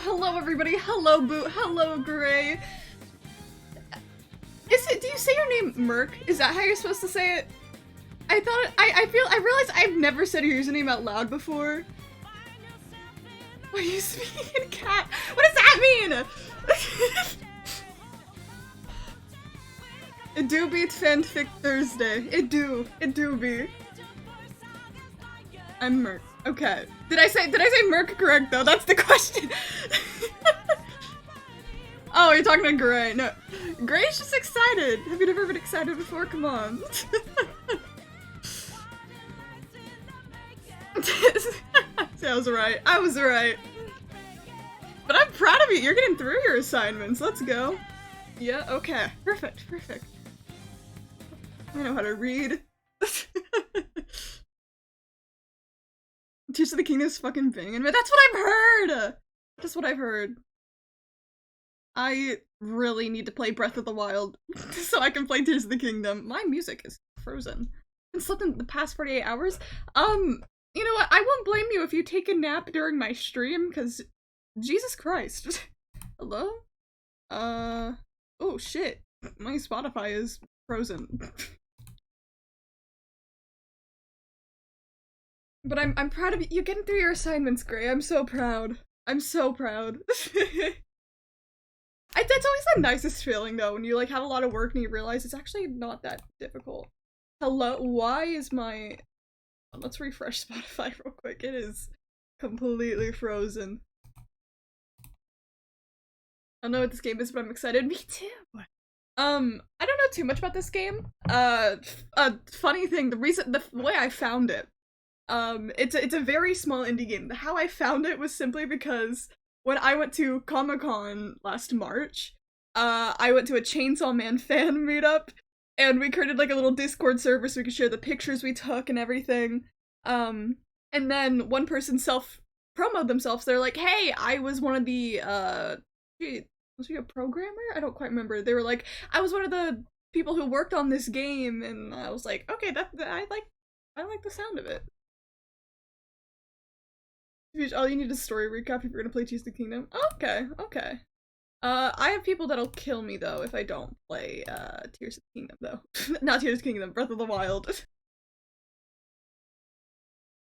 Hello everybody, hello Boot, hello Gray. Do you say your name Merc? Is that how you're supposed to say it? I thought I realized I've never said your username out loud before. Why you speak in cat? What does that mean? It do be fanfic Thursday. It do be. I'm Merc. Okay. Did I say Merc correct though? That's the question. Oh, you're talking to Gray. No. Gray's just excited. Have you never been excited before? Come on. See, I was right. I was right. But I'm proud of you. You're getting through your assignments. Let's go. Yeah, okay. Perfect, perfect. I know how to read. Tears of the Kingdom is fucking banging, but that's what I've heard! That's what I've heard. I really need to play Breath of the Wild so I can play Tears of the Kingdom. My music is frozen. I've been sleeping the past 48 hours. You know what? I won't blame you if you take a nap during my stream, because Jesus Christ. Hello? Oh shit. My Spotify is Frozen. But I'm proud of you. You're getting through your assignments, Gray. I'm so proud. I'm so proud. That's always the nicest feeling though, when you like have a lot of work and you realize it's actually not that difficult. Hello, why is my... Let's refresh Spotify real quick. It is completely frozen. I don't know what this game is, but I'm excited. Me too. I don't know too much about this game. A funny thing, the way I found it, it's a very small indie game. How I found it was simply because when I went to Comic-Con last March, I went to a Chainsaw Man fan meetup, and we created like a little Discord server so we could share the pictures we took and everything. And then one person self-promoted themselves. They're like, hey, I was one of the, was he a programmer? I don't quite remember. They were like, I was one of the people who worked on this game, and I was like, okay, I like the sound of it. All you need is a story recap if you're gonna play Tears of the Kingdom. Okay, okay. I have people that'll kill me though if I don't play Tears of the Kingdom though. Not Tears of the Kingdom, Breath of the Wild.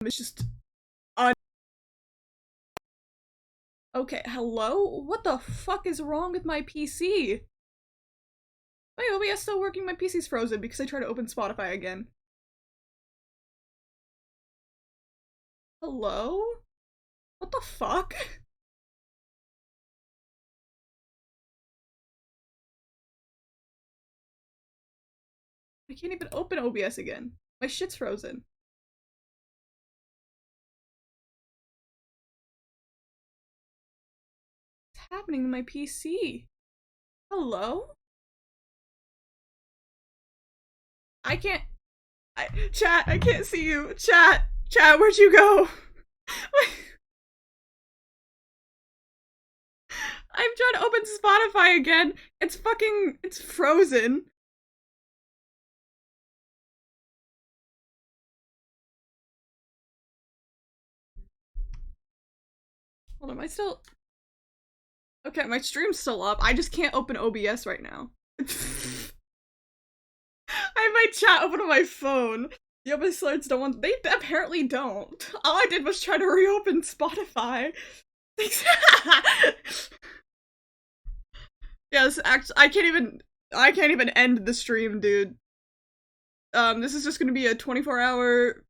It's just okay, hello? What the fuck is wrong with my PC? My OBS still working, my PC's frozen because I tried to open Spotify again. Hello? What the fuck? I can't even open OBS again. My shit's frozen. What's happening to my PC? Hello? Chat, I can't see you. Chat, where'd you go? I'm trying to open Spotify again. It's frozen. Hold on, am I still... Okay, my stream's still up. I just can't open OBS right now. I have my chat open on my phone. The OBS alerts don't want- they apparently don't. All I did was try to reopen Spotify. Yes, actually, I can't even end the stream, dude. This is just gonna be a 24-hour...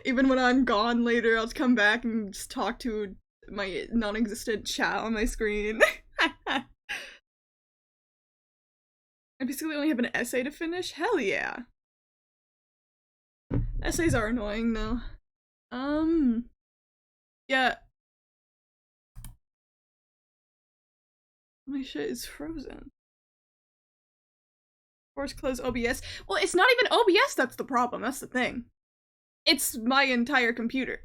Even when I'm gone later, I'll just come back and just talk to my non-existent chat on my screen. I basically only have an essay to finish? Hell yeah. Essays are annoying though. Yeah. My shit is frozen. Force close OBS. Well, it's not even OBS that's the problem, that's the thing. It's my entire computer.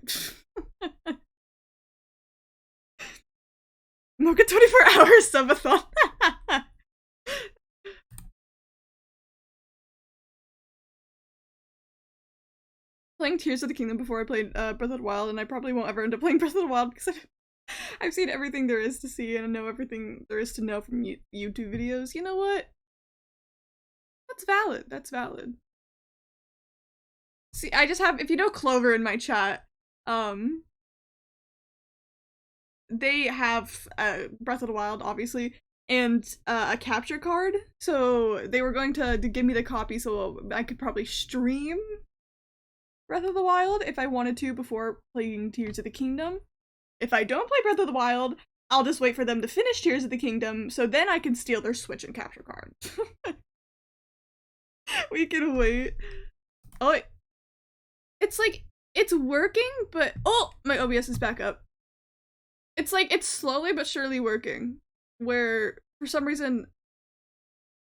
Mocha 24 hours subathon. Playing Tears of the Kingdom before I played Breath of the Wild, and I probably won't ever end up playing Breath of the Wild because I've seen everything there is to see and I know everything there is to know from YouTube videos. You know what? That's valid. That's valid. See, I just have, if you know Clover in my chat, they have Breath of the Wild, obviously, and a capture card. So they were going to give me the copy so I could probably stream Breath of the Wild if I wanted to before playing Tears of the Kingdom. If I don't play Breath of the Wild, I'll just wait for them to finish Tears of the Kingdom, so then I can steal their Switch and capture card. We can wait. Oh, it's like, it's working, but oh, my OBS is back up. It's like, it's slowly but surely working, where for some reason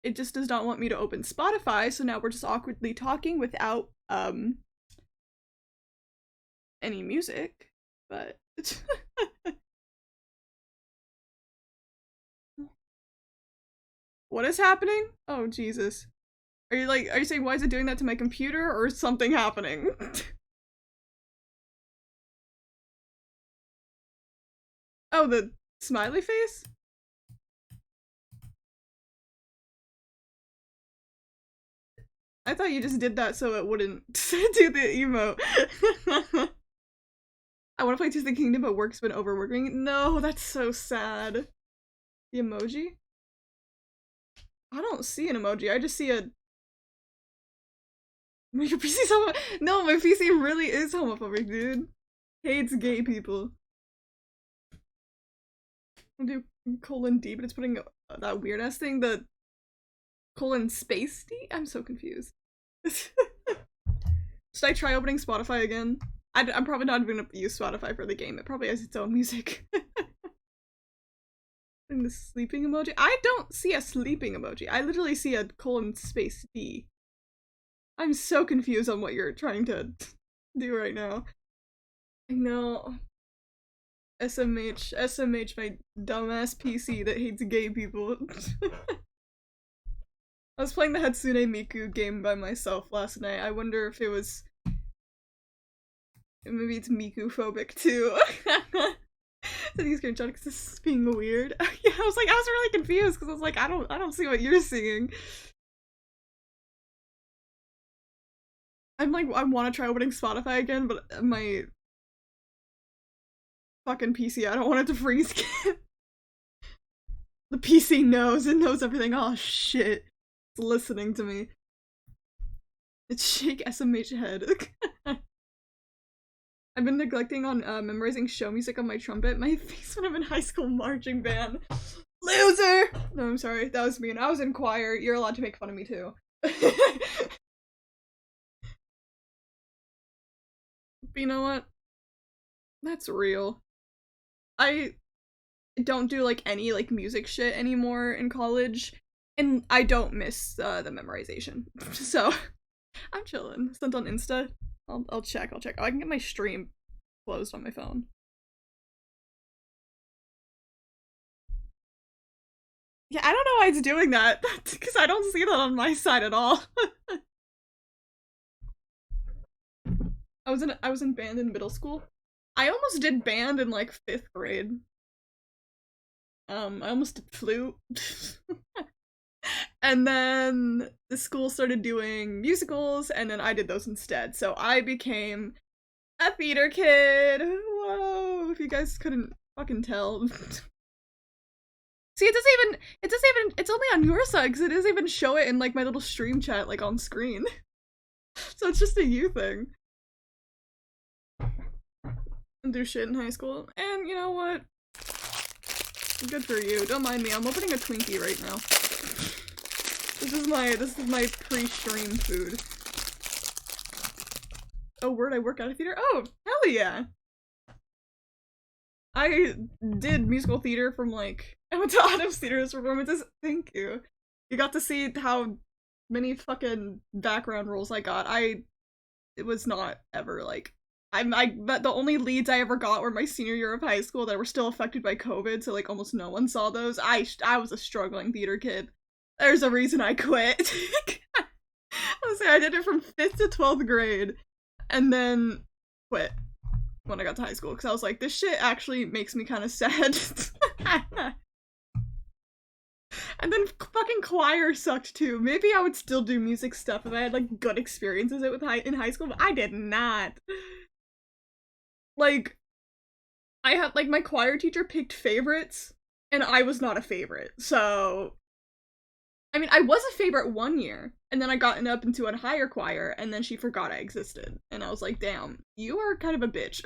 it just does not want me to open Spotify, so now we're just awkwardly talking without any music, but what is happening? Oh Jesus. Are you saying why is it doing that to my computer, or is something happening? Oh, the smiley face? I thought you just did that so it wouldn't do the emote. I want to play Tears of the Kingdom, but work's been overworking. No, that's so sad. The emoji? I don't see an emoji. I just see a... Your PC's no, my PC really is homophobic, dude. Hates gay people. I'll do :D, but it's putting that weird ass thing, the :space D? I'm so confused. Should I try opening Spotify again? I'm probably not even gonna use Spotify for the game. It probably has its own music. And the sleeping emoji? I don't see a sleeping emoji. I literally see a :space D. I'm so confused on what you're trying to do right now. I know. SMH, my dumbass PC that hates gay people. I was playing the Hatsune Miku game by myself last night. I wonder if it was... Maybe it's Miku-phobic too. Taking a screenshot because this is being weird. Yeah, I was really confused because I was like, I don't see what you're seeing. I'm like, I want to try opening Spotify again, but my fucking PC, I don't want it to freeze again. The PC knows, it knows everything. Oh shit. It's listening to me. It's shake SMH head. I've been neglecting on memorizing show music on my trumpet. My face when I'm in high school marching band. Loser! No, I'm sorry. That was mean. I was in choir. You're allowed to make fun of me too. But you know what? That's real. I don't do like any like music shit anymore in college, and I don't miss the memorization. So I'm chilling. Sent on Insta. I'll check. Oh, I can get my stream closed on my phone. Yeah, I don't know why it's doing that, because I don't see that on my side at all. I was in band in middle school. I almost did band in like 5th grade. I almost did flute. And then the school started doing musicals, and then I did those instead. So I became a theater kid. Whoa, if you guys couldn't fucking tell. See, it's only on your side, because it doesn't even show it in like my little stream chat, like on screen. So it's just a you thing. And do shit in high school. And you know what? Good for you. Don't mind me. I'm opening a Twinkie right now. This is my pre-stream food. Oh, word, I work at a theater? Oh, hell yeah! I did musical theater from like, I went to Autumn's Theater's performances. Thank you. You got to see how many fucking background roles I got. It was not ever like, but the only leads I ever got were my senior year of high school that were still affected by COVID, so like almost no one saw those. I was a struggling theater kid. There's a reason I quit. I did it from 5th to 12th grade, and then quit when I got to high school, because I was like, this shit actually makes me kind of sad. And then fucking choir sucked too. Maybe I would still do music stuff if I had like good experiences in high school, but I did not. Like, I had like my choir teacher picked favorites, and I was not a favorite, so I mean, I was a favorite one year, and then I got up into a higher choir, and then she forgot I existed. And I was like, damn, you are kind of a bitch.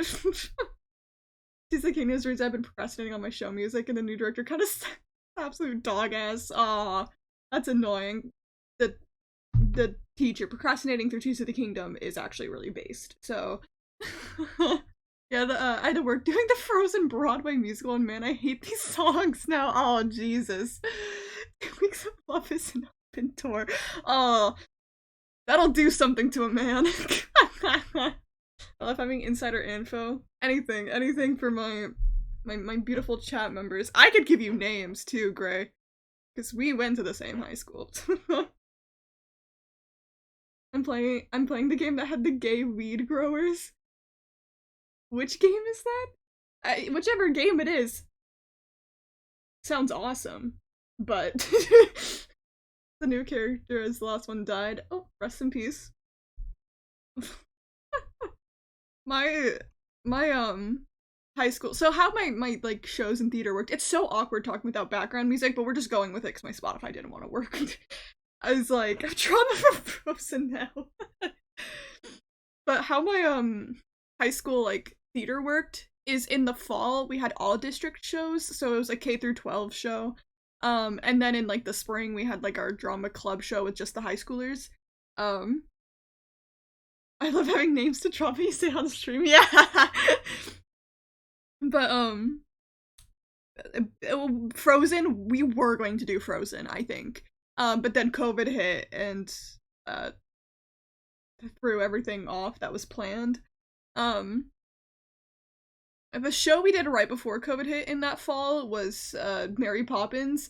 She's like, Kingdom's reason I've been procrastinating on my show music, and the new director kind of absolute dog ass. Aw, that's annoying. The teacher procrastinating through Tears of the Kingdom is actually really based, so... Yeah, I had to work doing the Frozen Broadway musical, and man, I hate these songs now. Oh, Jesus. 2 weeks of Love is an open tour. Oh, that'll do something to a man. I love having insider info. Anything for my beautiful chat members. I could give you names too, Gray, because we went to the same high school. I'm playing the game that had the gay weed growers. Which game is that? Whichever game it is. Sounds awesome, but The new character as the last one died. Oh, rest in peace. my my high school. So how my like shows in theater worked. It's so awkward talking without background music, but we're just going with it because my Spotify didn't want to work. I was like, I'm trauma from Frozen now. But how my high school like theater worked is in the fall we had all district shows, so it was a K through 12 show. And then in like the spring we had like our drama club show with just the high schoolers. Um I love having names to drop when you say on the stream. Yeah. But Frozen, we were going to do Frozen, I think. But then COVID hit and threw everything off that was planned. The show we did right before COVID hit in that fall was Mary Poppins.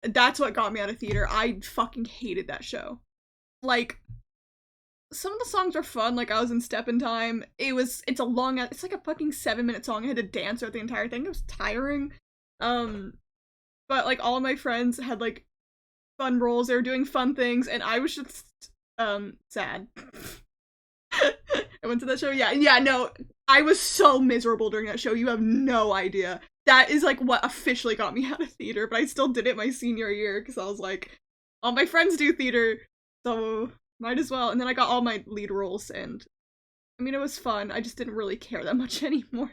That's what got me out of theater. I fucking hated that show. Like, some of the songs are fun, like I was in Step in Time. It's like a fucking 7-minute song. I had to dance throughout the entire thing. It was tiring. But like all of my friends had like fun roles, they were doing fun things, and I was just sad. I went to that show. Yeah, no. I was so miserable during that show. You have no idea. That is like what officially got me out of theater, but I still did it my senior year because I was like, all my friends do theater, so might as well. And then I got all my lead roles, and I mean, it was fun. I just didn't really care that much anymore.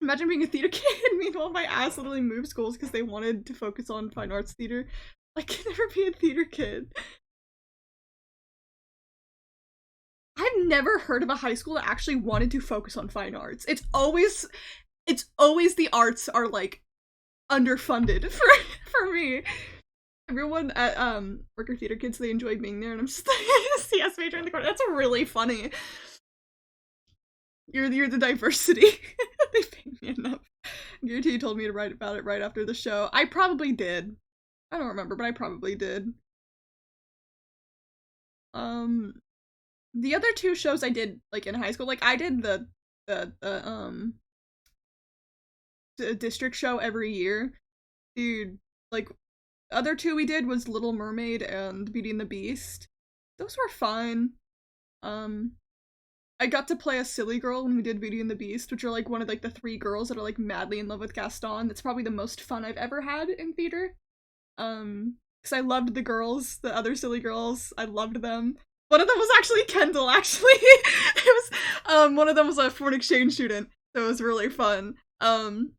Imagine being a theater kid, meanwhile my ass literally moved schools because they wanted to focus on fine arts theater. I could never be a theater kid. I've never heard of a high school that actually wanted to focus on fine arts. It's always the arts are like underfunded for me. Everyone at Worker Theater Kids, they enjoy being there, and I'm just like CS major in the corner. That's really funny. You're the diversity. They pay me enough. Guarantee you told me to write about it right after the show. I probably did. I don't remember, but I probably did. The other two shows I did like in high school, like I did the district show every year. Dude, like other two we did was Little Mermaid and Beauty and the Beast. Those were fine. I got to play a silly girl when we did Beauty and the Beast, which are like one of like the 3 girls that are like madly in love with Gaston. That's probably the most fun I've ever had in theater. Because I loved the girls, the other silly girls. I loved them. One of them was actually Kendall, actually. It was, one of them was a foreign exchange student, so it was really fun. And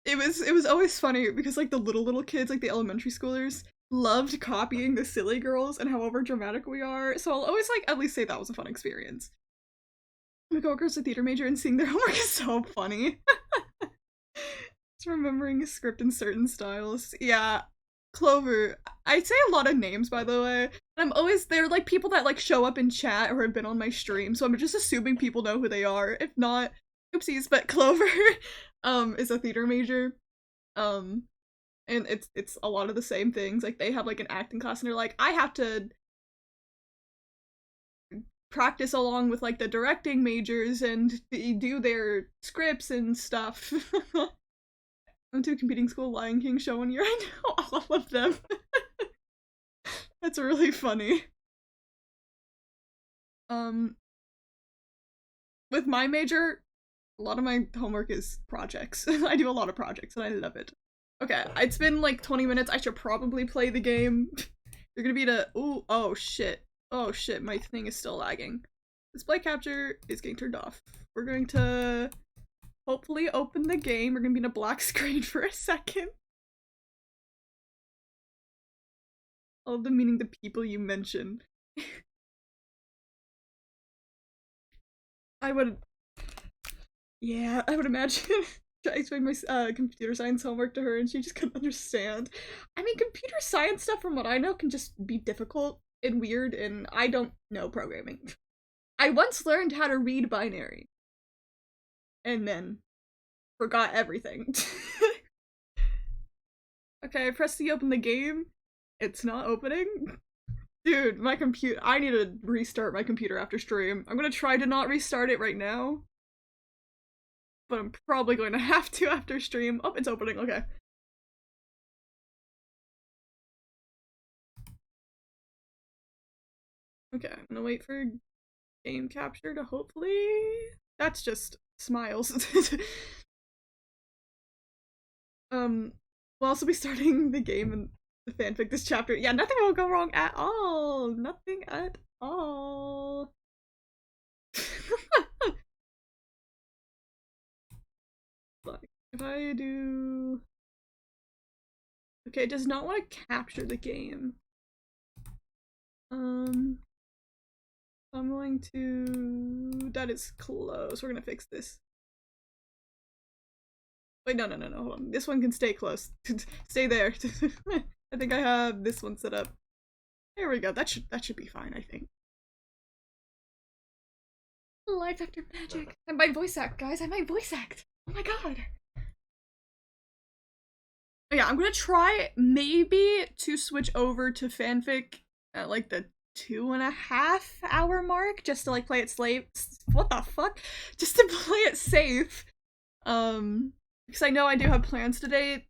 it was always funny because like the little kids, like the elementary schoolers, loved copying the silly girls and however dramatic we are, so I'll always like at least say that was a fun experience. My coworker's a theater major and seeing their homework is so funny. Just remembering a script in certain styles. Yeah. Clover. I say a lot of names, by the way. They're like people that like show up in chat or have been on my stream, so I'm just assuming people know who they are. If not, oopsies, but Clover is a theater major. And it's a lot of the same things. Like they have like an acting class and they're like, I have to practice along with like the directing majors and do their scripts and stuff. I went to a competing school Lion King show 1 year. I know all of them. That's really funny. With my major, a lot of my homework is projects. I do a lot of projects and I love it. Okay, it's been like 20 minutes. I should probably play the game. You're gonna be oh shit. Oh shit, my thing is still lagging. Display capture is getting turned off. We're going to hopefully open the game. We're gonna be in a black screen for a second. All of them meaning the people you mentioned. I would imagine I explained my computer science homework to her and she just couldn't understand. I mean, computer science stuff from what I know can just be difficult and weird, and I don't know programming. I once learned how to read binary. And then forgot everything. Okay, I pressed to open the game. It's not opening. Dude, my computer. I need to restart my computer after stream. I'm gonna try to not restart it right now. But I'm probably going to have to after stream. Oh, it's opening. Okay. Okay, I'm gonna wait for game capture to hopefully... That's just smiles. We'll also be starting the game and the fanfic this chapter. Yeah, nothing will go wrong at all. Nothing at all. Like, if I do... Okay, it does not want to capture the game. I'm going to... That is close. We're gonna fix this. Wait, no, hold on. This one can stay close. Stay there. I think I have this one set up. There we go. That should be fine, I think. Life after magic. I might voice act, guys. I might voice act. Oh my god. Yeah, I'm gonna try maybe to switch over to fanfic at like the 2.5 hour mark, just to like play it what the fuck? Just to play it safe. Because I know I do have plans today.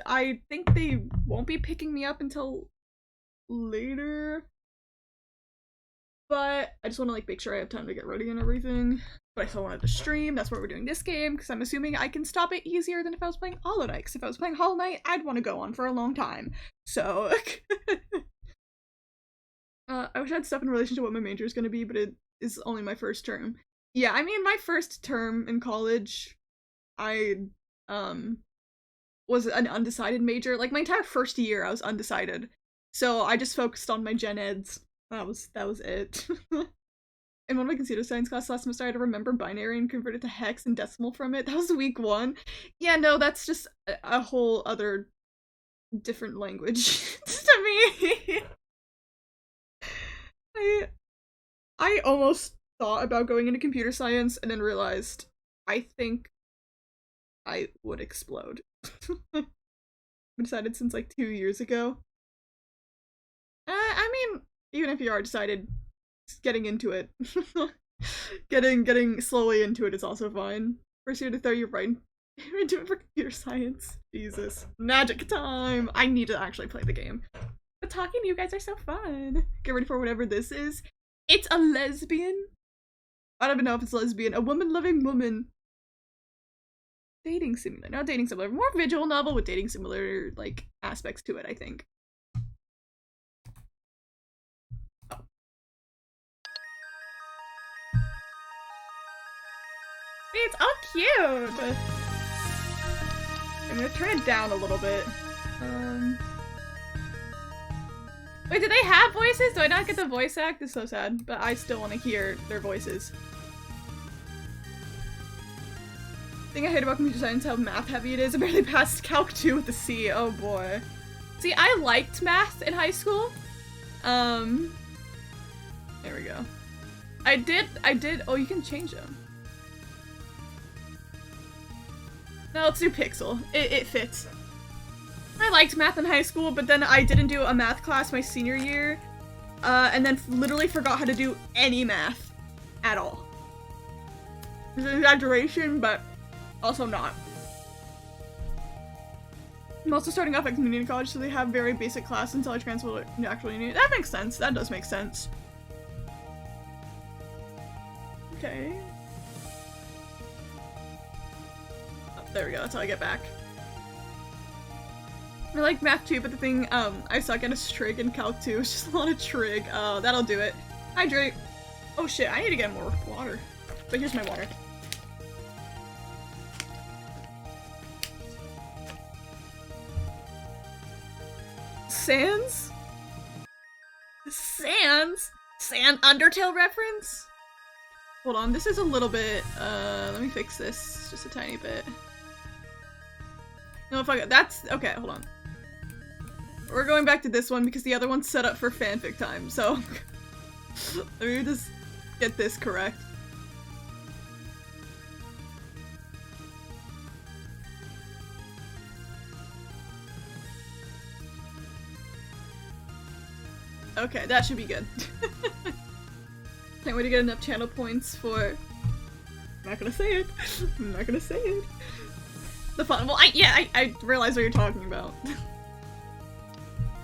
I think they won't be picking me up until later. But I just want to like make sure I have time to get ready and everything. But I still wanted to stream. That's why we're doing this game, because I'm assuming I can stop it easier than if I was playing Hollow Knight. Because if I was playing Hollow Knight, I'd want to go on for a long time. So I wish I had stuff in relation to what my major is going to be, but it is only my first term. Yeah, I mean, my first term in college, I was an undecided major. Like my entire first year, I was undecided. So I just focused on my gen eds. That was it. In one of my computer science class last semester, I had to remember binary and convert it to hex and decimal from it. That was week 1. Yeah, no, that's just a whole other different language to me. I almost thought about going into computer science and then realized I think I would explode. I decided since like 2 years ago. I mean, even if you are decided, getting into it. getting slowly into it is also fine. First year to throw you right into it for computer science. Jesus. Magic time! I need to actually play the game. But talking to you guys are so fun. Get ready for whatever this is. It's a lesbian. I don't even know if it's lesbian. A woman-loving woman. Dating simulator. Not dating simulator. More visual novel with dating simulator, like, aspects to it, I think. Oh. It's all cute! I'm gonna turn it down a little bit. Wait, do they have voices? Do I not get the voice act? It's so sad, but I still want to hear their voices. The thing I hate about computer science is how math heavy it is. I barely passed Calc 2 with a C. Oh boy. See, I liked math in high school. There we go. I did, oh, you can change them. No, let's do Pixel. It fits. I liked math in high school, but then I didn't do a math class my senior year, and then literally forgot how to do any math at all. It's an exaggeration, but also not. I'm also starting off at community college, so they have very basic class until I transfer to actual uni. That makes sense. That does make sense. Okay. Oh, there we go. That's how I get back. I like math too, but the thing, I suck at is trig and calc too. It's just a lot of trig. That'll do it. Hydrate. Oh shit, I need to get more water. But here's my water. Sans? Sans? Sand Undertale reference? Hold on, this is a little bit, let me fix this just a tiny bit. No, fuck it, that's, okay, hold on. We're going back to this one because the other one's set up for fanfic time, so let me just get this correct. Okay, that should be good. Can't wait to get enough channel points for... I'm not gonna say it. I'm not gonna say it. The fun. Well, I realize what you're talking about.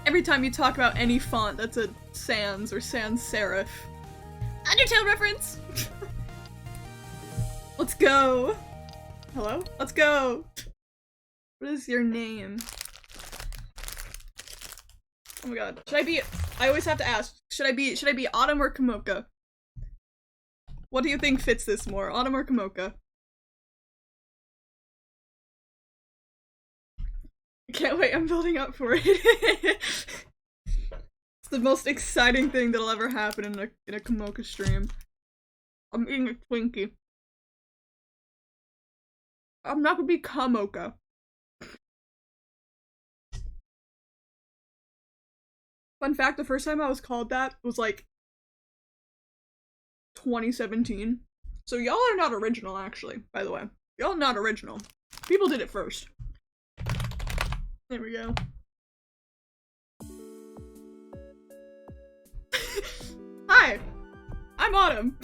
Every time you talk about any font that's a sans or sans serif. Undertale reference! Let's go! Hello? Let's go! What is your name? Oh my god. Should I be- I always have to ask, should I be Autumn or Kumoka? What do you think fits this more, Autumn or Kumoka? Can't wait, I'm building up for it. It's the most exciting thing that'll ever happen in a Kumoka stream. I'm eating a Twinkie. I'm not gonna be Kumoka. Fun fact, the first time I was called that was like 2017. So y'all are not original, actually, by the way. Y'all not original. People did it first. There we go. Hi! I'm Autumn.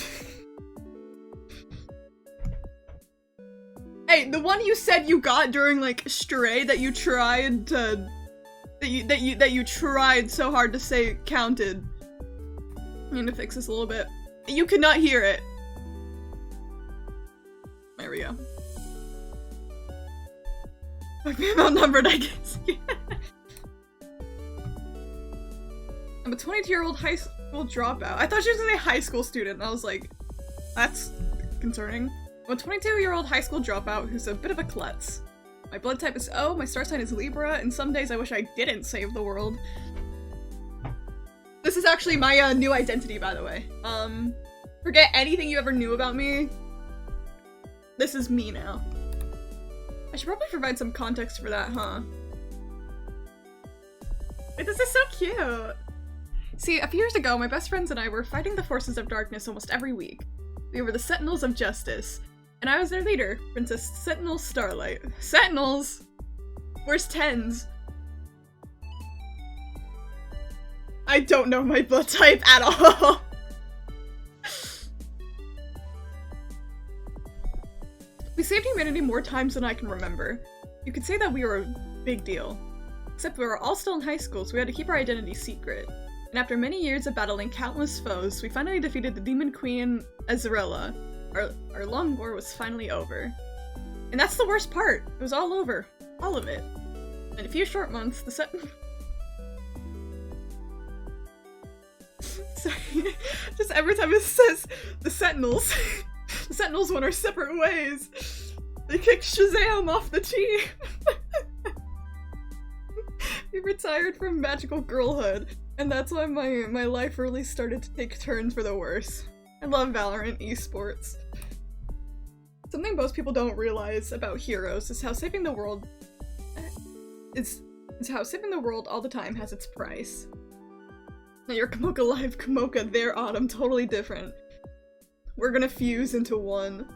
Hey, the one you said you got during like Stray that you tried to that you tried so hard to say counted. I need to fix this a little bit. You could not hear it. There we go. I'm outnumbered, I guess. I'm a 22-year-old high school dropout. I thought she was gonna say high school student, and I was like, that's concerning. I'm a 22-year-old high school dropout who's a bit of a klutz. My blood type is O, my star sign is Libra, and some days I wish I didn't save the world. This is actually my new identity, by the way. Forget anything you ever knew about me. This is me now. I should probably provide some context for that, huh? Wait, this is so cute! See, a few years ago, my best friends and I were fighting the forces of darkness almost every week. We were the Sentinels of Justice, and I was their leader, Princess Sentinel Starlight. Sentinels? Where's tens? I don't know my blood type at all! We saved humanity more times than I can remember. You could say that we were a big deal. Except we were all still in high school, so we had to keep our identity secret. And after many years of battling countless foes, we finally defeated the Demon Queen, Azarella. Our long war was finally over. And that's the worst part. It was all over. All of it. In a few short months, the Sorry. Just every time it says the Sentinels, the Sentinels went our separate ways. They kicked Shazam off the team. We retired from magical girlhood, and that's why my life really started to take turns for the worse. I love Valorant esports. Something most people don't realize about heroes is how saving the world all the time has its price. Now you're Kumoka Live, Kumoka, there, Autumn, totally different. We're gonna fuse into one.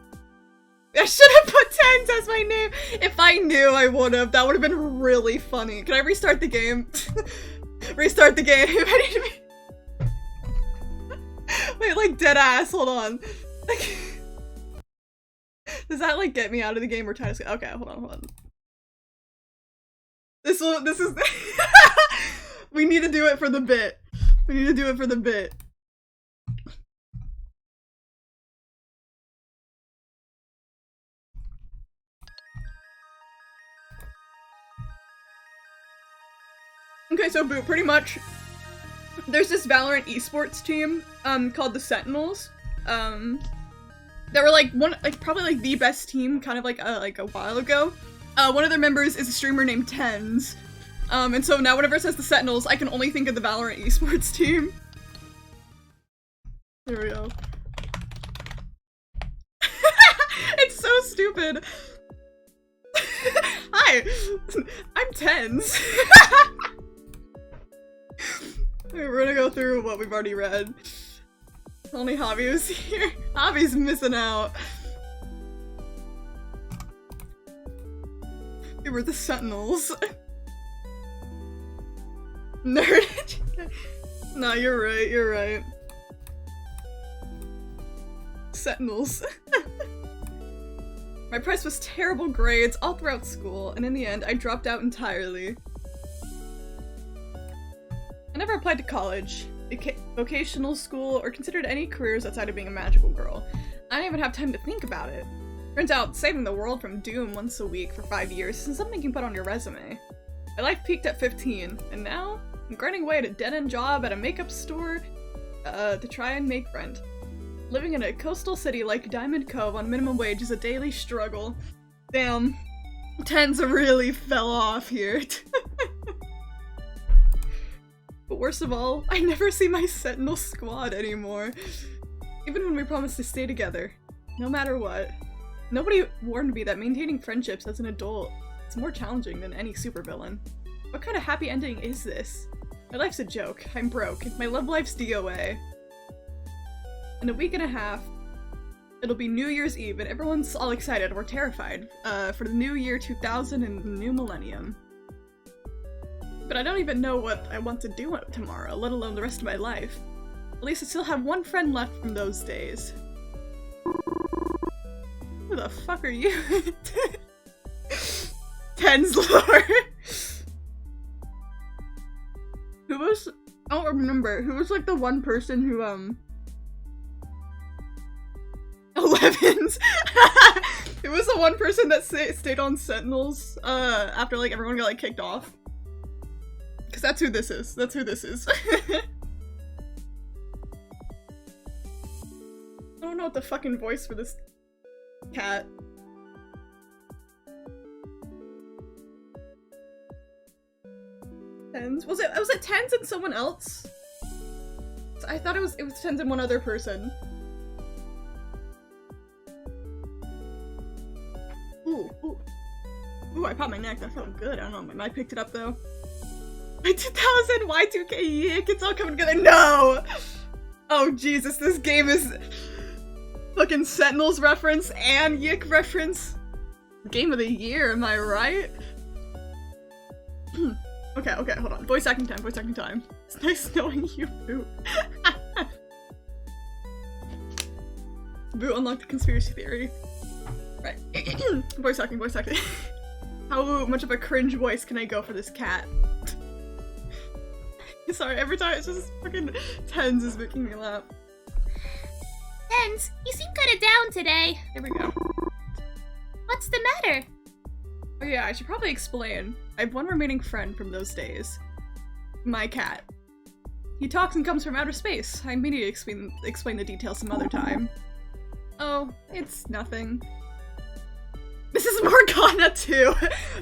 I should have put tens as my name! If I knew, I would have. That would have been really funny. Can I restart the game? Restart the game. Wait, like dead ass, hold on. Does that like get me out of the game or try to- okay, hold on. This is- We need to do it for the bit. We need to do it for the bit. Okay, so Boo, pretty much, there's this Valorant esports team, called the Sentinels, that were like probably like the best team kind of like a while ago. One of their members is a streamer named Tens, and so now whenever it says the Sentinels, I can only think of the Valorant esports team. There we go. It's so stupid. Hi, I'm Tens. We're gonna go through what we've already read. Only Javi was here. Javi's missing out. We were the Sentinels. Nerd. No, you're right. Sentinels. My price was terrible grades all throughout school, and in the end, I dropped out entirely. I never applied to college, vocational school, or considered any careers outside of being a magical girl. I didn't even have time to think about it. Turns out, saving the world from doom once a week for 5 years isn't something you can put on your resume. My life peaked at 15, and now I'm grinding away at a dead-end job at a makeup store to try and make rent. Living in a coastal city like Diamond Cove on minimum wage is a daily struggle. Damn. Tens really fell off here. But worst of all, I never see my Sentinel squad anymore. Even when we promised to stay together. No matter what. Nobody warned me that maintaining friendships as an adult is more challenging than any supervillain. What kind of happy ending is this? My life's a joke. I'm broke. My love life's DOA. In a week and a half, it'll be New Year's Eve and everyone's all excited or terrified for the new year 2000 and the new millennium. But I don't even know what I want to do tomorrow, let alone the rest of my life. At least I still have one friend left from those days. Who the fuck are you? Ten's lore. Who was- I don't remember. Who was like the one person who, 11s! Who was the one person that stayed on Sentinels, after like everyone got like kicked off? Cause that's who this is. That's who this is. I don't know what the fucking voice for this cat. Tens? Was it Tens and someone else? I thought it was Tens and one other person. Ooh, I popped my neck. That felt good. I don't know. My mic picked it up though. My 2000 Y2K Yick. It's all coming together. No! Oh Jesus, this game is fucking Sentinels reference and Yick reference. Game of the year, am I right? Okay, hold on. Voice acting time. It's nice knowing you, Boo. Boo unlocked the conspiracy theory. Right. Voice acting. How much of a cringe voice can I go for this cat? Sorry, every time it's just fucking Tens is making me laugh. Tens, you seem kinda down today. Here we go. What's the matter? Oh yeah, I should probably explain. I have one remaining friend from those days. My cat. He talks and comes from outer space. I may need to explain the details some other time. Oh, it's nothing. This is Morgana too!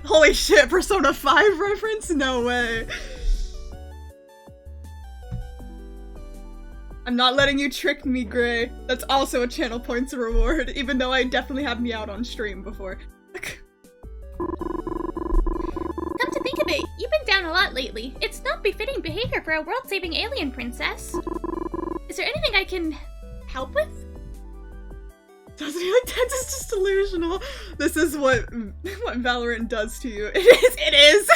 Holy shit, Persona 5 reference? No way. I'm not letting you trick me, Gray. That's also a channel points reward, even though I definitely have me out on stream before. Come to think of it, you've been down a lot lately. It's not befitting behavior for a world-saving alien princess. Is there anything I can help with? Doesn't he like Tens is just delusional? This is what Valorant does to you. It is!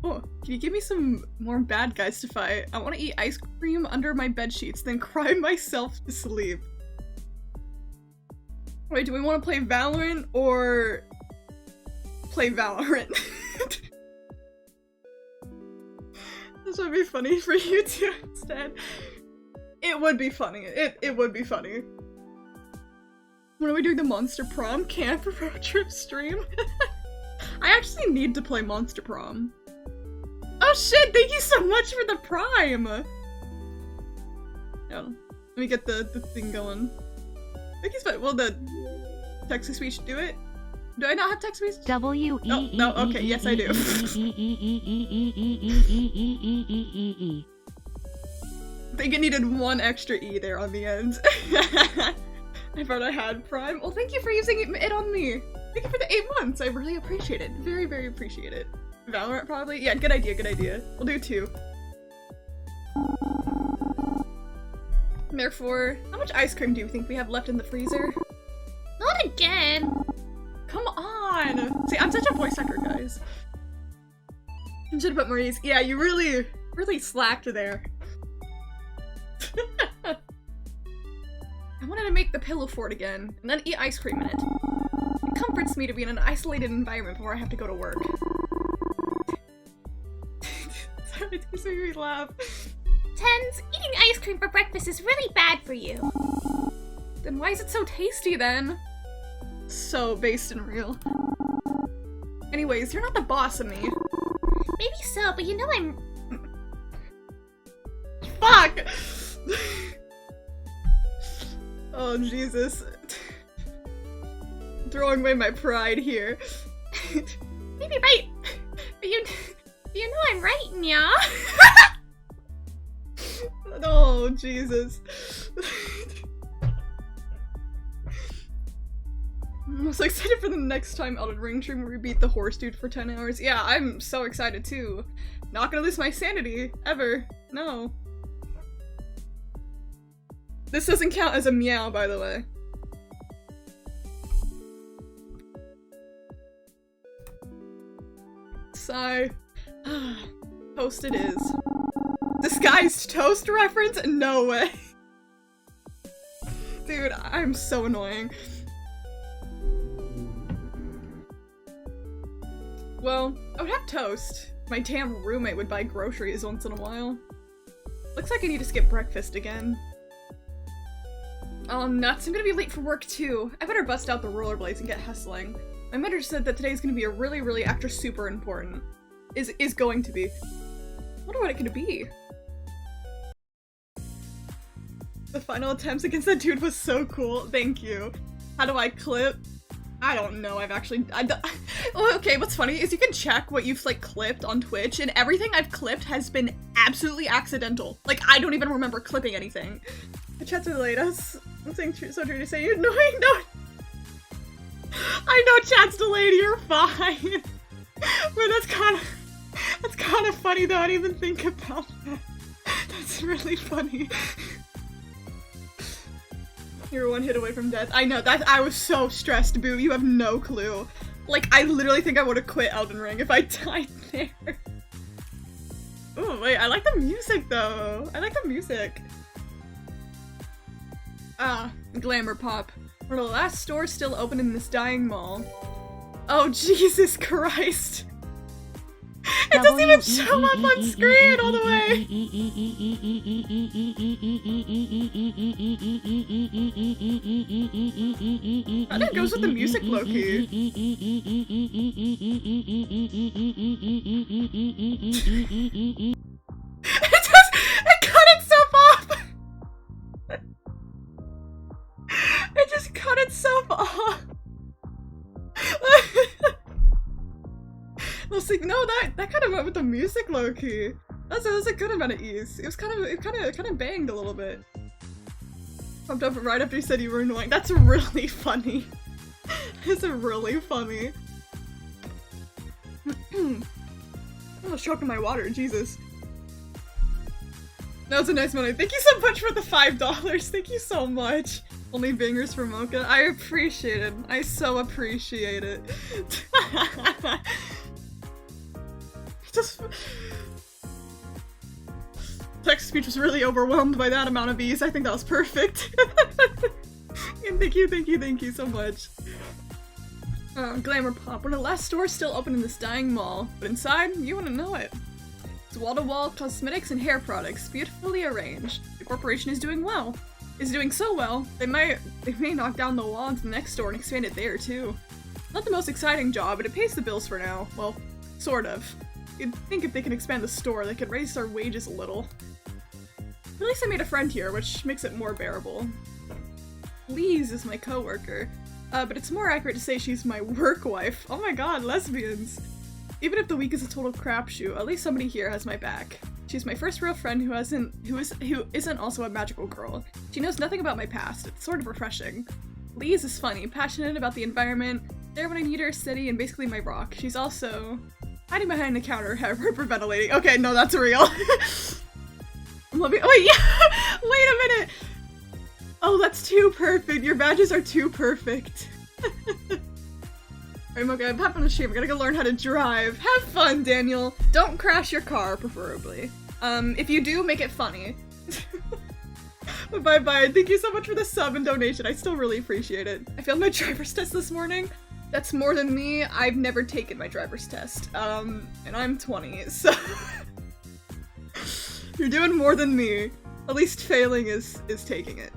Oh, can you give me some more bad guys to fight? I want to eat ice cream under my bed sheets, then cry myself to sleep. Wait, do we want to play Valorant or play Valorant? This would be funny for you two instead. It would be funny. It would be funny. When are we doing the Monster Prom camp road trip stream? I actually need to play Monster Prom. Oh shit, thank you so much for the prime! Yeah, let me get the thing going. Thank you so much. Will the text-to-speech do it? Do I not have text-to-speech? No, okay, yes I do. I think it needed one extra E there on the end. I thought I had prime. Well, thank you for using it on me. Thank you for the 8 months. I really appreciate it. Very, very appreciate it. Valorant probably? Yeah, good idea. We'll do 2. Therefore, how much ice cream do you think we have left in the freezer? Not again! Come on! See, I'm such a voice actor, guys. I should've put Maurice. Yeah, you really slacked there. I wanted to make the pillow fort again, and then eat ice cream in it. comforts me to be in an isolated environment before I have to go to work. Sorry, it makes me laugh. Tens, eating ice cream for breakfast is really bad for you. Then why is it so tasty then? So based and real. Anyways, you're not the boss of me. Maybe so, but you know I'm... Fuck! Oh, Jesus. Throwing away my pride here. Maybe right, but you know I'm right, nya. Oh, Jesus. I'm so excited for the next time Elden Ring stream where we beat the horse dude for 10 hours. Yeah, I'm so excited too. Not gonna lose my sanity, ever. No. This doesn't count as a meow, by the way. Sigh. Toast it is. Disguised toast reference? No way. Dude, I'm so annoying. Well, I would have toast. My damn roommate would buy groceries once in a while. Looks like I need to skip breakfast again. Oh, nuts. I'm gonna be late for work too. I better bust out the rollerblades and get hustling. My mentor said that today's gonna be a really extra super important. Is going to be. I wonder what it could be. The final attempts against that dude was so cool. Thank you. How do I clip? I don't know. Oh, okay, what's funny is you can check what you've, like, clipped on Twitch, and everything I've clipped has been absolutely accidental. Like, I don't even remember clipping anything. The chats are delayed. I'm saying so true to say you're annoying. No. I know chat's delayed. You're fine. But that's kind of funny, though. I didn't even think about that. That's really funny. You're one hit away from death. I know, I was so stressed, Boo. You have no clue. Like, I literally think I would have quit Elden Ring if I died there. Oh, wait, I like the music, though. I like the music. Ah, glamour pop. We're the last store still open in this dying mall. Oh, Jesus Christ. It doesn't even show up on screen all the way! I think it goes with the music, low-key. It cut itself off! It just cut itself off! Well, see, no, that kind of went with the music, low-key. That was a good amount of ease. It kind of banged a little bit. Pumped up right after you said you were annoying. That's really funny. It's really funny. I'm almost choking my water, Jesus. That was a nice money. Thank you so much for the $5. Thank you so much. Only bangers for Mocha. I appreciate it. I so appreciate it. Just text-to-speech was really overwhelmed by that amount of ease. I think that was perfect. And thank you so much. Glamour pop. One of the last stores still open in this dying mall, but inside, you wouldn't know it. It's wall-to-wall cosmetics and hair products, beautifully arranged. The corporation is doing well. Is doing so well, they may knock down the wall into the next store and expand it there too. Not the most exciting job, but it pays the bills for now. Well, sort of. You'd think if they can expand the store, they could raise our wages a little. At least I made a friend here, which makes it more bearable. Lise is my coworker, but it's more accurate to say she's my work wife. Oh my god, lesbians! Even if the week is a total crapshoot, at least somebody here has my back. She's my first real friend who isn't also a magical girl. She knows nothing about my past. It's sort of refreshing. Lise is funny, passionate about the environment, there when I need her, steady, and basically my rock. She's also hiding behind the counter, hyperventilating. Okay, no, that's real. I'm loving- oh yeah! Wait a minute! Oh, that's too perfect. Your badges are too perfect. Alright, Mocha, I'm happy on the stream. I gotta go learn how to drive. Have fun, Daniel. Don't crash your car, preferably. If you do, make it funny. Bye-bye. Thank you so much for the sub and donation. I still really appreciate it. I failed my driver's test this morning. That's more than me. I've never taken my driver's test. And I'm 20, so you're doing more than me. At least failing is taking it.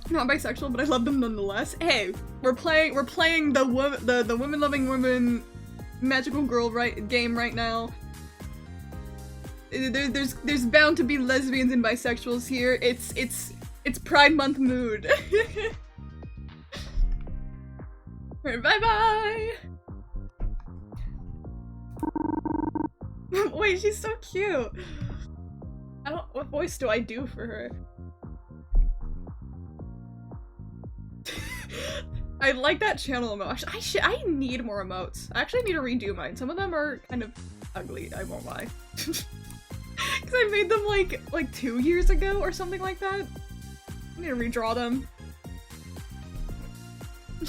Not bisexual, but I love them nonetheless. Hey, we're playing the women loving woman magical girl game right now. There's bound to be lesbians and bisexuals here. It's Pride Month mood. Bye bye. Wait, she's so cute. What voice do I do for her? I like that channel emote. I need more emotes. I actually need to redo mine. Some of them are kind of ugly, I won't lie. Because I made them like 2 years ago or something like that. I need to redraw them.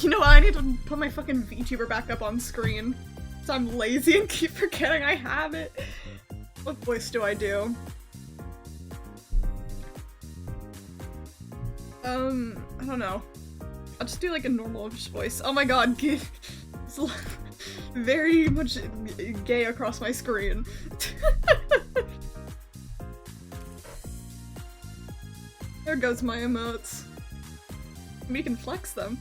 You know what? I need to put my fucking VTuber back up on screen. So I'm lazy and keep forgetting I have it. What voice do I do? I don't know. I'll just do like a normal voice. Oh my god, it's very much gay across my screen. There goes my emotes. We can flex them.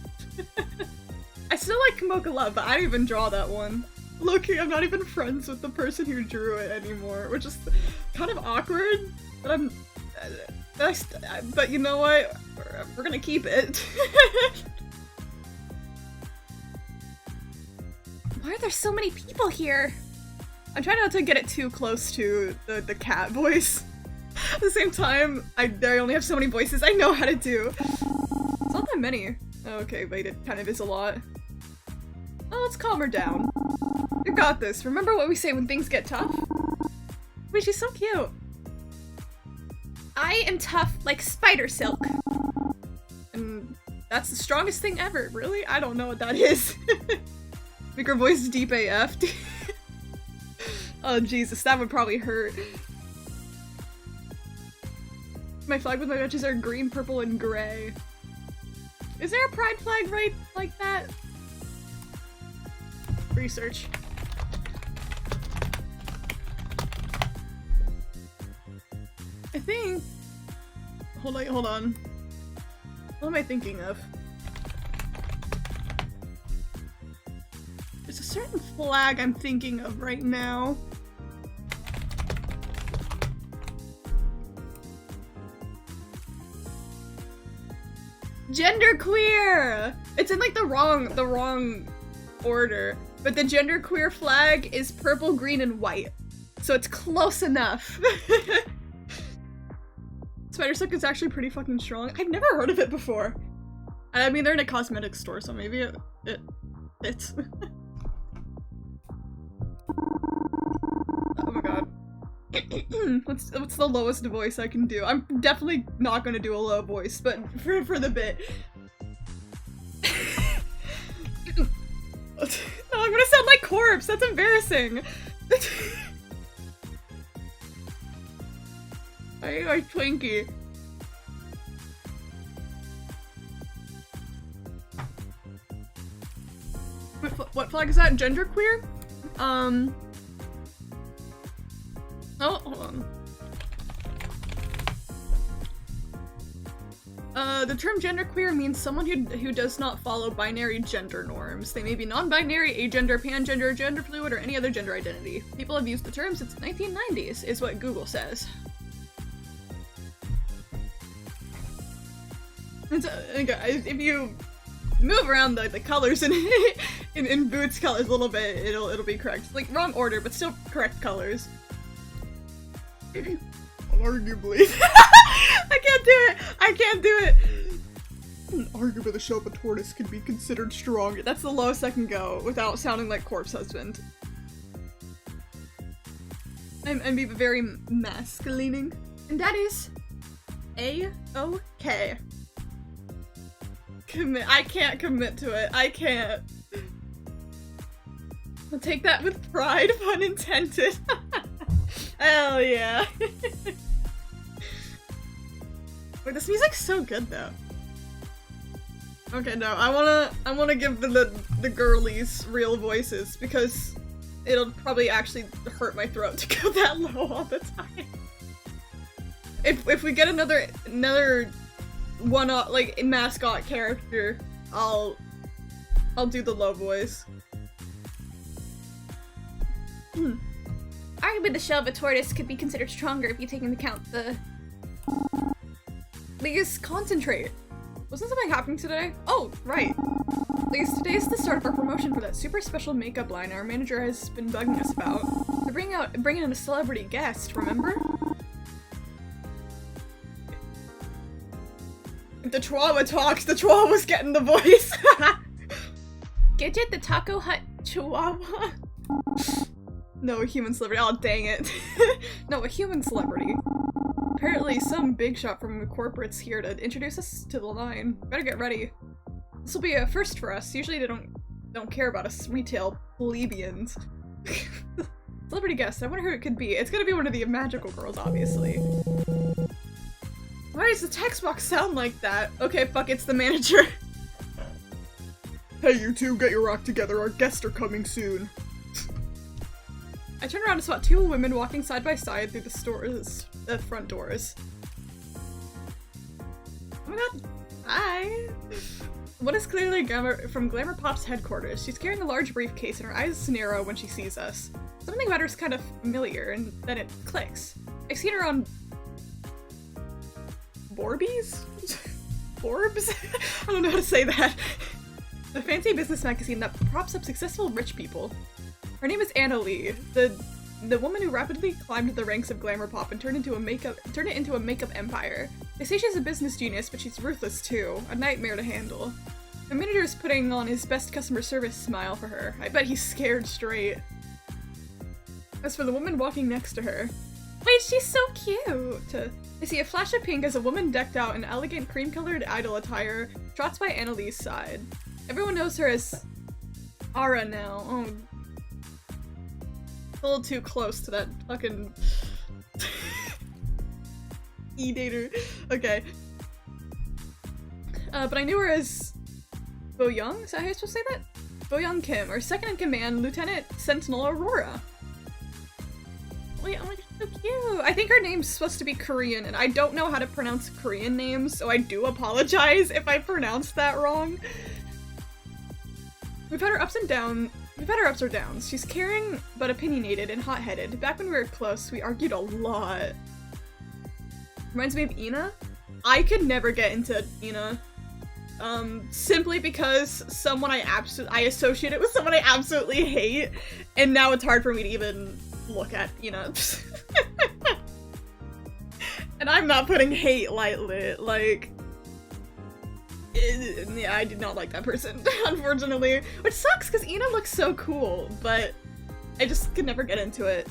I still like Kumoka Love, but I didn't even draw that one. Look, I'm not even friends with the person who drew it anymore, which is kind of awkward, but but you know what? We're gonna keep it. Why are there so many people here? I'm trying not to get it too close to the cat voice. At the same time, I only have so many voices I know how to do. It's not that many. Okay, wait, it kind of is a lot. Oh, let's calm her down. You got this. Remember what we say when things get tough? Wait, she's so cute. I am tough like spider silk. And that's the strongest thing ever. Really? I don't know what that is. Make her voice deep AF. Oh Jesus, that would probably hurt. My flag with my matches are green, purple, and gray. Is there a pride flag right like that? Research. I think... Hold on. What am I thinking of? There's a certain flag I'm thinking of right now. Genderqueer! It's in like the wrong order. But the genderqueer flag is purple, green, and white. So it's close enough. Spider Silk is actually pretty fucking strong. I've never heard of it before. I mean, they're in a cosmetics store, so maybe it fits. Oh my god. What's the lowest voice I can do? I'm definitely not gonna do a low voice, but for the bit. No, I'm gonna sound like Corpse. That's embarrassing. I ate my Twinkie. What flag is that? Genderqueer? Oh, hold on. The term genderqueer means someone who does not follow binary gender norms. They may be non-binary, agender, pangender, gender fluid, or any other gender identity. People have used the term since the 1990s, is what Google says. If you move around the colors in Boots' colors a little bit, it'll be correct. Like, wrong order, but still correct colors. Arguably. I can't do it! Arguably the shape of a tortoise could be considered strong. That's the lowest I can go without sounding like Corpse Husband. I'm be very masculining. And that is A-okay. I can't commit to it. I can't. I'll take that with pride, pun intended. Hell yeah. Wait, this music's so good though. Okay, no, I wanna give the girlies real voices because it'll probably actually hurt my throat to go that low all the time. If we get another one like mascot character, I'll do the low voice. Arguably, the shell of a tortoise could be considered stronger if you take into account the. Please concentrate. Wasn't something happening today? Oh, right. Please, today's the start of our promotion for that super special makeup line our manager has been bugging us about. They're bringing in a celebrity guest, remember? If the Chihuahua talks, the Chihuahua's getting the voice. Gidget the Taco Hut Chihuahua. No, a human celebrity. Oh, dang it. No, a human celebrity. Apparently some big shot from the corporate's here to introduce us to the line. Better get ready. This will be a first for us. Usually they don't care about us retail plebeians. Celebrity guest, I wonder who it could be. It's gonna be one of the magical girls, obviously. Why does the text box sound like that? Okay, fuck, it's the manager. Hey, you two, get your act together. Our guests are coming soon. I turned around and saw two women walking side by side through the front doors. Oh my god. Hi. One is clearly from Glamour Pop's headquarters. She's carrying a large briefcase and her eyes narrow when she sees us. Something about her is kind of familiar, and then it clicks. I've seen her on Borbies? Forbes? I don't know how to say that. A fancy business magazine that props up successful rich people. Her name is Anna Lee, the woman who rapidly climbed the ranks of Glamour Pop and turned it into a makeup empire. They say she's a business genius, but she's ruthless too, a nightmare to handle. The manager is putting on his best customer service smile for her. I bet he's scared straight. As for the woman walking next to her, wait, she's so cute! I see a flash of pink as a woman decked out in elegant cream-colored idol attire trots by Anna Lee's side. Everyone knows her as Ara now. Oh. A little too close to that fucking E-dater. Okay. But I knew her as Bo Young? Is that how you're supposed to say that? Bo Young Kim, or second in command, Lieutenant Sentinel Aurora. Wait, oh my god, so cute! I think her name's supposed to be Korean, and I don't know how to pronounce Korean names, so I do apologize if I pronounced that wrong. We've had her ups or downs. She's caring, but opinionated and hot-headed. Back when we were close, we argued a lot. Reminds me of Ina. I could never get into Ina. Simply because someone I associate it with someone I absolutely hate, and now it's hard for me to even look at Ina. And I'm not putting hate lightly, like... Yeah, I did not like that person, unfortunately. Which sucks, because Ina looks so cool, but I just could never get into it.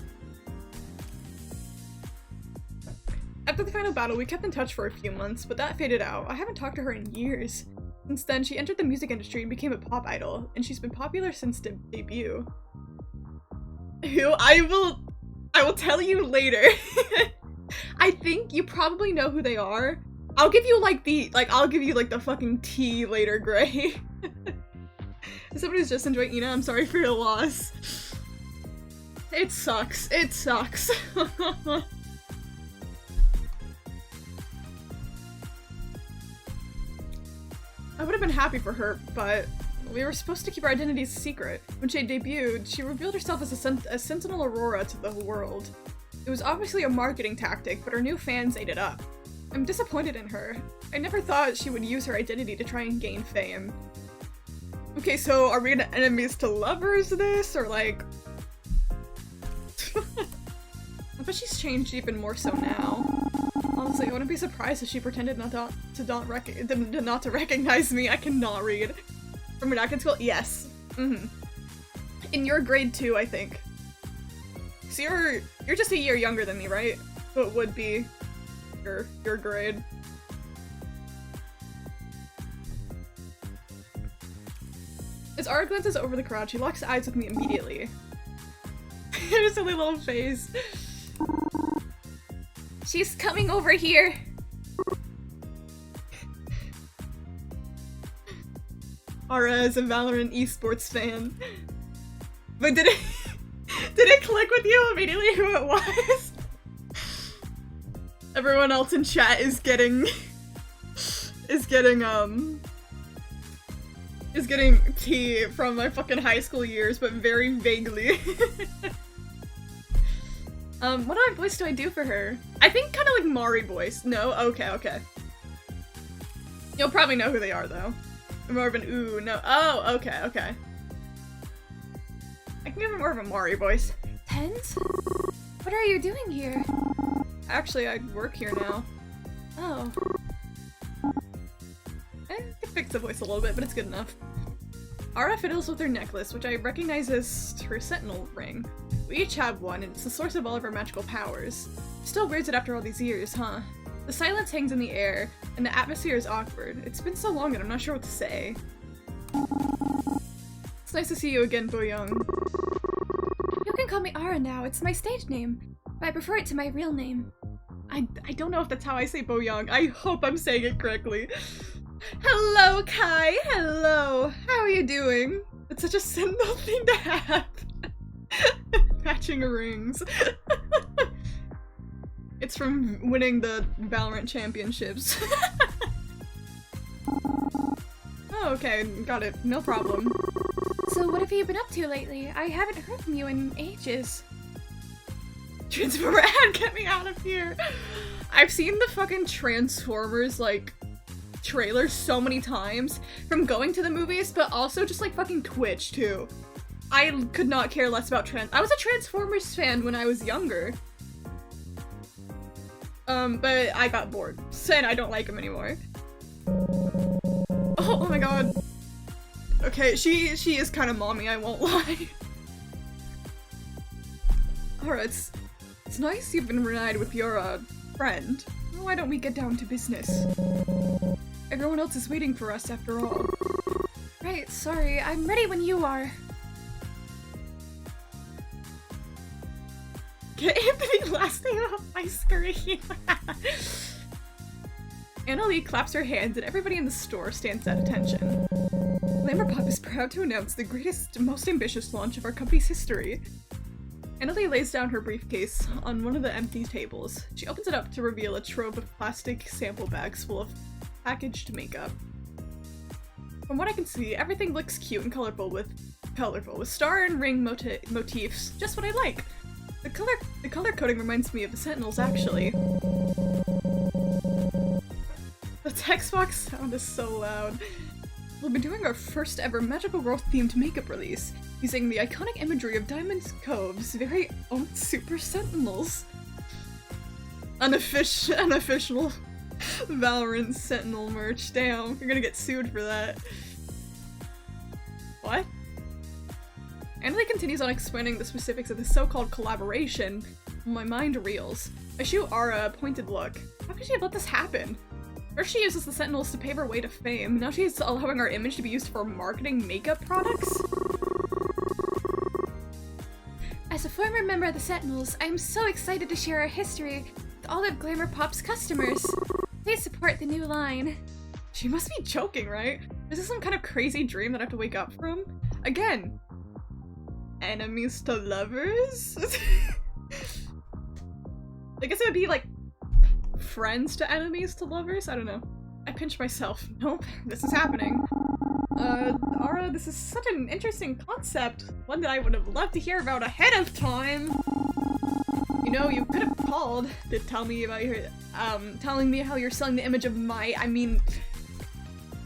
After the final battle, we kept in touch for a few months, but that faded out. I haven't talked to her in years. Since then, she entered the music industry and became a pop idol, and she's been popular since debut. Who I will tell you later. I think you probably know who they are. I'll give you the fucking tea later, Gray. If somebody's just enjoying Ina, I'm sorry for your loss. It sucks. It sucks. I would have been happy for her, but we were supposed to keep our identities secret. When she debuted, she revealed herself as a Sentinel Aurora to the world. It was obviously a marketing tactic, but her new fans ate it up. I'm disappointed in her. I never thought she would use her identity to try and gain fame. Okay, so are we gonna enemies to lovers this, or like... I bet she's changed even more so now. Honestly, I wouldn't be surprised if she pretended not to recognize me. I cannot read. From Redacted School? Yes. In your grade 2, I think. So you're just a year younger than me, right? So it would be your grade. As Ara glances over the crowd, she locks eyes with me immediately. Her silly little face. She's coming over here. Ara is a Valorant esports fan. But did it did it click with you immediately who it was? Everyone else in chat is getting tea from my fucking high school years, but very vaguely. What other voice do I do for her? I think kind of like Mari voice. No? Okay, okay. You'll probably know who they are, though. More of an ooh, no. Oh, okay, okay. I can give her more of a Mari voice. Tens? What are you doing here? Actually, I work here now. Oh. I can fix the voice a little bit, but it's good enough. Ara fiddles with her necklace, which I recognize as her sentinel ring. We each have one, and it's the source of all of our magical powers. Still wears it after all these years, huh? The silence hangs in the air, and the atmosphere is awkward. It's been so long and I'm not sure what to say. It's nice to see you again, Boyoung. You can call me Ara now, it's my stage name. But I prefer it to my real name. I don't know if that's how I say Boyoung. I hope I'm saying it correctly. Hello, Kai! Hello! How are you doing? It's such a simple thing to have. Matching rings. It's from winning the Valorant championships. Oh, okay, got it. No problem. So what have you been up to lately? I haven't heard from you in ages. Transformer ad, get me out of here! I've seen the fucking Transformers, like, trailer so many times from going to the movies, but also just like fucking Twitch too. I could not care less about I was a Transformers fan when I was younger. But I got bored, and I don't like them anymore. Oh my god. Okay, she is kind of mommy, I won't lie. Alright, it's nice you've been reunited with your, friend. Why don't we get down to business? Everyone else is waiting for us after all. Right, sorry, I'm ready when you are. Get Anthony last name off my screen! Annalie claps her hands and everybody in the store stands at attention. Glamourpop is proud to announce the greatest, most ambitious launch of our company's history. Annalie lays down her briefcase on one of the empty tables. She opens it up to reveal a trove of plastic sample bags full of packaged makeup. From what I can see, everything looks cute and colorful with star and ring motifs, just what I like. The color coding reminds me of the Sentinels, actually. The text box sound is so loud. We'll be doing our first ever magical girl themed makeup release, using the iconic imagery of Diamond Cove's very own Super Sentinels. Unofficial Valorant Sentinel merch. Damn, you're gonna get sued for that. What? Annalie continues on explaining the specifics of the so-called collaboration. My mind reels. I shoot Ara a pointed look. How could she have let this happen? First she uses the Sentinels to pave her way to fame, now she's allowing our image to be used for marketing makeup products? As a former member of the Sentinels, I am so excited to share our history with all of Glamourpop's customers. Please support the new line. She must be joking, right? Is this some kind of crazy dream that I have to wake up from? Again, enemies to lovers? I guess it would be like friends to enemies to lovers? I don't know. I pinch myself. Nope, this is happening. Ara, this is such an interesting concept. One that I would have loved to hear about ahead of time. You know, you could have called to tell me about your, telling me how you're selling the image of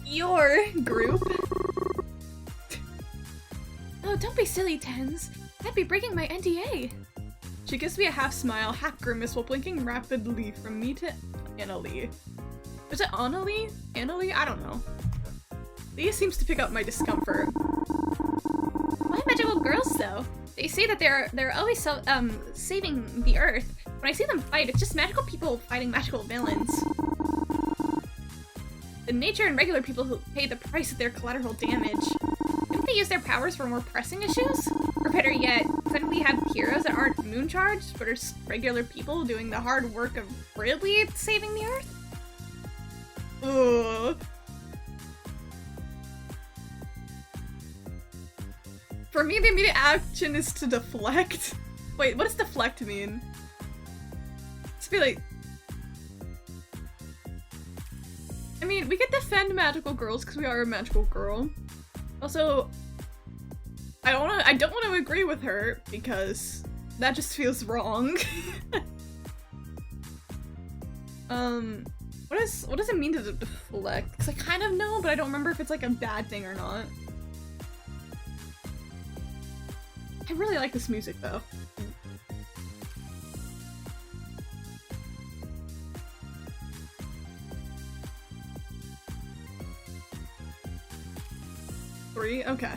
your group. Oh, don't be silly, Tens. I'd be breaking my NDA. She gives me a half smile, half grimace while blinking rapidly from me to Annalie. Is it Annalie? Annalie? I don't know. Lee seems to pick up my discomfort. Why magical girls, though? They say that they're always saving the Earth. When I see them fight, it's just magical people fighting magical villains. The nature and regular people who pay the price of their collateral damage. Couldn't they use their powers for more pressing issues? Or better yet, couldn't we have heroes that aren't moon charged, but are regular people doing the hard work of really saving the Earth? Ugh. For me, the immediate action is to deflect. Wait, what does deflect mean? Just be like... I mean, we could defend magical girls because we are a magical girl. Also, I don't want to agree with her because that just feels wrong. What does it mean to deflect? Because I kind of know, but I don't remember if it's like a bad thing or not. I really like this music though. Three? Okay.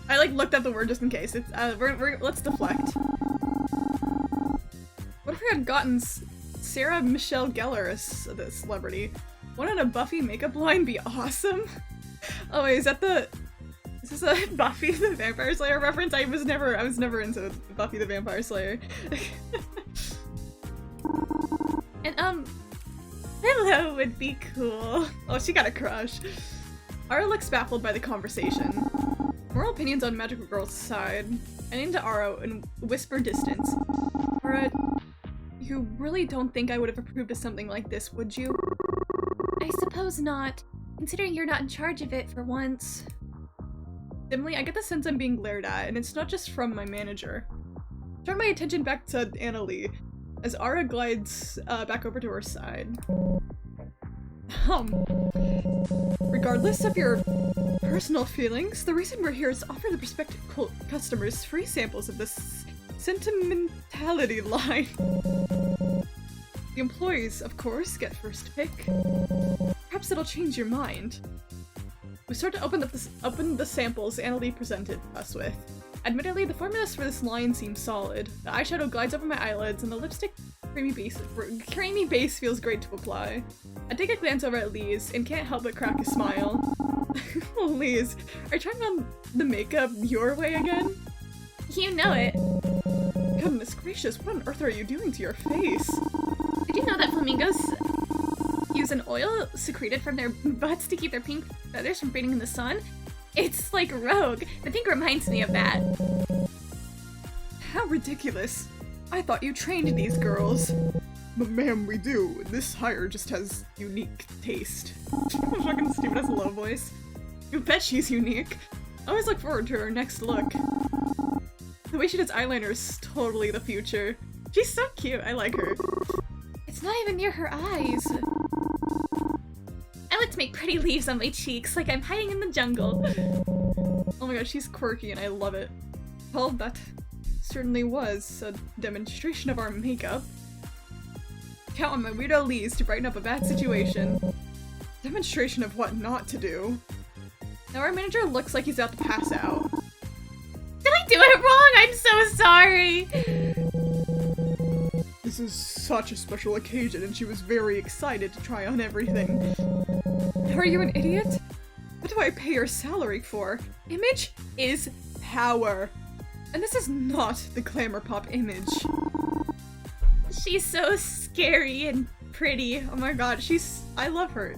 I like looked up the word just in case. It's let's deflect. What if we had gotten Sarah Michelle Gellar as the celebrity? Wouldn't a Buffy makeup line be awesome? Oh wait, is this a Buffy the Vampire Slayer reference? I was never into Buffy the Vampire Slayer. And hello would be cool. Oh, she got a crush. Ara looks baffled by the conversation. Moral opinions on Magical Girl's side. I lean to Ara and whisper distance. Ara, you really don't think I would have approved of something like this, would you? I suppose not, considering you're not in charge of it for once. Dimly, I get the sense I'm being glared at, and it's not just from my manager. Turn my attention back to Annalie, as Ara glides back over to her side. Regardless of your personal feelings, the reason we're here is to offer the prospective customers free samples of this sentimentality line. The employees, of course, get first pick. Perhaps it'll change your mind. We start to open the samples Annalie presented us with. Admittedly, the formulas for this line seem solid. The eyeshadow glides over my eyelids, and the lipstick creamy base feels great to apply. I take a glance over at Lise, and can't help but crack a smile. Oh, Lise, are you trying on the makeup your way again? You know it. Goodness gracious, what on earth are you doing to your face? Did you know that flamingos use an oil secreted from their butts to keep their pink feathers from fading in the sun? It's like Rogue. The pink reminds me of that. How ridiculous. I thought you trained these girls. But ma'am, we do. This hire just has unique taste. Fucking stupid as a low voice. You bet she's unique. I always look forward to her next look. The way she does eyeliner is totally the future. She's so cute, I like her. It's not even near her eyes. I like to make pretty leaves on my cheeks, like I'm hiding in the jungle. Oh my god, she's quirky and I love it. Well, that certainly was a demonstration of our makeup. Count on my weirdo Lise to brighten up a bad situation. Demonstration of what not to do. Now our manager looks like he's about to pass out. Did I do it wrong? I'm so sorry! This is such a special occasion and she was very excited to try on everything. Are you an idiot? What do I pay your salary for? Image is power. And this is not the glamour pop image. She's so scary and pretty. Oh my god, I love her.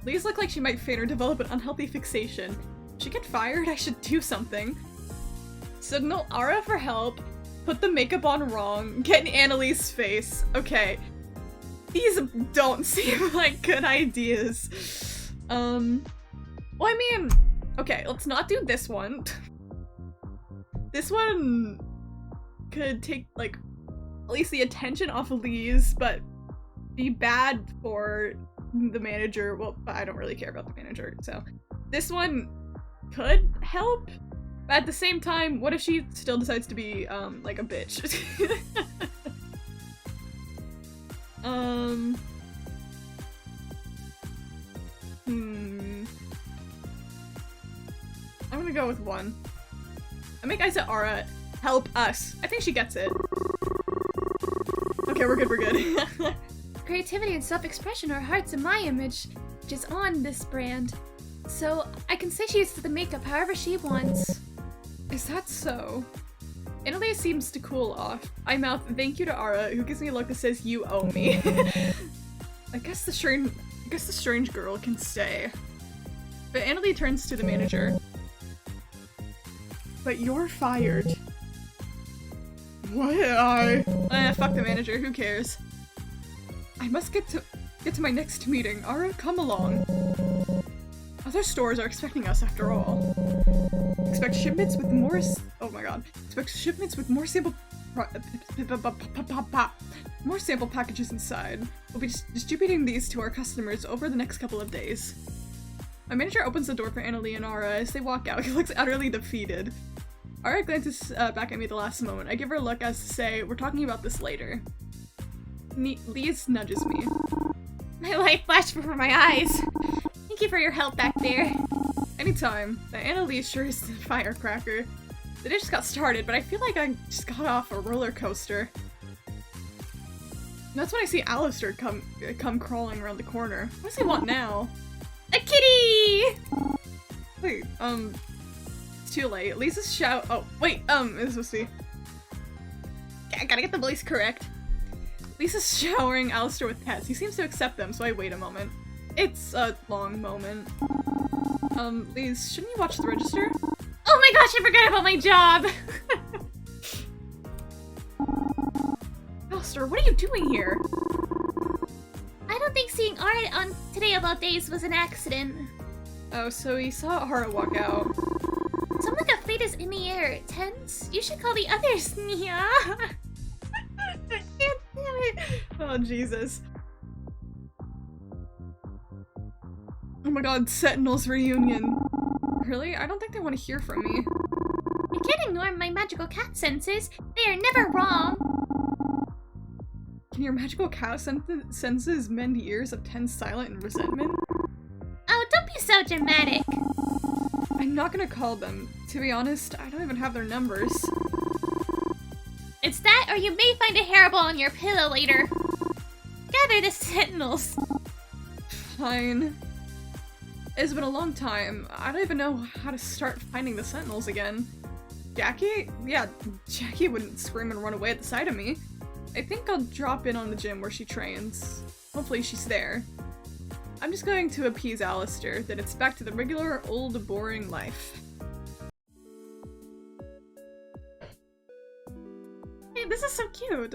Lise look like she might faint or develop an unhealthy fixation. If she get fired, I should do something. Signal Ara for help. Put the makeup on wrong. Get in Annalie's face. Okay. These don't seem like good ideas. Well, I mean, okay, let's not do this one. This one could take, like, at least the attention off of Lise, but be bad for the manager. Well, I don't really care about the manager, so. This one could help, but at the same time, what if she still decides to be, like a bitch? I'm gonna go with one. I make Isa Ara help us. I think she gets it. Okay, we're good, we're good. Creativity and self-expression are hearts in my image, which is on this brand. So I can say she uses the makeup however she wants. Is that so? Annalie seems to cool off. I mouth thank you to Ara, who gives me a look that says you owe me. I guess the strange girl can stay. But Annalie turns to the manager. But you're fired. What? Fuck the manager, who cares? I must get to my next meeting. Ara, come along. Other stores are expecting us after all. Expect shipments with more more sample packages inside. We'll be distributing these to our customers over the next couple of days. My manager opens the door for Annalie and Ara as they walk out. He looks utterly defeated. Ara glances back at me the last moment. I give her a look as to say, we're talking about this later. Lise nudges me. My life flashed before my eyes. Thank you for your help back there. Anytime. The Annalie sure is a firecracker. The day just got started, but I feel like I just got off a roller coaster. And that's when I see Alistair come crawling around the corner. What does he want now? A kitty! Wait, it's too late. Lisa's shout- oh, wait, it's supposed to be- I gotta get the voice correct. Lisa's showering Alistair with pets. He seems to accept them, so I wait a moment. It's a long moment. Lise, shouldn't you watch the register? Oh my gosh, I forgot about my job! Alistair, what are you doing here? I don't think seeing Ara on Today About Days was an accident. Oh, so he saw Ara walk out. Something like a fate is in the air. Tense? You should call the others, Nia. God damn it. Oh, Jesus. Oh my god, Sentinels reunion. Really? I don't think they want to hear from me. You can't ignore my magical cat senses. They are never wrong. Can your magical cat senses mend years of tense silence and resentment? Oh, don't be so dramatic. I'm not gonna call them. To be honest, I don't even have their numbers. It's that, or you may find a hairball on your pillow later. Gather the sentinels. Fine. It's been a long time. I don't even know how to start finding the sentinels again. Jackie? Yeah, Jackie wouldn't scream and run away at the sight of me. I think I'll drop in on the gym where she trains. Hopefully she's there. I'm just going to appease Alistair, then it's back to the regular, old, boring life. Hey, this is so cute!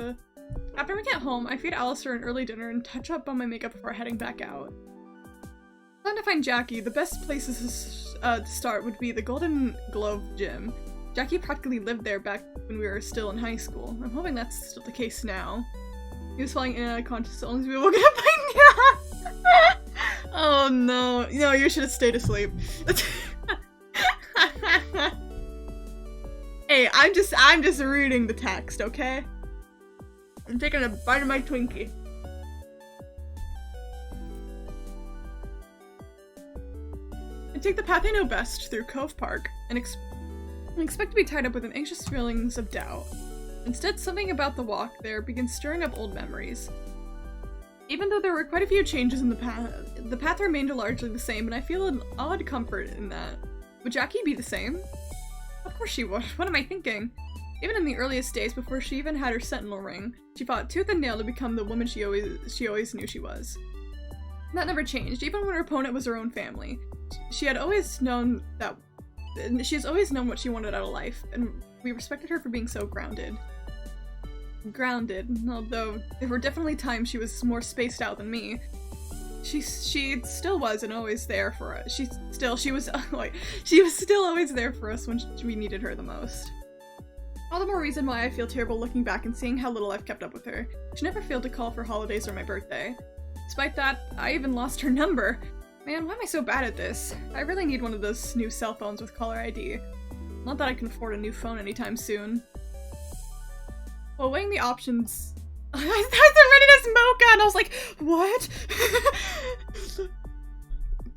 After we get home, I feed Alistair an early dinner and touch up on my makeup before heading back out. Time to find Jackie. The best places to start would be the Golden Glove gym. Jackie practically lived there back when we were still in high school. I'm hoping that's still the case now. He was falling in and out of consciousness, only to be able to get my Oh no. No, you should have stayed asleep. Hey, I'm just reading the text, okay? I'm taking a bite of my Twinkie. I take the path I know best through Cove Park and expect to be tied up with an anxious feelings of doubt. Instead, something about the walk there begins stirring up old memories. Even though there were quite a few changes in the path remained largely the same, and I feel an odd comfort in that. Would Jackie be the same? Of course she would. What am I thinking? Even in the earliest days, before she even had her sentinel ring, she fought tooth and nail to become the woman she always knew she was. That never changed, even when her opponent was her own family. She has always known what she wanted out of life, and we respected her for being so grounded. Although there were definitely times she was more spaced out than me. She still was and always there for us. She was still always there for us when we needed her the most. All the more reason why I feel terrible looking back and seeing how little I've kept up with her. She never failed to call for holidays or my birthday. Despite that, I even lost her number. Man, why am I so bad at this? I really need one of those new cell phones with caller ID. Not that I can afford a new phone anytime soon. While weighing the options, I read it as Mocha and I was like, what?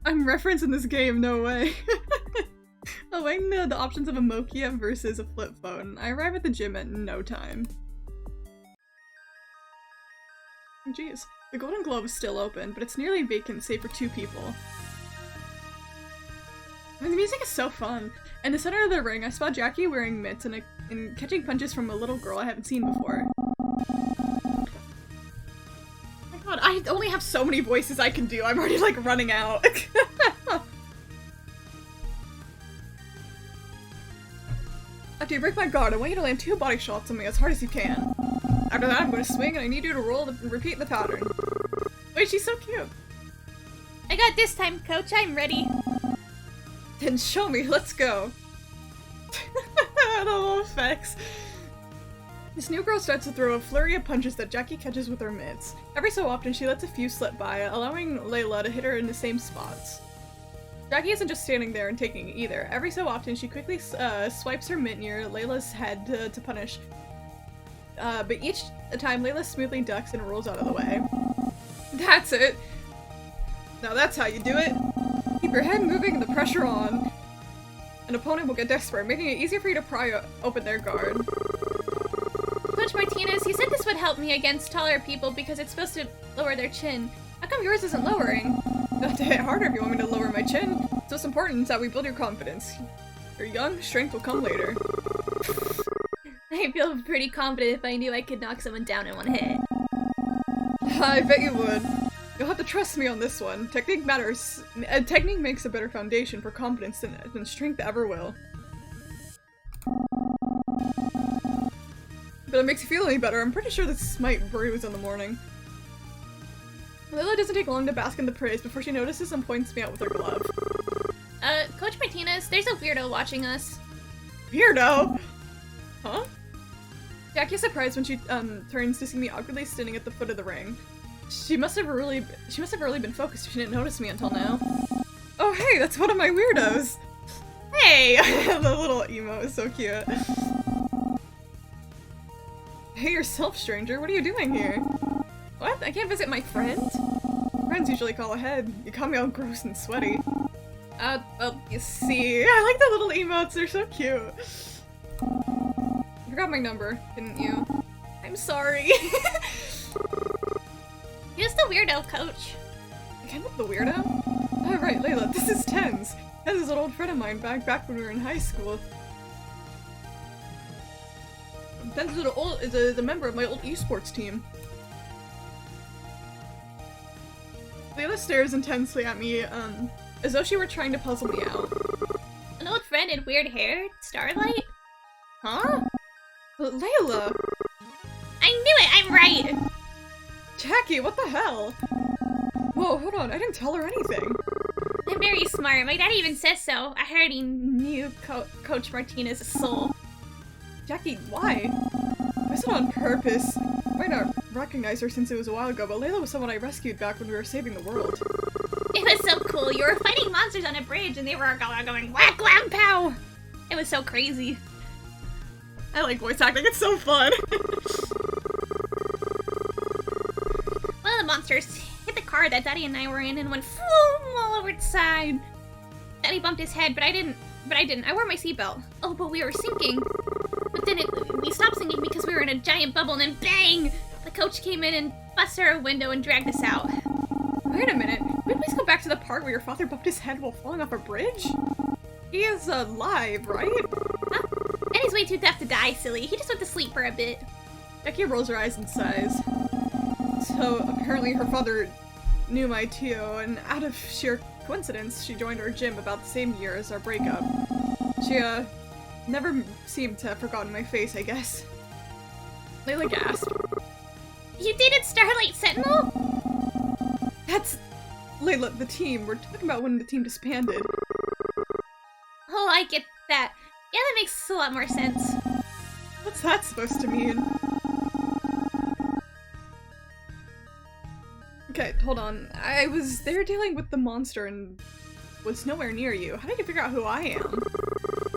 I'm referencing this game, no way. While weighing the options of a Nokia versus a flip phone, I arrive at the gym at no time. Jeez, the Golden Globe is still open, but it's nearly vacant save for 2 people. I mean, the music is so fun. In the center of the ring, I spot Jackie wearing mitts and catching punches from a little girl I haven't seen before. Oh my god, I only have so many voices I can do. I'm already like running out. After you break my guard, I want you to land 2 body shots on me as hard as you can. After that, I'm going to swing and I need you to roll and repeat the pattern. Wait, she's so cute. I got this time, coach. I'm ready. Then show me, let's go. The little effects. This new girl starts to throw a flurry of punches that Jackie catches with her mitts. Every so often, she lets a few slip by, allowing Layla to hit her in the same spots. Jackie isn't just standing there and taking it either. Every so often, she quickly swipes her mitt near Layla's head to punish. But each time, Layla smoothly ducks and rolls out of the way. That's it! Now that's how you do it! Keep your head moving and the pressure on. An opponent will get desperate, making it easier for you to pry open their guard. Coach Martinez, you said this would help me against taller people because it's supposed to lower their chin. How come yours isn't lowering? You'll have to hit harder if you want me to lower my chin. So what's important is that we build your confidence. You're young, strength will come later. I feel pretty confident if I knew I could knock someone down in one hit. I bet you would. You'll have to trust me on this one. Technique matters. Technique makes a better foundation for confidence than strength ever will. But it makes you feel any better. I'm pretty sure this might bruise in the morning. Layla doesn't take long to bask in the praise before she notices and points me out with her glove. Coach Martinez, there's a weirdo watching us. Weirdo? Huh? Jackie is surprised when she turns to see me awkwardly standing at the foot of the ring. She must have really been focused. She didn't notice me until now. Oh hey, that's one of my weirdos. Hey, the little emo is so cute. Hey yourself, stranger. What are you doing here? What? I can't visit my friend? Friends usually call ahead. You caught me all gross and sweaty. Well, you see, I like the little emotes. They're so cute. You forgot my number, didn't you? I'm sorry. Who's the weirdo, coach? Kind of the weirdo? Oh right, Layla, this is Tens. Tens is an old friend of mine back when we were in high school. Tens is a member of my old esports team. Layla stares intensely at me, as though she were trying to puzzle me out. An old friend in weird hair? Starlight? Huh? Layla! I knew it! I'm right! Jackie, what the hell? Whoa, hold on, I didn't tell her anything. I'm very smart. My daddy even says so. I heard he knew Coach Martinez's soul. Jackie, why? Was it on purpose? I might not recognize her since it was a while ago, but Layla was someone I rescued back when we were saving the world. It was so cool. You were fighting monsters on a bridge and they were going whack, whack, pow! It was so crazy. I like voice acting, it's so fun! One of the monsters hit the car that Daddy and I were in and went boom all over its side. Daddy bumped his head, but I didn't. I wore my seatbelt. Oh, but we were sinking. But then we stopped sinking because we were in a giant bubble, and then bang! The coach came in and busted our window and dragged us out. Wait a minute. Can we please go back to the part where your father bumped his head while falling off a bridge? He is alive, right? Huh? And he's way too deaf to die, silly. He just went to sleep for a bit. Becky rolls her eyes and sighs. So apparently her father knew my Tio, and out of sheer coincidence, she joined our gym about the same year as our breakup. She, never seemed to have forgotten my face, I guess. Layla gasped. You dated Starlight Sentinel? That's... Layla, the team. We're talking about when the team disbanded. Oh, I get that. Yeah, that makes a lot more sense. What's that supposed to mean? Okay, hold on. I was there dealing with the monster and was nowhere near you. How did you figure out who I am?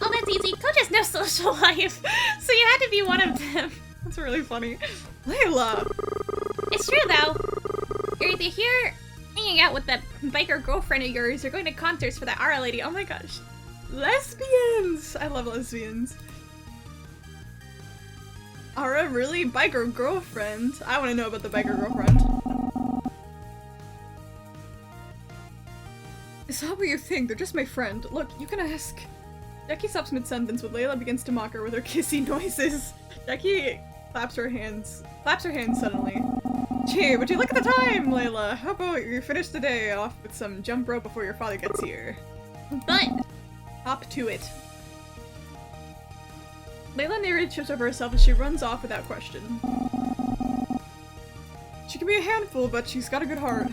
Oh, that's easy. Coach has no social life, so you had to be one of them. That's really funny. Layla! It's true, though. You're either here hanging out with that biker girlfriend of yours or going to concerts for that Ara lady. Oh my gosh. Lesbians! I love lesbians. Ara, really? Biker girlfriend? I want to know about the biker girlfriend. It's not what you think. They're just my friend. Look, you can ask. Jackie stops mid-sentence when Layla begins to mock her with her kissy noises. Jackie claps her hands suddenly. Gee, would you look at the time, Layla? How about you finish the day off with some jump rope before your father gets here? But hop to it. Layla nearly trips over herself as she runs off without question. She can be a handful, but she's got a good heart.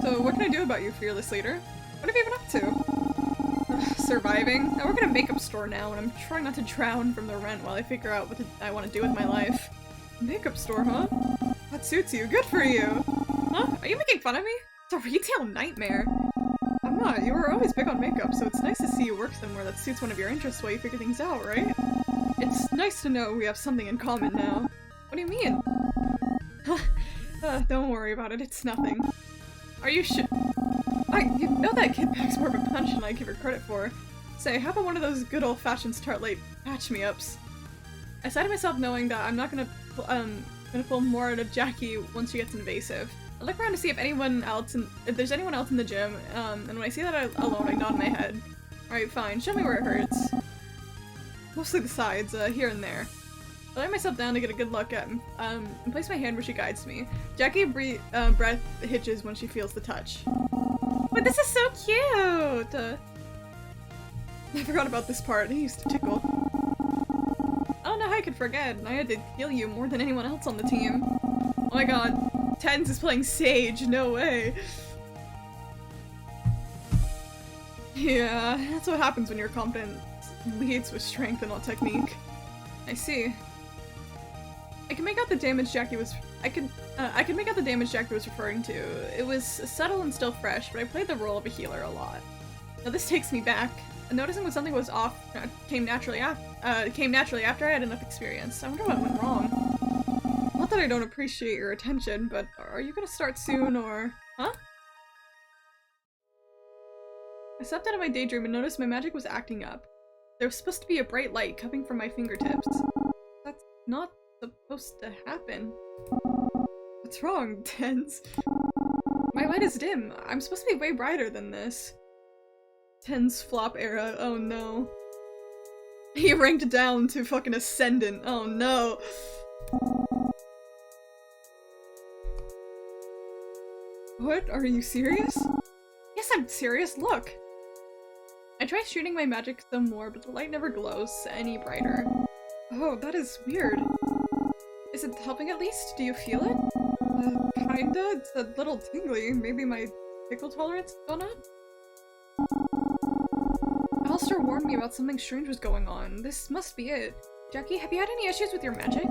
So what can I do about you, fearless leader? What have you been up to? Surviving. I work at a makeup store now, and I'm trying not to drown from the rent while I figure out what I want to do with my life. Makeup store, huh? That suits you. Good for you. Huh? Are you making fun of me? It's a retail nightmare. I'm not. You were always big on makeup, so it's nice to see you work somewhere that suits one of your interests while you figure things out, right? It's nice to know we have something in common now. What do you mean? Don't worry about it. It's nothing. Are you sure? You know that kid packs more of a punch than I give her credit for. Say, how about one of those good old-fashioned Starlight patch-me-ups? I sigh to myself knowing that I'm not gonna pull more out of Jackie once she gets invasive. I look around to see if if there's anyone else in the gym, and when I see that alone, I nod my head. Alright, fine. Show me where it hurts. Mostly the sides, here and there. I lay myself down to get a good look at and place my hand where she guides me. Jackie breath hitches when she feels the touch. But this is so cute! I forgot about this part. It used to tickle. I don't know how I could forget. I had to heal you more than anyone else on the team. Oh my god. Tens is playing Sage. No way. Yeah, that's what happens when your confidence leads with strength and not technique. I see. I can make out the damage Jackie was referring to. It was subtle and still fresh, but I played the role of a healer a lot. Now this takes me back. Noticing when something was off came naturally after I had enough experience. I wonder what went wrong. Not that I don't appreciate your attention, but are you gonna start soon or... Huh? I stepped out of my daydream and noticed my magic was acting up. There was supposed to be a bright light coming from my fingertips. That's not supposed to happen. What's wrong, Tens? My light is dim. I'm supposed to be way brighter than this. Tens flop era. Oh no. He ranked down to fucking Ascendant. Oh no. What? Are you serious? Yes, I'm serious. Look. I try shooting my magic some more, but the light never glows any brighter. Oh, that is weird. Is it helping at least? Do you feel it? Kinda. It's a little tingly. Maybe my tickle tolerance has gone up? Alistair warned me about something strange was going on. This must be it. Jackie, have you had any issues with your magic?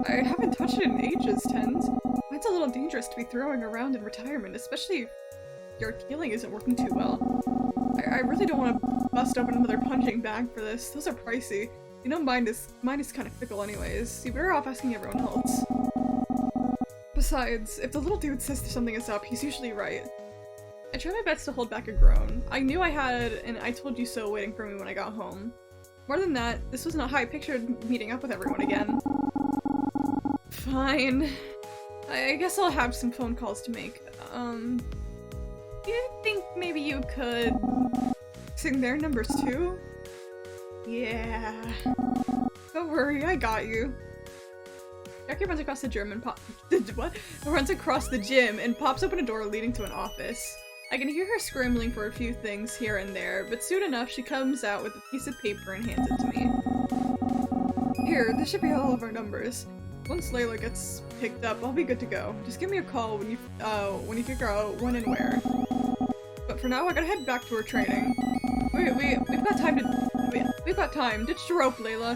I haven't touched it in ages, Tens. It's a little dangerous to be throwing around in retirement, especially if your healing isn't working too well. I really don't want to bust open another punching bag for this. Those are pricey. You know mine is kind of fickle anyways. You're better off asking everyone else. Besides, if the little dude says something is up, he's usually right. I tried my best to hold back a groan. I knew I had an I told you so waiting for me when I got home. More than that, this was not how I pictured meeting up with everyone again. Fine. I guess I'll have some phone calls to make. Do you think maybe you could sing their numbers too? Yeah. Don't worry, I got you. Jackie runs across the gym and runs across the gym and pops open a door leading to an office. I can hear her scrambling for a few things here and there, but soon enough she comes out with a piece of paper and hands it to me. Here, this should be all of our numbers. Once Layla gets picked up, I'll be good to go. Just give me a call when you figure out when and where. But for now, I gotta head back to her training. We've got time. Ditch the rope, Layla.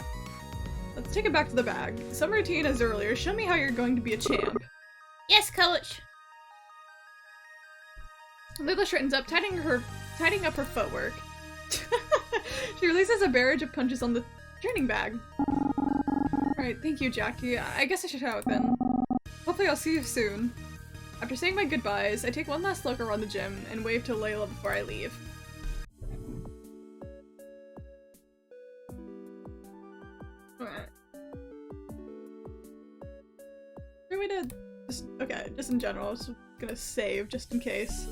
Let's take it back to the bag. Some routine as earlier. Show me how you're going to be a champ. Yes, coach! Layla straightens up, tidying up her footwork. She releases a barrage of punches on the training bag. Alright, thank you, Jackie. I guess I should head out then. Hopefully I'll see you soon. After saying my goodbyes, I take one last look around the gym and wave to Layla before I leave. We did just in general, I was gonna save just in case.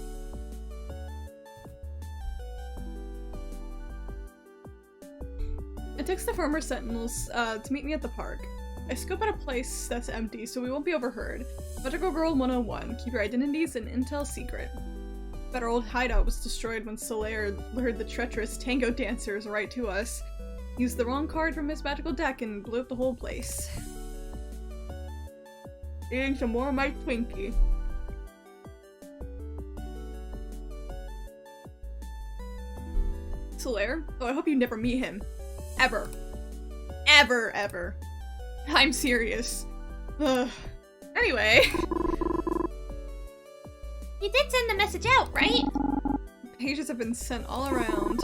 I text the former sentinels to meet me at the park. I scope out a place that's empty so we won't be overheard. Magical Girl 101, keep your identities and intel secret. That old hideout was destroyed when Solaire lured the treacherous tango dancers right to us. Used the wrong card from his magical deck and blew up the whole place. Eating some more of my Twinkie. Solaire? Oh, I hope you never meet him. Ever. Ever, ever. I'm serious. Ugh. Anyway. You did send the message out, right? Pages have been sent all around.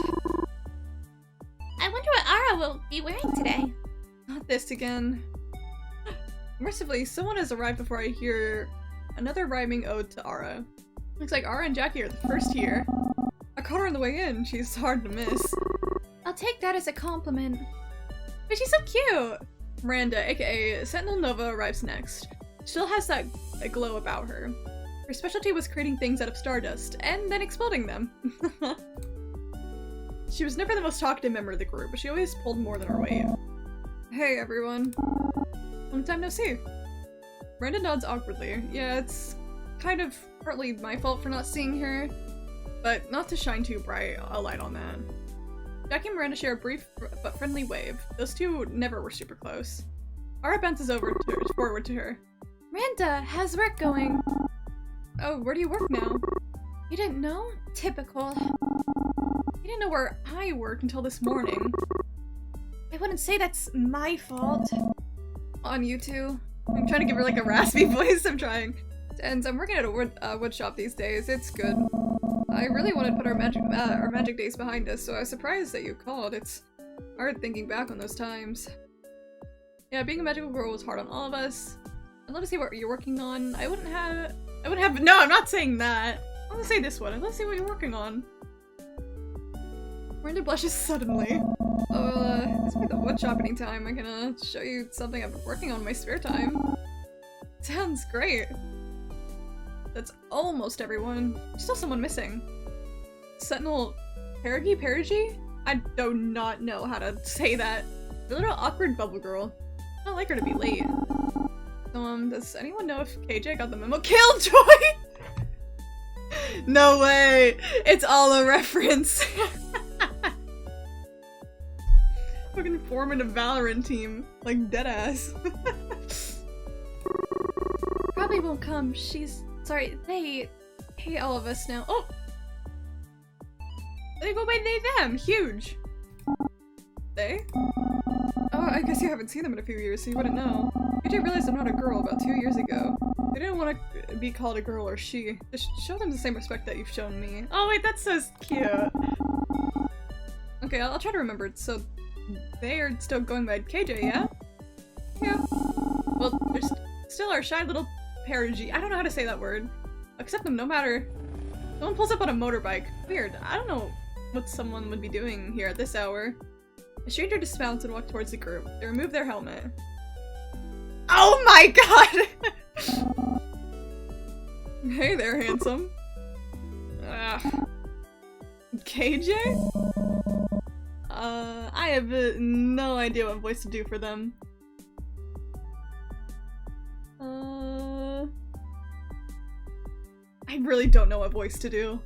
I wonder what Ara will be wearing today. Not this again. Mercifully, someone has arrived before I hear another rhyming ode to Ara. Looks like Ara and Jackie are the first here. I caught her on the way in. She's hard to miss. I'll take that as a compliment. But she's so cute! Miranda, aka Sentinel Nova, arrives next. She still has that glow about her. Her specialty was creating things out of stardust, and then exploding them. She was never the most talkative member of the group, but she always pulled more than her weight. Hey everyone. Long time no see. Miranda nods awkwardly. Yeah, it's kind of partly my fault for not seeing her, but not to shine too bright a light on that. Jackie and Miranda share a brief but friendly wave. Those two never were super close. Ara bounces forward to her. Miranda, how's work going? Oh, where do you work now? You didn't know? Typical. You didn't know where I work until this morning. I wouldn't say that's my fault. On you two. I'm trying to give her like a raspy voice, I'm trying. And I'm working at a wood shop these days, it's good. I really wanted to put our magic days behind us, so I was surprised that you called. It's hard thinking back on those times. Yeah, being a magical girl was hard on all of us. I'd love to see what you're working on. No, I'm not saying that. I'm gonna say this one. I'd love to see what you're working on. Miranda blushes suddenly. Oh, this will be the wood shop anytime. I can show you something I've been working on in my spare time. Sounds great. That's almost everyone. Still someone missing. Sentinel Perigi? I do not know how to say that. The little awkward bubble girl. I don't like her to be late. Does anyone know if KJ got the memo? Killjoy! No way! It's all a reference. Fucking forming a Valorant team. Like, deadass. Probably won't come. Sorry, they hate all of us now. Oh! They go by they, them. Huge. They? Oh, I guess you haven't seen them in a few years, so you wouldn't know. AJ realized I'm not a girl about 2 years ago. They didn't want to be called a girl or she. Just show them the same respect that you've shown me. Oh wait, that's so cute. Okay, I'll try to remember it. So, they are still going by KJ, yeah? Yeah. Well, there's still our shy little Perigi. I don't know how to say that word. Accept them no matter. Someone pulls up on a motorbike. Weird. I don't know what someone would be doing here at this hour. A stranger dismounts and walks towards the group. They remove their helmet. Oh my god! Hey there, handsome. KJ? I have no idea what voice to do for them. I really don't know what voice to do.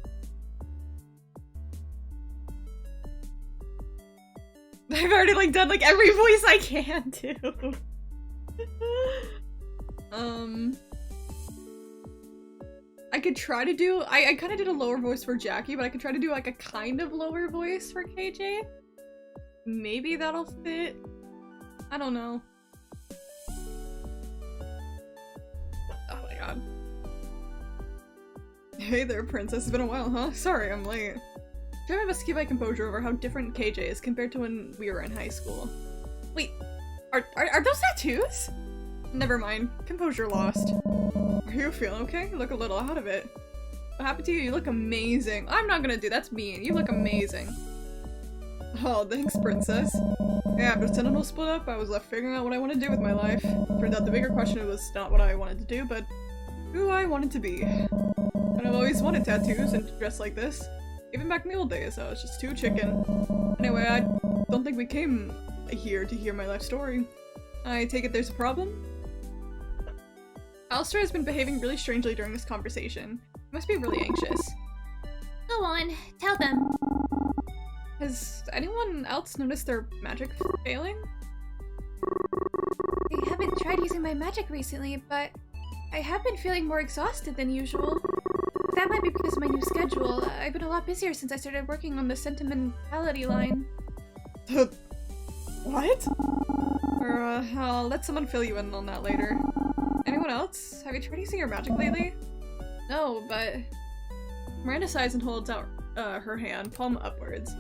I've already like done like every voice I can do. I could try to do- I kind of did a lower voice for Jackie, but I could try to do like a kind of lower voice for KJ. Maybe that'll fit. I don't know. Oh my god. Hey there, princess. It's been a while, huh? Sorry, I'm late. Try my best to keep my composure over how different KJ is compared to when we were in high school. Wait, are those tattoos? Never mind. Composure lost. Are you feeling okay? You look a little out of it. What happened to you? You look amazing. I'm not gonna do- that's mean. You look amazing. Oh, thanks, princess. Yeah, after Sentinel split up, I was left figuring out what I want to do with my life. Turned out the bigger question was not what I wanted to do, but who I wanted to be. And I've always wanted tattoos and to dress like this. Even back in the old days, I was just too chicken. Anyway, I don't think we came here to hear my life story. I take it there's a problem? Alistair has been behaving really strangely during this conversation. He must be really anxious. Go on, tell them. Has anyone else notice their magic failing? I haven't tried using my magic recently, but I have been feeling more exhausted than usual. That might be because of my new schedule. I've been a lot busier since I started working on the sentimentality line. What? I'll let someone fill you in on that later. Anyone else? Have you tried using your magic lately? No, but... Miranda sighs and holds out her hand, palm upwards.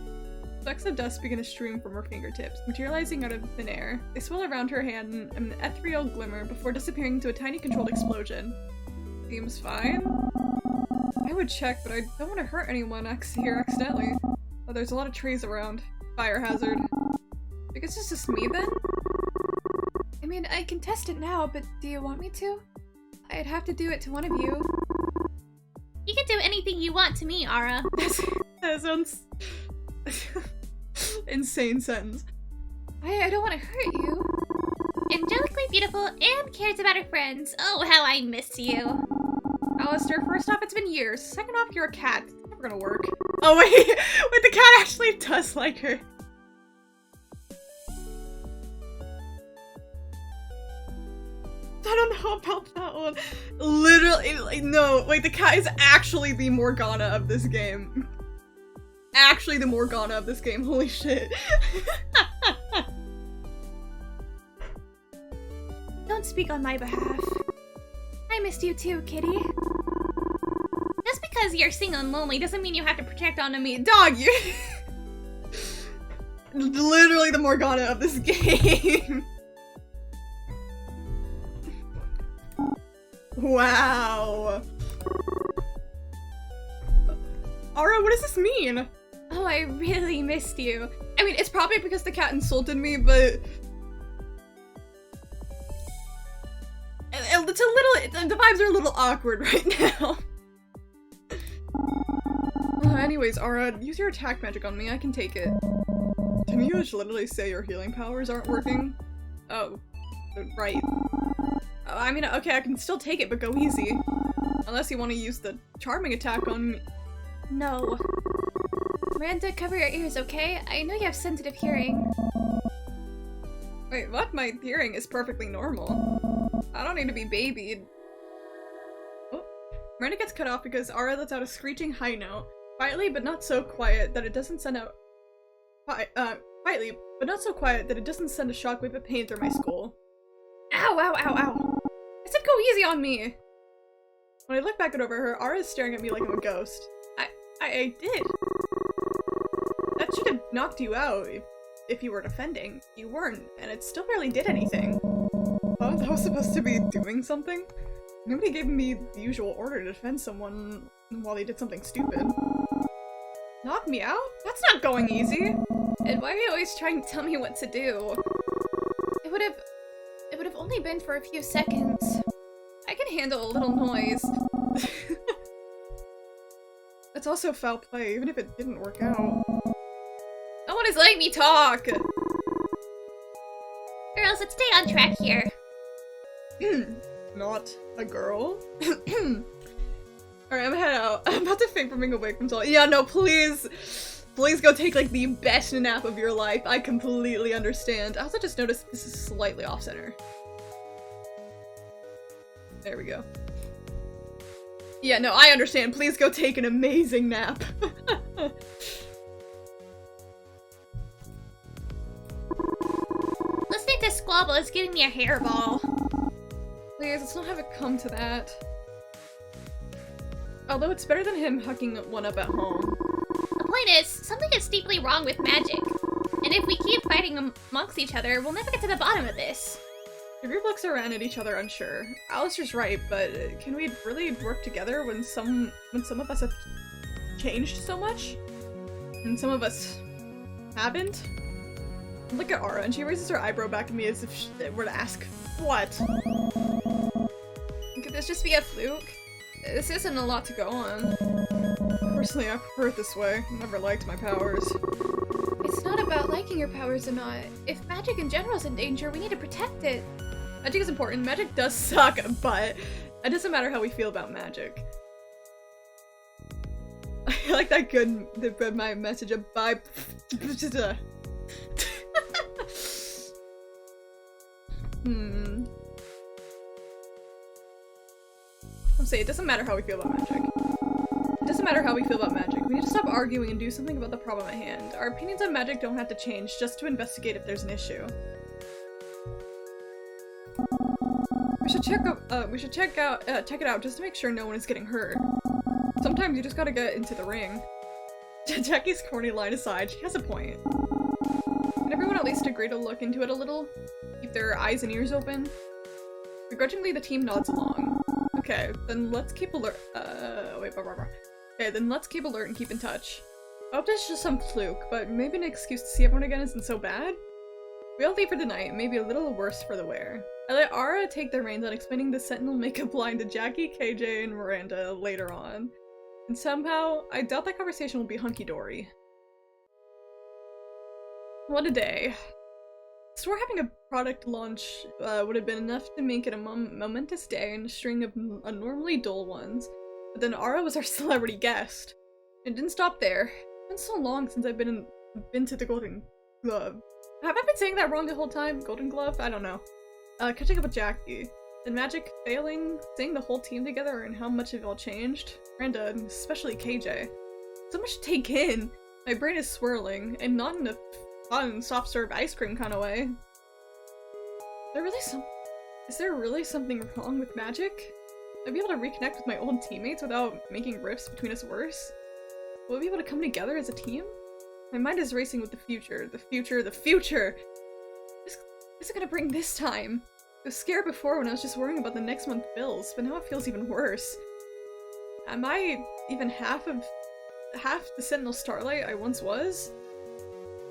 Specks of dust begin to stream from her fingertips, materializing out of thin air. They swirl around her hand in an ethereal glimmer before disappearing into a tiny controlled explosion. Seems fine? I would check, but I don't want to hurt anyone here accidentally. Oh, there's a lot of trees around. Fire hazard. I guess it's just me then? I mean, I can test it now, but do you want me to? I'd have to do it to one of you. You can do anything you want to me, Ara. That sounds... insane sentence. I don't want to hurt you. Angelically beautiful and cares about her friends. Oh, how I miss you. Alistair, first off, it's been years. Second off, you're a cat. It's never gonna work. Oh wait, wait, the cat actually does like her. I don't know about that one. Literally, like, no, wait, the cat is actually the Morgana of this game. Actually the Morgana of this game, holy shit. Don't speak on my behalf. I missed you too, kitty. Just because you're single and lonely doesn't mean you have to project onto me. Dog, you literally the Morgana of this game. Wow. Ara, what does this mean? Oh, I really missed you. I mean, it's probably because the cat insulted me, but... It's a little... The vibes are a little awkward right now. Anyways, Ara, use your attack magic on me. I can take it. Didn't you just literally say your healing powers aren't working? Oh. Right. I mean, okay, I can still take it, but go easy. Unless you want to use the charming attack on me. No. Miranda, cover your ears, okay? I know you have sensitive hearing. Wait, what? My hearing is perfectly normal. I don't need to be babied. Oh. Miranda gets cut off because Ara lets out a screeching high note. Quietly, but not so quiet that it doesn't send out... quietly, but not so quiet that it doesn't send a shockwave of pain through my skull. Ow, ow, ow, ow. I said go easy on me! When I look back over her, Ara is staring at me like I'm a ghost. I did. That should have knocked you out if you were defending. You weren't, and it still barely did anything. Oh, that was supposed to be doing something? Nobody gave me the usual order to defend someone while they did something stupid. Knock me out? That's not going easy! And why are you always trying to tell me what to do? It would have only been for a few seconds. I can handle a little noise. It's also foul play, even if it didn't work out. No one is letting me talk! Girls, let's stay on track here. Not a girl. Alright, I'm heading out. I'm about to faint from being awake from so long. Yeah, no, please. Please go take, like, the best nap of your life. I completely understand. I also just noticed this is slightly off-center. There we go. Yeah, no, I understand. Please go take an amazing nap. Listening to Squabble is giving me a hairball. Please, let's not have it come to that. Although it's better than him hucking one up at home. The point is, something is deeply wrong with magic. And if we keep fighting amongst each other, we'll never get to the bottom of this. The group looks around at each other unsure. Alistair's right, but can we really work together when some of us have changed so much? And some of us haven't? Look at Ara, and she raises her eyebrow back at me as if she were to ask, what? Could this just be a fluke? This isn't a lot to go on. Personally, I prefer it this way. I never liked my powers. It's not about liking your powers or not. If magic in general is in danger, we need to protect it. Magic is important. Magic does suck, but it doesn't matter how we feel about magic. like that good my message of bye. I'm saying it doesn't matter how we feel about magic. It doesn't matter how we feel about magic. We need to stop arguing and do something about the problem at hand. Our opinions on magic don't have to change just to investigate if there's an issue. We should check it out just to make sure no one is getting hurt. Sometimes you just gotta get into the ring. Jackie's corny line aside, she has a point. Can everyone at least agree to look into it a little? Keep their eyes and ears open? Begrudgingly, the team nods along. Okay, then let's keep alert. Okay, then let's keep alert and keep in touch. I hope this is just some fluke, but maybe an excuse to see everyone again isn't so bad? We all leave for the night, maybe a little worse for the wear. I let Ara take the reins on explaining the Sentinel makeup line to Jackie, KJ, and Miranda later on. And somehow, I doubt that conversation will be hunky-dory. What a day. I swore having a product launch would have been enough to make it a momentous day in a string of normally dull ones. But then Ara was our celebrity guest. It didn't stop there. It's been so long since I've been to the Golden Glove. Have I been saying that wrong the whole time? Golden Glove? I don't know. Catching up with Jackie. Did magic failing, seeing the whole team together, and how much it all changed? Miranda, and especially KJ. So much to take in. My brain is swirling, and not in a fun, soft-serve ice cream kind of way. Is there really something wrong with magic? Will I be able to reconnect with my old teammates without making rifts between us worse? Will we be able to come together as a team? My mind is racing with the future. The future. What's it gonna bring this time? I was scared before when I was just worrying about the next month's bills, but now it feels even worse. Am I even half the Sentinel Starlight I once was?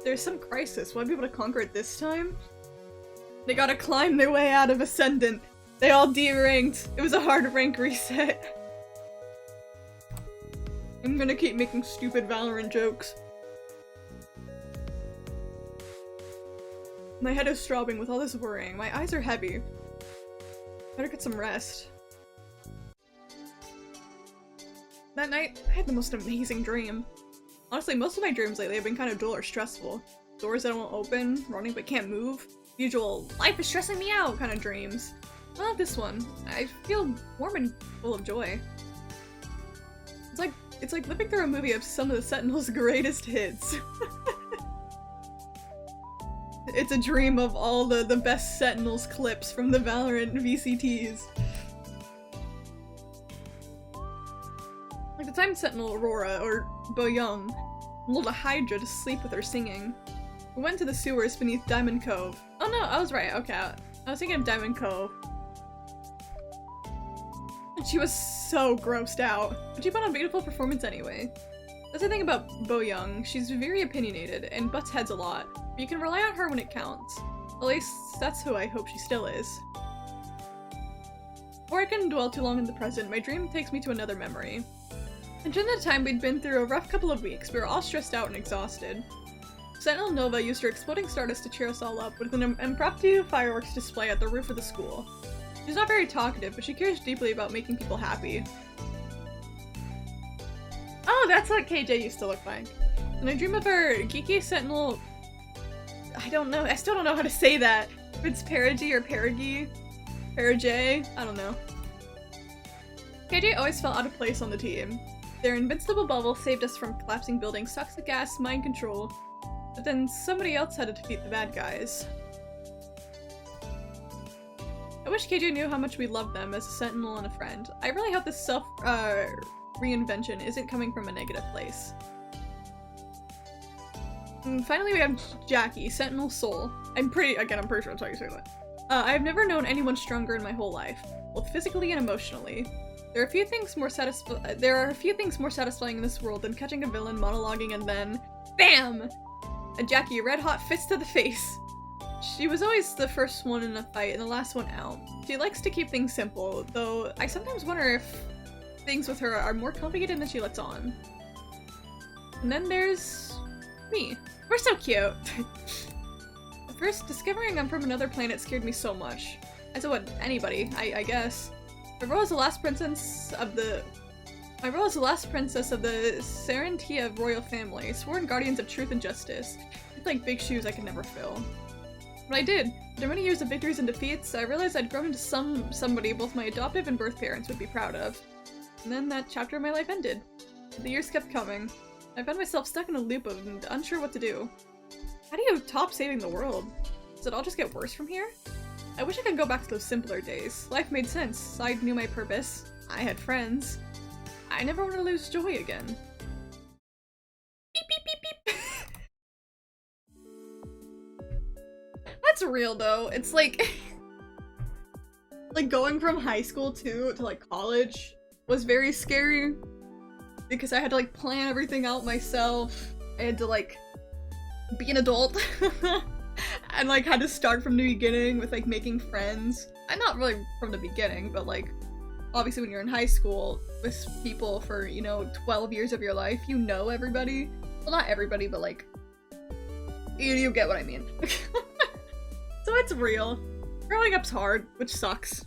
There's some crisis. Will I be able to conquer it this time? They gotta climb their way out of Ascendant. They all D-ranked. It was a hard rank reset. I'm gonna keep making stupid Valorant jokes. My head is throbbing with all this worrying. My eyes are heavy. Better get some rest. That night, I had the most amazing dream. Honestly, most of my dreams lately have been kind of dull or stressful. Doors that won't open, running but can't move. Usual, life is stressing me out kind of dreams. Not this one. I feel warm and full of joy. It's like living through a movie of some of the Sentinel's greatest hits. It's a dream of all the best Sentinels clips from the Valorant VCTs. Like the time Sentinel Aurora, or Boyoung, lulled a Hydra to sleep with her singing. We went to the sewers beneath Diamond Cove. Oh no, I was right, okay. I was thinking of Diamond Cove. And she was so grossed out. But she put on a beautiful performance anyway. That's the thing about Boyoung, she's very opinionated and butts heads a lot. But you can rely on her when it counts. At least, that's who I hope she still is. Before I can dwell too long in the present, my dream takes me to another memory. And during that time, we'd been through a rough couple of weeks. We were all stressed out and exhausted. Sentinel Nova used her exploding stardust to cheer us all up with an impromptu fireworks display at the roof of the school. She's not very talkative, but she cares deeply about making people happy. Oh, that's what KJ used to look like. And I dream of her geeky Sentinel... I don't know, I still don't know how to say that. If it's Perigi or Perigi? Perige? I don't know. KJ always felt out of place on the team. Their invincible bubble saved us from collapsing buildings, toxic gas, mind control. But then somebody else had to defeat the bad guys. I wish KJ knew how much we love them as a Sentinel and a friend. I really hope this reinvention isn't coming from a negative place. And finally we have Jackie, Sentinel Soul. I'm pretty sure that's how you say that. I've never known anyone stronger in my whole life, both physically and emotionally. There are a few things more satisfying in this world than catching a villain, monologuing, and then BAM! A Jackie, red hot fist to the face. She was always the first one in a fight and the last one out. She likes to keep things simple, though I sometimes wonder if things with her are more complicated than she lets on. And then there's me. We're so cute. At first, discovering I'm from another planet scared me so much. As it would anybody, I guess. Aurora was the last princess of the My role is the last princess of the Serentia royal family, sworn guardians of truth and justice. It's like big shoes I could never fill. But I did. After many years of victories and defeats, I realized I'd grown into somebody both my adoptive and birth parents would be proud of. And then that chapter of my life ended. The years kept coming. I found myself stuck in a loop of unsure what to do. How do you top saving the world? Does it all just get worse from here? I wish I could go back to those simpler days. Life made sense. I knew my purpose. I had friends. I never want to lose joy again. Beep beep beep beep. That's real though. It's like like going from high school to like college was very scary because I had to like plan everything out myself. I had to like be an adult and like had to start from the beginning with like making friends. And not really from the beginning, but like obviously when you're in high school with people for, you know, 12 years of your life, you know everybody. Well, not everybody, but like you get what I mean. So it's real. Growing up's hard, which sucks.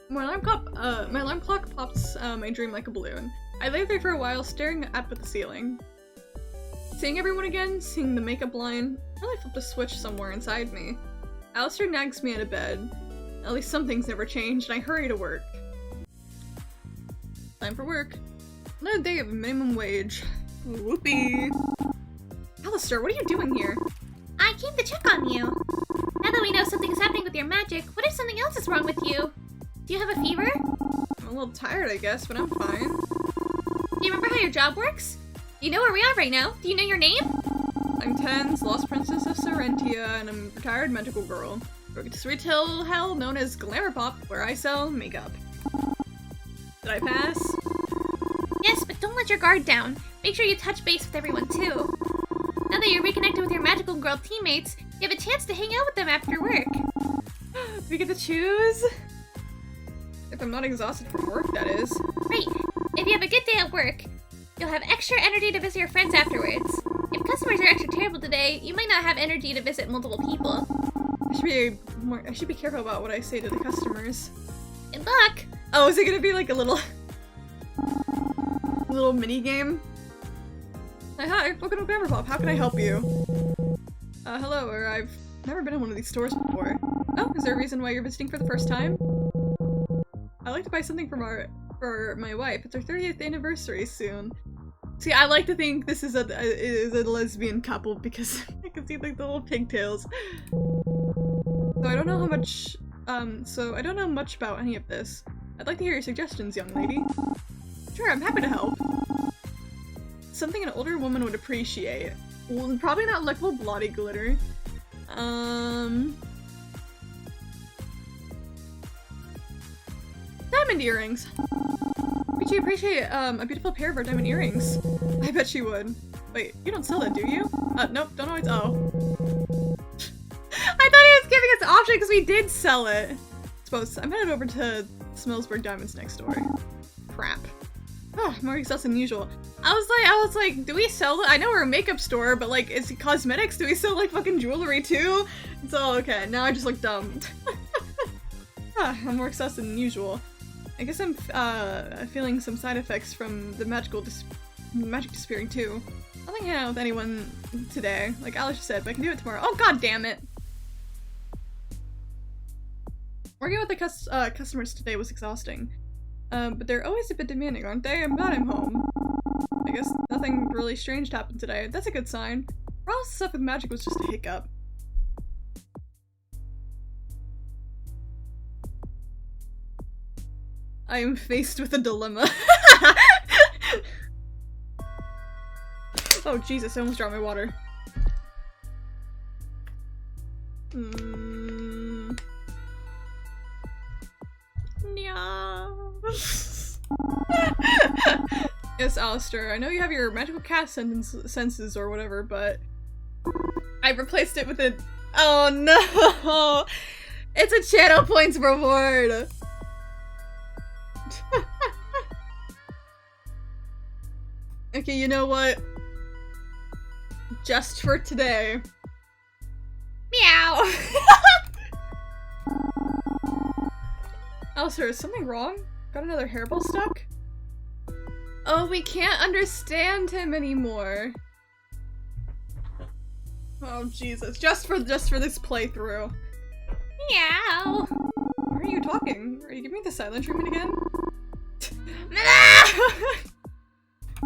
My alarm clock pops my dream like a balloon. I lay there for a while, staring up at the ceiling. Seeing everyone again, seeing the makeup line, I really flipped a switch somewhere inside me. Alistair nags me out of bed. At least some things never changed, and I hurry to work. Time for work. Another day of minimum wage. Whoopee. Alistair, what are you doing here? I came to check on you. Now that we know something's happening with your magic, what if something else is wrong with you? Do you have a fever? I'm a little tired, I guess, but I'm fine. Do you remember how your job works? You know where we are right now. Do you know your name? I'm Tens, Lost Princess of Serentia, and I'm a retired magical girl. Work at this retail hell known as Glamour Pop, where I sell makeup. Did I pass? Yes, but don't let your guard down. Make sure you touch base with everyone too. Now that you're reconnected with your magical girl teammates, you have a chance to hang out with them after work. We get to choose? If I'm not exhausted from work, that is. Right. If you have a good day at work, you'll have extra energy to visit your friends afterwards. If customers are extra terrible today, you might not have energy to visit multiple people. I should be careful about what I say to the customers. Good luck! Oh, is it gonna be like a little mini game? Hi, welcome to Glamour Pop. How can I help you? Hello, I've never been in one of these stores before. Oh, is there a reason why you're visiting for the first time? I'd like to buy something for my wife. It's her 30th anniversary soon. See, I like to think this is a lesbian couple because I can see like the little pigtails. So I don't know much about any of this. I'd like to hear your suggestions, young lady. Sure, I'm happy to help. Something an older woman would appreciate. Well, probably not lickable bloody glitter. Diamond earrings. Would you appreciate a beautiful pair of our diamond earrings? I bet she would. Wait, you don't sell that, do you? Nope, don't always. Oh. I thought he was giving us the option because we did sell it. Suppose I'm headed over to Smillsburg Diamonds next door. Crap. Oh, more exhausted than usual. I was like, do we sell it? I know we're a makeup store, but like, it's cosmetics. Do we sell like fucking jewelry too? So okay, now I just look dumb. I'm more exhausted than usual. I guess I'm feeling some side effects from the magic disappearing too. I'll hang out with anyone today, like Alice said, but I can do it tomorrow. Oh god damn it! Working with the customers today was exhausting. But they're always a bit demanding, aren't they? I'm glad I'm home. I guess nothing really strange happened today. That's a good sign. All this stuff with magic was just a hiccup. I am faced with a dilemma. Oh Jesus, I almost dropped my water. Yeah. Yes, Alistair, I know you have your magical cast senses or whatever, but I replaced it with a— oh no! It's a channel points reward! Okay, you know what? Just for today. Meow! Alistair, is something wrong? Got another hairball stuck? Oh, we can't understand him anymore. Oh Jesus! Just for this playthrough. Meow. Why are you talking? Are you giving me the silent treatment again?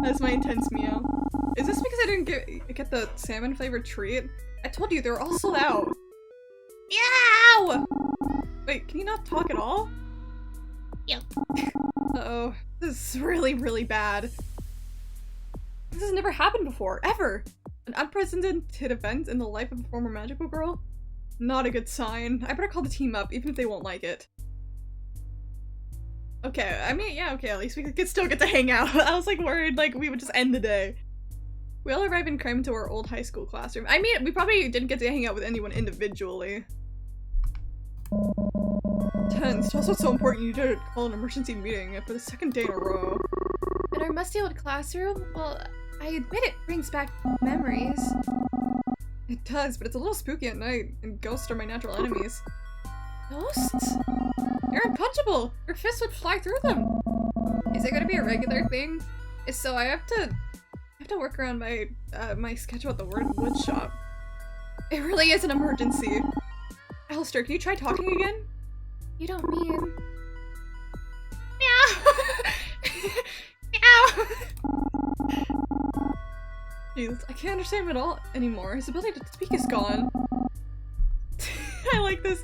That's my intense meow. Is this because I didn't get the salmon flavored treat? I told you they were all sold out. Meow. Wait, can you not talk at all? Yep. Uh-oh. This is really, really bad. This has never happened before, ever! An unprecedented event in the life of a former magical girl? Not a good sign. I better call the team up, even if they won't like it. Okay, I mean, yeah, okay, at least we could still get to hang out. I was like worried like we would just end the day. We all arrived and crammed into our old high school classroom. I mean, we probably didn't get to hang out with anyone individually. Tense. Also so important you did call an emergency meeting for the second day in a row. In our musty old classroom? Well, I admit it brings back memories. It does, but it's a little spooky at night, and ghosts are my natural enemies. Ghosts? You're unpunchable! Your fists would fly through them! Is it gonna be a regular thing? If so, I have to work around my my sketch about the word wood shop. It really is an emergency. Alistair, can you try talking again? You don't mean... Meow! Meow! Jeez, I can't understand him at all anymore. His ability to speak is gone. I like this.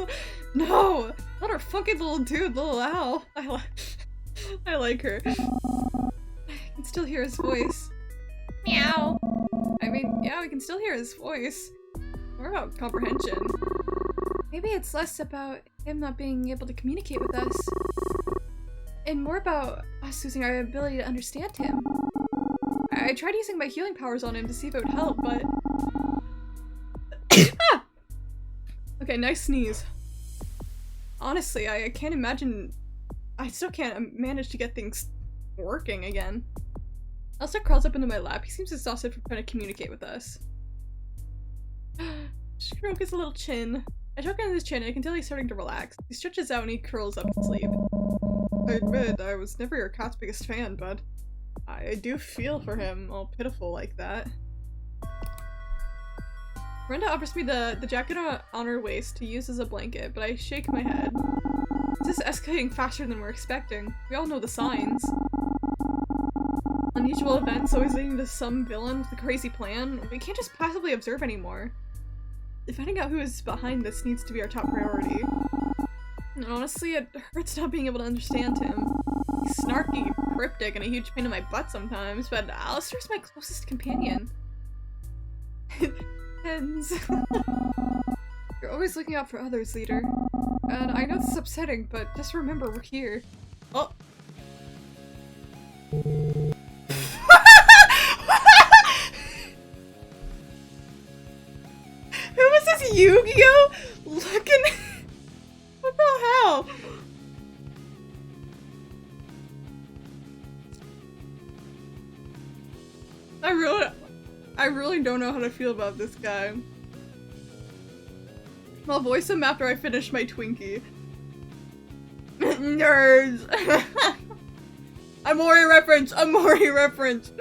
No! Not our funky little dude, little owl. I like her. I can still hear his voice. Meow! I mean, yeah, we can still hear his voice. More about comprehension. Maybe it's less about him not being able to communicate with us, and more about us losing our ability to understand him. I tried using my healing powers on him to see if it would help, but... Ah! Okay, nice sneeze. Honestly, I can't imagine... I still can't manage to get things working again. Elsa crawls up into my lap. He seems exhausted from trying to communicate with us. Stroke his little chin. I choke on his chin and I can tell he's starting to relax. He stretches out and he curls up to sleep. I admit, I was never your cat's biggest fan, but I do feel for him, all pitiful like that. Brenda offers me the jacket on her waist to use as a blanket, but I shake my head. This is escalating faster than we're expecting. We all know the signs. Unusual events always leading to some villain with a crazy plan. We can't just passively observe anymore. Finding out who is behind this needs to be our top priority. And honestly, it hurts not being able to understand him. He's snarky, cryptic, and a huge pain in my butt sometimes, but Alistair's my closest companion. Ends. You're always looking out for others, leader. And I know this is upsetting, but just remember we're here. Oh! Who was this Yu-Gi-Oh? Looking... What the hell? I really don't know how to feel about this guy. I'll voice him after I finish my Twinkie. Nerds! A Mori reference! A Mori reference!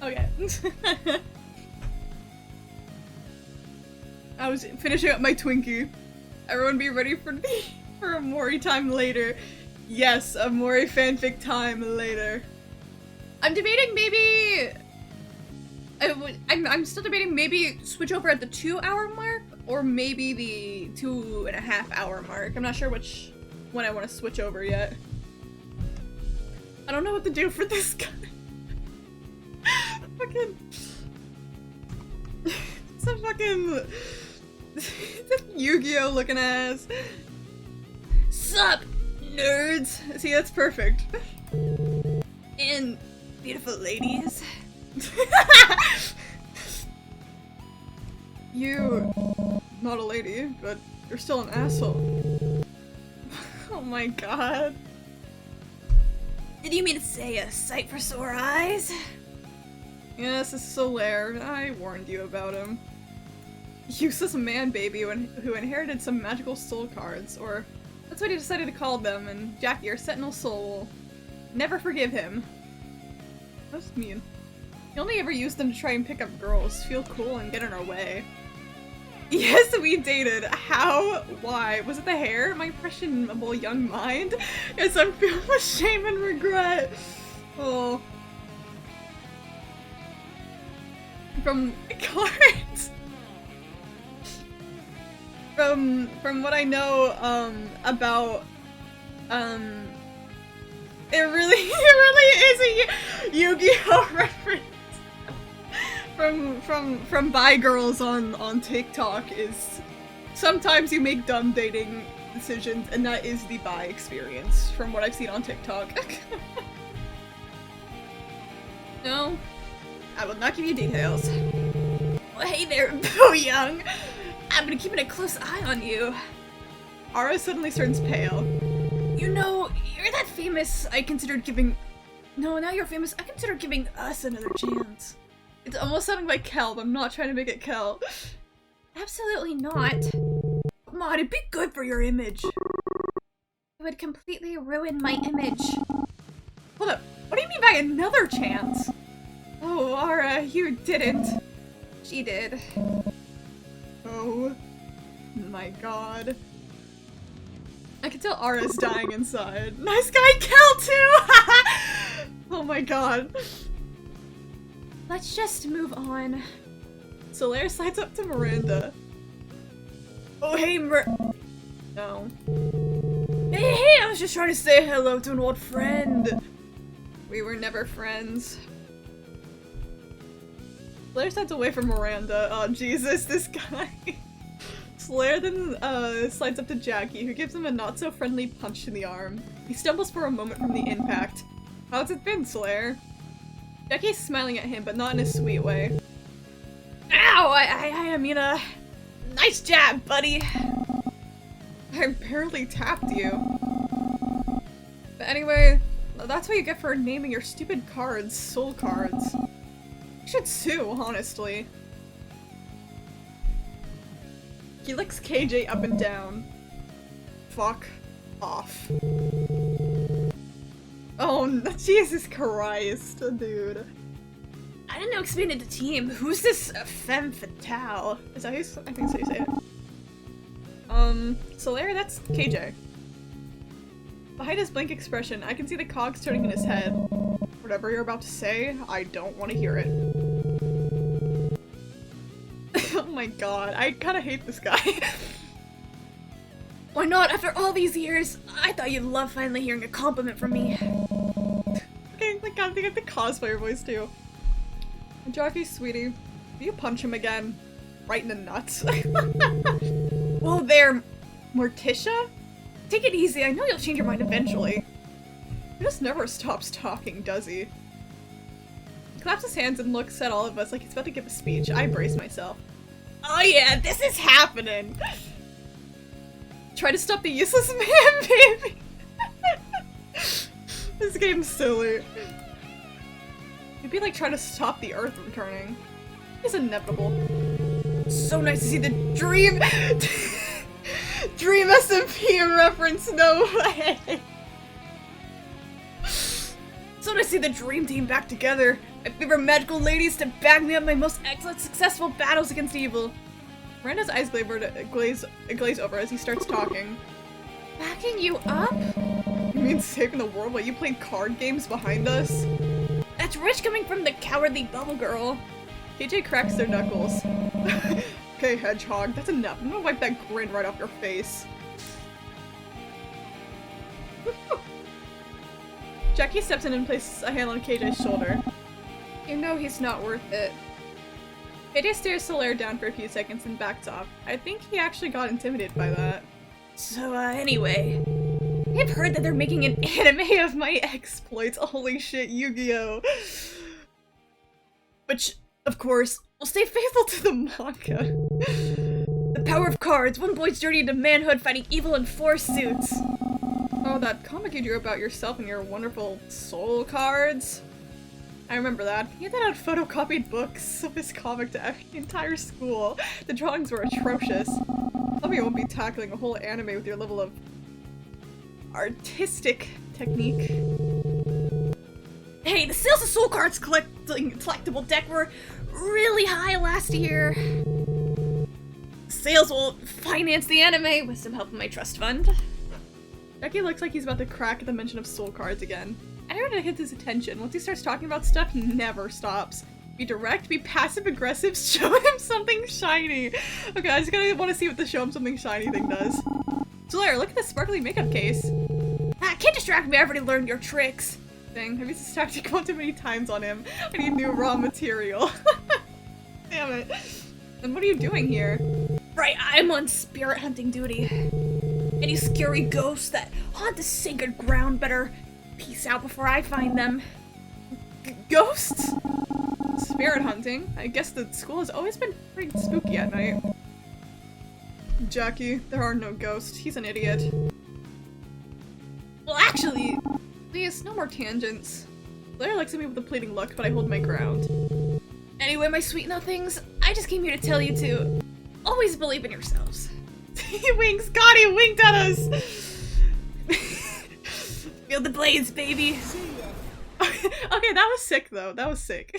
Okay. I was finishing up my Twinkie. Everyone be ready for a Mori time later. Yes, a Mori fanfic time later. I'm debating maybe... I'm still debating maybe switch over at the 2-hour mark or maybe the 2.5-hour mark. I'm not sure which one I want to switch over yet. I don't know what to do for this guy. Fucking... It's a fucking... Yu-Gi-Oh looking ass. Sup, nerds? See, that's perfect. And beautiful ladies. You, not a lady, but you're still an asshole. Oh my god. Did you mean to say a sight for sore eyes? Yes, this is Solaire. I warned you about him. Useless man baby who inherited some magical soul cards, or that's what he decided to call them, and Jackie, our sentinel soul, will never forgive him. That's mean. He only ever used them to try and pick up girls, feel cool, and get in our way. Yes, we dated. How? Why? Was it the hair? My impressionable young mind? Yes, I'm filled with shame and regret. Oh. From cards. From what I know, about, it really is a Yu-Gi-Oh! Reference. From bi girls on TikTok is sometimes you make dumb dating decisions, and that is the bi experience from what I've seen on TikTok. No, I will not give you details. Well, hey there, Bo Young. I've been keeping a close eye on you. Ara suddenly turns pale. You know, you're that famous I considered giving... No, now you're famous, I considered giving us another chance. It's almost sounding like Kel, but I'm not trying to make it Kel. Absolutely not. Come on, it'd be good for your image. It would completely ruin my image. Hold up, what do you mean by another chance? Oh, Ara, you didn't. She did. Oh my god. I can tell Ara's dying inside. Nice guy Kel too! Oh my god. Let's just move on. Solaire slides up to Miranda. Oh, hey, No. Hey, I was just trying to say hello to an old friend. We were never friends. Solaire slides away from Miranda. Oh, Jesus, this guy. Solaire then slides up to Jackie, who gives him a not-so-friendly punch in the arm. He stumbles for a moment from the impact. How's it been, Solaire? Jackie's smiling at him, but not in a sweet way. Ow! I mean, nice jab, buddy. I barely tapped you. But anyway, that's what you get for naming your stupid cards soul cards. You should sue, honestly. He licks KJ up and down. Fuck off. Oh, Jesus Christ, dude. I didn't know expanded to team. Who's this femme fatale? Is that how I think so you say it. Solaire, that's KJ. Behind his blank expression, I can see the cogs turning in his head. Whatever you're about to say, I don't want to hear it. Oh my god, I kinda hate this guy. Why not? After all these years, I thought you'd love finally hearing a compliment from me. Okay, like God, they got the cosplayer voice too. Jackie, sweetie, will you punch him again? Right in the nuts. Whoa there, Morticia? Take it easy, I know you'll change your mind eventually. He just never stops talking, does he? He claps his hands and looks at all of us like he's about to give a speech. I brace myself. Oh yeah, this is happening! Try to stop the useless man, baby! This game's silly. It'd be like trying to stop the earth from turning. It's inevitable. So nice to see the dream- Dream SMP reference, no way! So nice to see the dream team back together. My favorite magical ladies to back me up in my most excellent successful battles against evil. Miranda's eyes glaze over as he starts talking. Backing you up? You mean saving the world while you played card games behind us? That's rich coming from the cowardly bubble girl. KJ cracks their knuckles. Okay, Hedgehog, that's enough. I'm gonna wipe that grin right off your face. Jackie steps in and places a hand on KJ's shoulder. You know he's not worth it. KJ stares Solaire down for a few seconds and backs off. I think he actually got intimidated by that. So, anyway, I've heard that they're making an anime of my Exploits, holy shit, Yu-Gi-Oh! Which, of course, will stay faithful to the manga. The power of cards, one boy's journey into manhood fighting evil in 4 suits. Oh, that comic you drew about yourself and your wonderful soul cards. I remember that. He handed out photocopied books of his comic to the entire school. The drawings were atrocious. Hope you won't be tackling a whole anime with your level of artistic technique. Hey, the sales of soul cards collectible deck were really high last year. Sales will finance the anime with some help from my trust fund. Becky looks like he's about to crack at the mention of soul cards again. I know how to hit his attention. Once he starts talking about stuff, he never stops. Be direct, be passive-aggressive, show him something shiny. Okay, I just want to see what the show him something shiny thing does. Solaire, look at this sparkly makeup case. Can't distract me, I already learned your tricks. Dang, I've used this tactic one too many times on him. I need new raw material. Damn it. And what are you doing here? Right, I'm on spirit hunting duty. Any scary ghosts that haunt the sacred ground better peace out before I find them. Ghosts? Spirit hunting? I guess the school has always been pretty spooky at night. Jackie, there are no ghosts. He's an idiot. Well, actually, please, no more tangents. Blair looks at me with a pleading look, but I hold my ground. Anyway, my sweet nothings, I just came here to tell you to always believe in yourselves. He winks! God, he winked at us! Feel the blades, baby! Okay, that was sick, though. That was sick.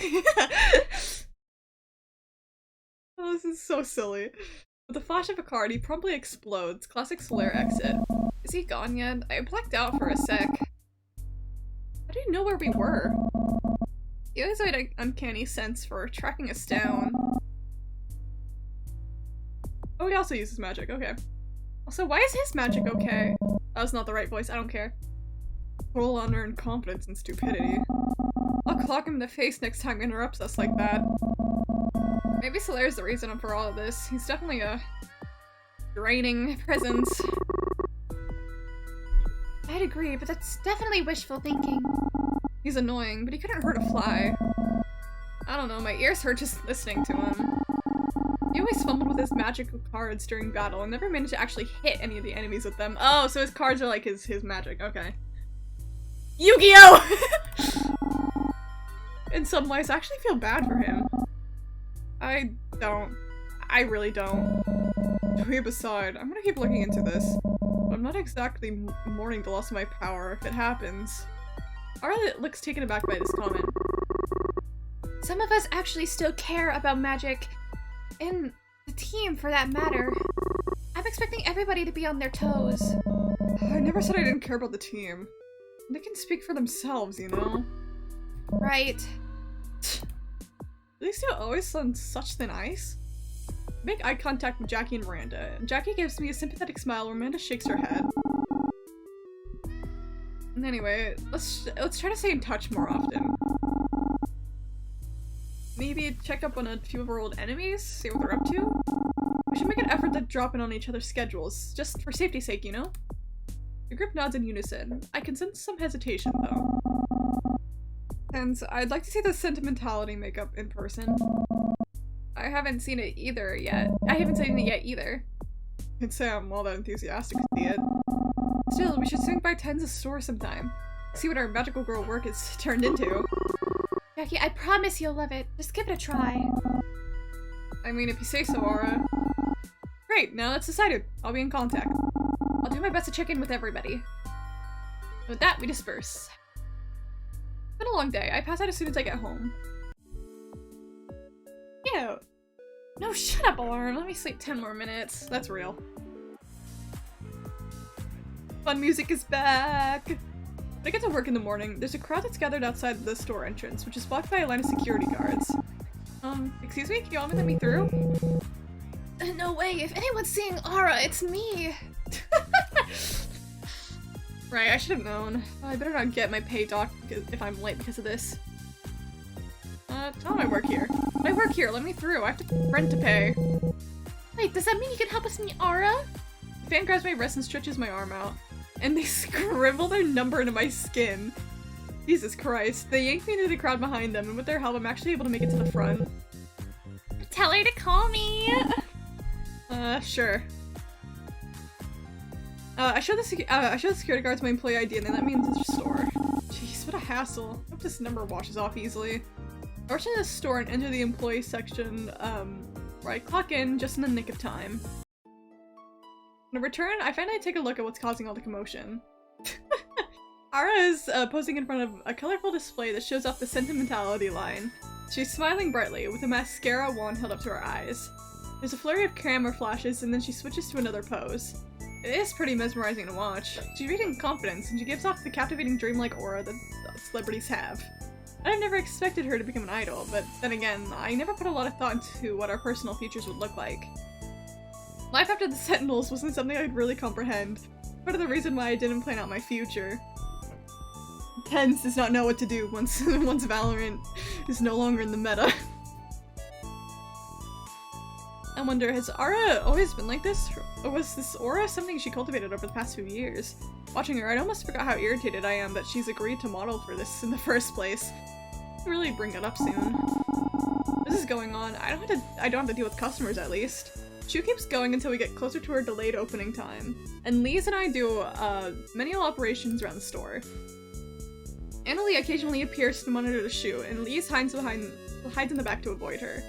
Oh, this is so silly. With the flash of a card, he promptly explodes. Classic Solaire exit. Is he gone yet? I blacked out for a sec. I didn't know where we were. He always had an uncanny sense for tracking us down. Oh, he also uses magic. Okay. Also, why is his magic okay? That was not the right voice. I don't care. Total unearned confidence and stupidity. I'll clock him in the face next time he interrupts us like that. Maybe Solaire's the reason for all of this. He's definitely a draining presence. I'd agree, but that's definitely wishful thinking. He's annoying, but he couldn't hurt a fly. I don't know, my ears hurt just listening to him. He always fumbled with his magical cards during battle and never managed to actually hit any of the enemies with them. Oh, so his cards are like his magic. Okay. Yu-Gi-Oh! In some ways, I actually feel bad for him. I don't. I really don't. Dweeb aside, I'm gonna keep looking into this. But I'm not exactly mourning the loss of my power if it happens. Ara looks taken aback by this comment. Some of us actually still care about magic. And the team, for that matter. I'm expecting everybody to be on their toes. I never said I didn't care about the team. They can speak for themselves, you know? Right. These two always on such thin ice. Make eye contact with Jackie and Miranda. Jackie gives me a sympathetic smile while Miranda shakes her head. And anyway, let's try to stay in touch more often. Maybe check up on a few of our old enemies, see what they're up to. We should make an effort to drop in on each other's schedules, just for safety's sake, you know? The group nods in unison. I can sense some hesitation, though. And I'd like to see the sentimentality makeup in person. I haven't seen it either yet. I haven't seen it yet either. I can say I'm all that enthusiastic to see it. Still, we should swing by Ten's store sometime. See what our magical girl work is turned into. Jackie, I promise you'll love it. Just give it a try. I mean, if you say so, Aura. Great, now that's decided. I'll be in contact. I'll do my best to check in with everybody. With that, we disperse. It's been a long day. I pass out as soon as I get home. Cute. No, shut up, alarm. Let me sleep 10 more minutes. That's real. Fun music is back! When I get to work in the morning, there's a crowd that's gathered outside the store entrance, which is blocked by a line of security guards. Excuse me? Can you all let me through? No way. If anyone's seeing Aura, it's me. Right, I should have known. I better not get my pay docked if I'm late because of this. Tell them I work here. I work here, let me through. I have rent to pay. Wait, does that mean you can help us meet Aura? The fan grabs my wrist and stretches my arm out. And they scribble their number into my skin. Jesus Christ. They yanked me into the crowd behind them, and with their help, I'm actually able to make it to the front. Tell her to call me! Sure. I showed the security guards my employee ID and they let me into the store. Jeez, what a hassle. I hope this number washes off easily. I rush into the store and enter the employee section, where I clock in just in the nick of time. When I return, I finally take a look at what's causing all the commotion. Ara is posing in front of a colorful display that shows off the sentimentality line. She's smiling brightly, with a mascara wand held up to her eyes. There's a flurry of camera flashes, and then she switches to another pose. It is pretty mesmerizing to watch. She's reading confidence, and she gives off the captivating dreamlike aura that celebrities have. I'd have never expected her to become an idol, but then again, I never put a lot of thought into what our personal futures would look like. Life after the Sentinels wasn't something I could really comprehend. Part of the reason why I didn't plan out my future. Tense does not know what to do once Valorant is no longer in the meta. I wonder, has Ara always been like this? Or was this aura something she cultivated over the past few years? Watching her, I'd almost forgot how irritated I am that she's agreed to model for this in the first place. I'll really bring that up soon. This is going on. I don't have to deal with customers at least. She keeps going until we get closer to her delayed opening time. And Lise and I do manual operations around the store. Annalie occasionally appears to monitor the shoe, and Lise hides in the back to avoid her.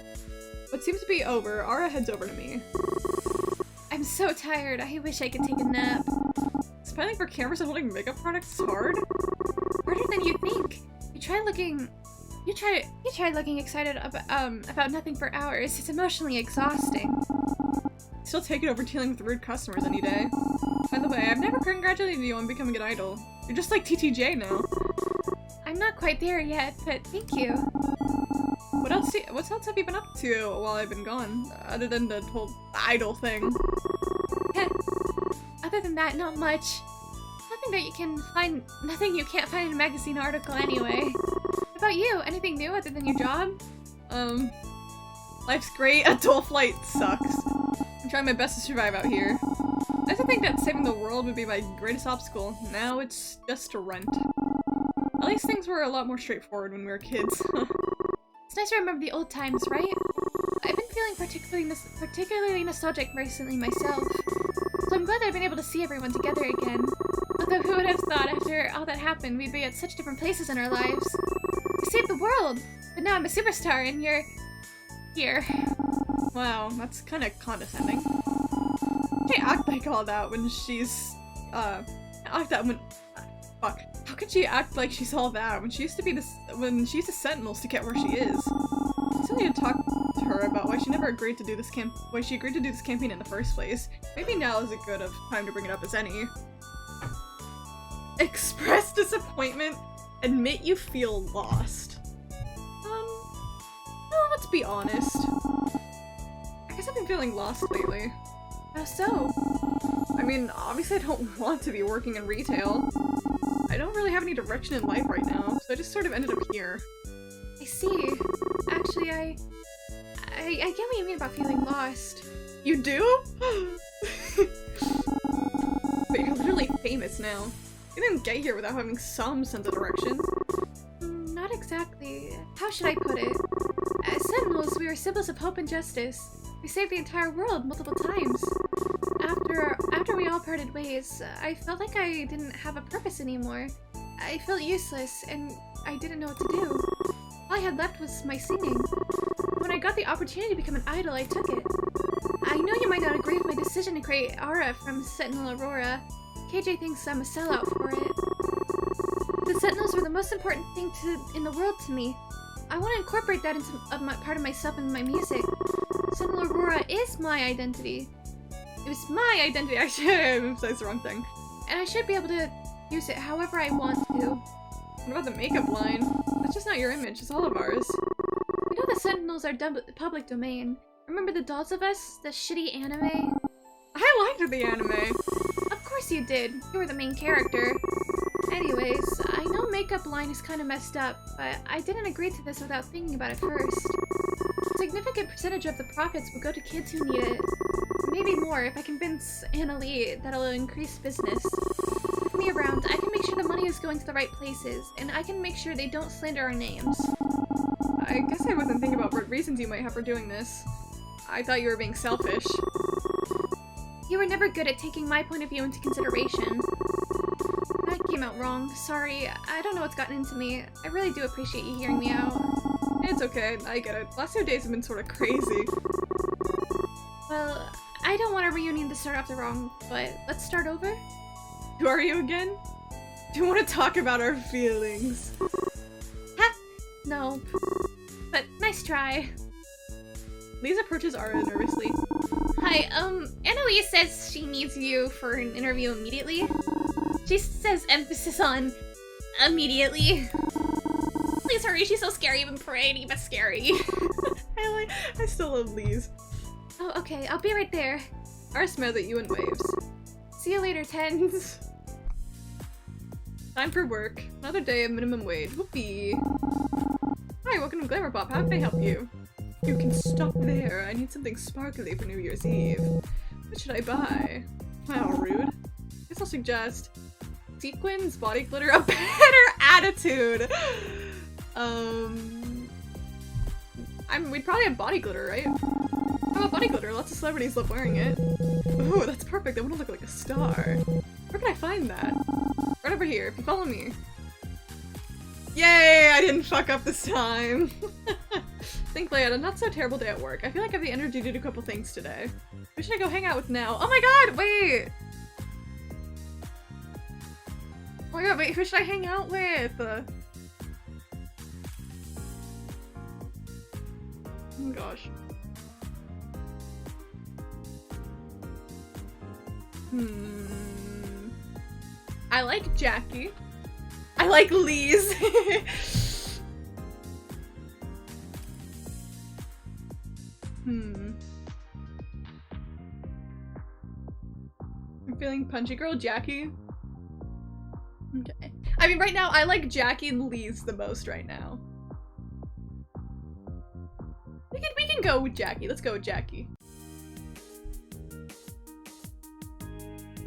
What seems to be over, Ara heads over to me. I'm so tired, I wish I could take a nap. Spending for cameras and holding makeup products is hard? Harder than you think. You try looking excited about nothing for hours. It's emotionally exhausting. Still take it over dealing with rude customers any day. By the way, I've never congratulated you on becoming an idol. You're just like TTJ now. I'm not quite there yet, but thank you. What else have you been up to while I've been gone? Other than the whole idol thing. Other than that, not much. Nothing you can't find in a magazine article anyway. What about you? Anything new other than your job? Life's great. Adult life sucks. I'm trying my best to survive out here. I used to think that saving the world would be my greatest obstacle. Now it's just a rent. At least things were a lot more straightforward when we were kids. It's nice to remember the old times, right? I've been feeling particularly nostalgic recently myself. So I'm glad that I've been able to see everyone together again. Although who would have thought after all that happened we'd be at such different places in our lives. We saved the world! But now I'm a superstar and you're... here. Wow, that's kind of condescending. She act like all that when she's... Fuck. How could she act like she's all that when she used to be when she used the Sentinels to get where she is? I still need to talk to her about why she agreed to do this campaign in the first place. Maybe now is as good of time to bring it up as any. Express disappointment. Admit you feel lost. Well, let's be honest. I guess I've been feeling lost lately. How so? I mean, obviously I don't want to be working in retail. I don't really have any direction in life right now, so I just sort of ended up here. I see. Actually, I get what you mean about feeling lost. You do? But you're literally famous now. You didn't get here without having some sense of direction. Not exactly. How should I put it? As Sentinels, we were symbols of hope and justice. We saved the entire world multiple times. After we all parted ways, I felt like I didn't have a purpose anymore. I felt useless, and I didn't know what to do. All I had left was my singing. When I got the opportunity to become an idol, I took it. I know you might not agree with my decision to create Ara from Sentinel Aurora. KJ thinks I'm a sellout for it. The Sentinels were the most important thing in the world to me. I want to incorporate that into part of myself in my music. Sentinel Aurora is my identity. It was my identity, actually. I emphasized the wrong thing. And I should be able to use it however I want to. What about the makeup line? That's just not your image, it's all of ours. We know the Sentinels are public domain. Remember the Dolls of Us? The shitty anime? I liked the anime. Of course you did. You were the main character. Anyways, I know makeup line is kind of messed up, but I didn't agree to this without thinking about it first. A significant percentage of the profits will go to kids who need it. Maybe more if I convince Annalie that'll increase business. With me around, I can make sure the money money is going to the right places, and I can make sure they don't slander our names. I guess I wasn't thinking about what reasons you might have for doing this. I thought you were being selfish. You were never good at taking my point of view into consideration. That came out wrong. Sorry, I don't know what's gotten into me. I really do appreciate you hearing me out. It's okay, I get it. Last 2 days have been sort of crazy. Well, I don't want our reunion to start off the wrong, but let's start over? Who are you again? Do you want to talk about our feelings? Ha! No. But nice try. Lise approaches Ara nervously. Hi, Annalise says she needs you for an interview immediately. She says emphasis on immediately. Please hurry, she's so scary, even pretty, but scary. I still love Lise. Oh, okay, I'll be right there. Ara smiles at you and waves. See you later, Tens. Time for work. Another day of minimum wage. Whoopee. Hi, welcome to Glamour Pop. How can I help you? You can stop there. I need something sparkly for New Year's Eve. What should I buy? Wow, rude. Guess I'll suggest sequins, body glitter, a better attitude. We'd probably have body glitter, right? How about body glitter? Lots of celebrities love wearing it. Oh, that's perfect. I want to look like a star. Where can I find that? Right over here, if you follow me. Yay! I didn't fuck up this time. Think I had a not so terrible day at work. I feel like I have the energy to do a couple things today. Who should I go hang out with now? Oh my god, wait! Oh my god, wait, who should I hang out with? Oh my gosh. I like Jackie. I like Lise. I'm feeling punchy girl Jackie. Okay. I mean, right now, I like Jackie and Lise the most right now. We can go with Jackie. Let's go with Jackie.